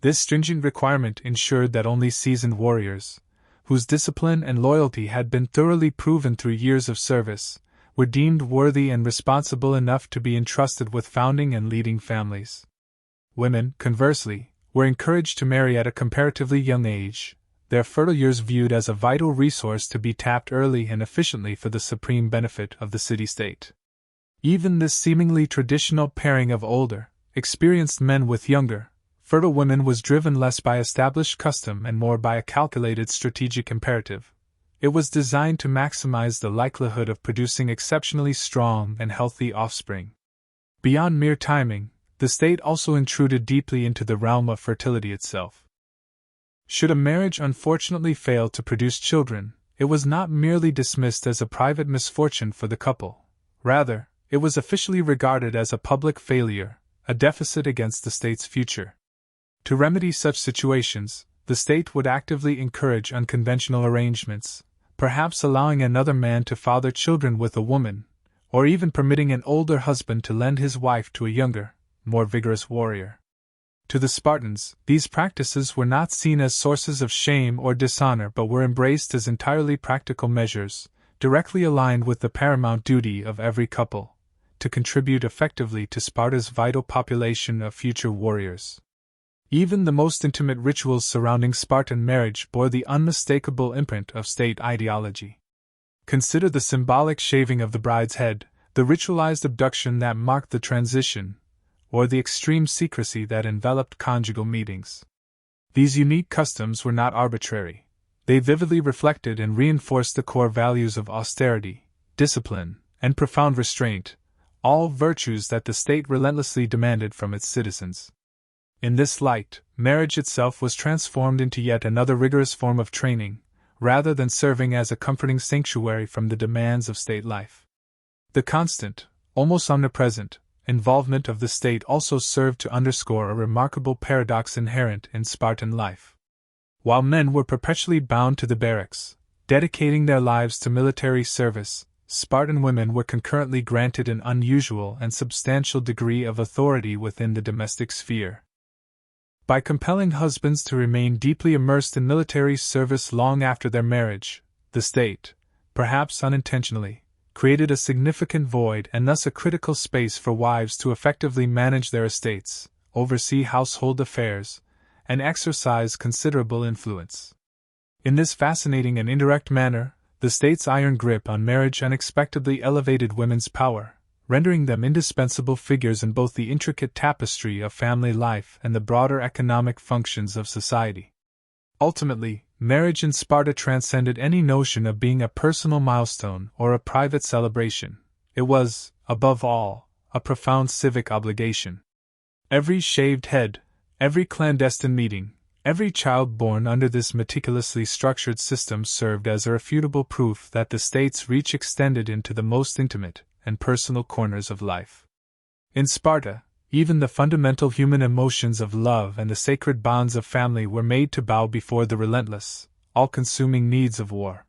This stringent requirement ensured that only seasoned warriors, whose discipline and loyalty had been thoroughly proven through years of service, were deemed worthy and responsible enough to be entrusted with founding and leading families. Women, conversely, were encouraged to marry at a comparatively young age, their fertile years viewed as a vital resource to be tapped early and efficiently for the supreme benefit of the city-state. Even this seemingly traditional pairing of older, experienced men with younger, fertile women was driven less by established custom and more by a calculated strategic imperative. It was designed to maximize the likelihood of producing exceptionally strong and healthy offspring. Beyond mere timing, the state also intruded deeply into the realm of fertility itself. Should a marriage unfortunately fail to produce children, it was not merely dismissed as a private misfortune for the couple. Rather, it was officially regarded as a public failure, a deficit against the state's future. To remedy such situations, the state would actively encourage unconventional arrangements, perhaps allowing another man to father children with a woman, or even permitting an older husband to lend his wife to a younger, more vigorous warrior. To the Spartans, these practices were not seen as sources of shame or dishonor but were embraced as entirely practical measures, directly aligned with the paramount duty of every couple, to contribute effectively to Sparta's vital population of future warriors. Even the most intimate rituals surrounding Spartan marriage bore the unmistakable imprint of state ideology. Consider the symbolic shaving of the bride's head, the ritualized abduction that marked the transition, or the extreme secrecy that enveloped conjugal meetings. These unique customs were not arbitrary. They vividly reflected and reinforced the core values of austerity, discipline, and profound restraint, all virtues that the state relentlessly demanded from its citizens. In this light, marriage itself was transformed into yet another rigorous form of training, rather than serving as a comforting sanctuary from the demands of state life. The constant, almost omnipresent, involvement of the state also served to underscore a remarkable paradox inherent in Spartan life. While men were perpetually bound to the barracks, dedicating their lives to military service, Spartan women were concurrently granted an unusual and substantial degree of authority within the domestic sphere. By compelling husbands to remain deeply immersed in military service long after their marriage, the state, perhaps unintentionally, created a significant void and thus a critical space for wives to effectively manage their estates, oversee household affairs, and exercise considerable influence. In this fascinating and indirect manner, the state's iron grip on marriage unexpectedly elevated women's power, rendering them indispensable figures in both the intricate tapestry of family life and the broader economic functions of society. Ultimately, marriage in Sparta transcended any notion of being a personal milestone or a private celebration. It was, above all, a profound civic obligation. Every shaved head, every clandestine meeting, every child born under this meticulously structured system served as irrefutable proof that the state's reach extended into the most intimate and personal corners of life. In Sparta, even the fundamental human emotions of love and the sacred bonds of family were made to bow before the relentless, all-consuming needs of war.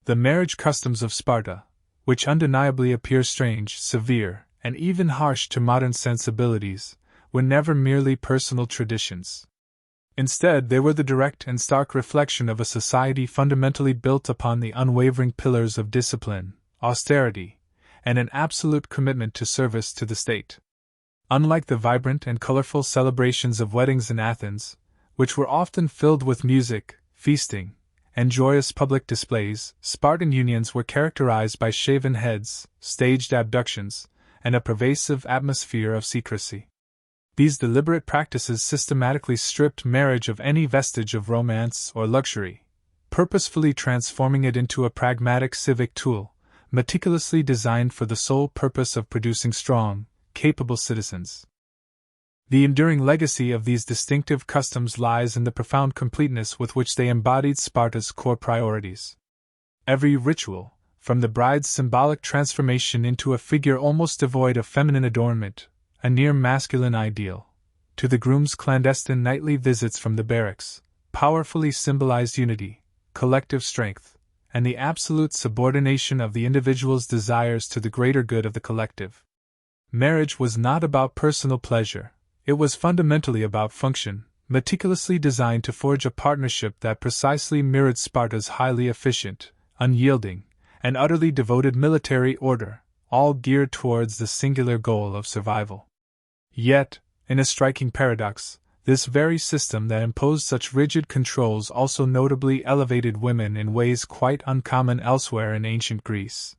The marriage customs of Sparta, which undeniably appear strange, severe, and even harsh to modern sensibilities, were never merely personal traditions. Instead, they were the direct and stark reflection of a society fundamentally built upon the unwavering pillars of discipline, austerity, and an absolute commitment to service to the state. Unlike the vibrant and colorful celebrations of weddings in Athens, which were often filled with music, feasting, and joyous public displays, Spartan unions were characterized by shaven heads, staged abductions, and a pervasive atmosphere of secrecy. These deliberate practices systematically stripped marriage of any vestige of romance or luxury, purposefully transforming it into a pragmatic civic tool, meticulously designed for the sole purpose of producing strong, capable citizens. The enduring legacy of these distinctive customs lies in the profound completeness with which they embodied Sparta's core priorities. Every ritual, from the bride's symbolic transformation into a figure almost devoid of feminine adornment, a near masculine ideal, to the groom's clandestine nightly visits from the barracks, powerfully symbolized unity, collective strength, and the absolute subordination of the individual's desires to the greater good of the collective. Marriage was not about personal pleasure, it was fundamentally about function, meticulously designed to forge a partnership that precisely mirrored Sparta's highly efficient, unyielding, and utterly devoted military order, all geared towards the singular goal of survival. Yet, in a striking paradox, this very system that imposed such rigid controls also notably elevated women in ways quite uncommon elsewhere in ancient Greece.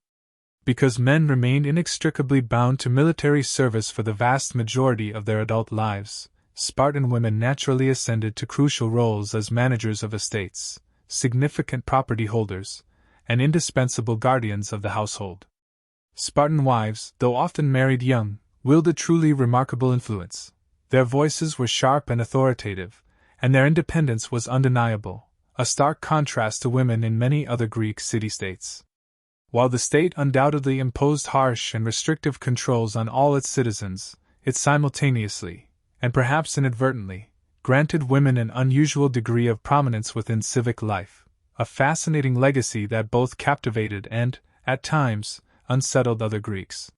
Because men remained inextricably bound to military service for the vast majority of their adult lives, Spartan women naturally ascended to crucial roles as managers of estates, significant property holders, and indispensable guardians of the household. Spartan wives, though often married young, wielded truly remarkable influence. Their voices were sharp and authoritative, and their independence was undeniable, a stark contrast to women in many other Greek city-states. While the state undoubtedly imposed harsh and restrictive controls on all its citizens, it simultaneously, and perhaps inadvertently, granted women an unusual degree of prominence within civic life, a fascinating legacy that both captivated and, at times, unsettled other Greeks.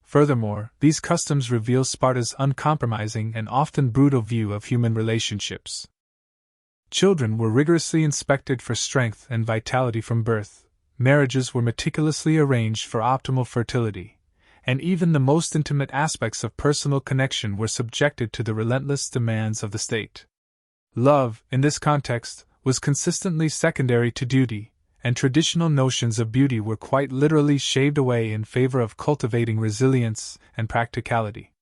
Furthermore, these customs reveal Sparta's uncompromising and often brutal view of human relationships. Children were rigorously inspected for strength and vitality from birth, marriages were meticulously arranged for optimal fertility, and even the most intimate aspects of personal connection were subjected to the relentless demands of the state. Love, in this context, was consistently secondary to duty, and traditional notions of beauty were quite literally shaved away in favor of cultivating resilience and practicality.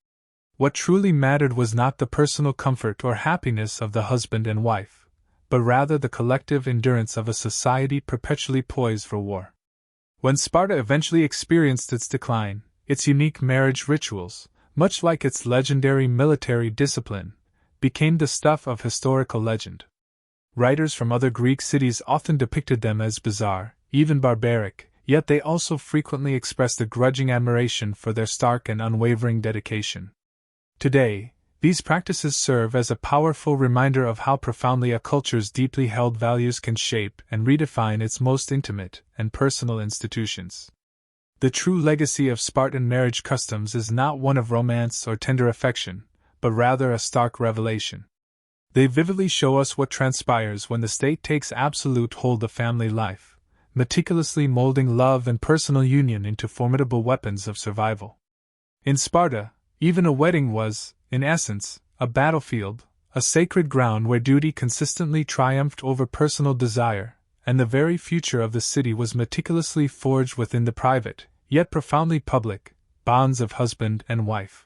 What truly mattered was not the personal comfort or happiness of the husband and wife, but rather the collective endurance of a society perpetually poised for war. When Sparta eventually experienced its decline, its unique marriage rituals, much like its legendary military discipline, became the stuff of historical legend. Writers from other Greek cities often depicted them as bizarre, even barbaric, yet they also frequently expressed a grudging admiration for their stark and unwavering dedication. Today, these practices serve as a powerful reminder of how profoundly a culture's deeply held values can shape and redefine its most intimate and personal institutions. The true legacy of Spartan marriage customs is not one of romance or tender affection, but rather a stark revelation. They vividly show us what transpires when the state takes absolute hold of family life, meticulously molding love and personal union into formidable weapons of survival. In Sparta, even a wedding was, in essence, a battlefield, a sacred ground where duty consistently triumphed over personal desire, and the very future of the city was meticulously forged within the private, yet profoundly public, bonds of husband and wife.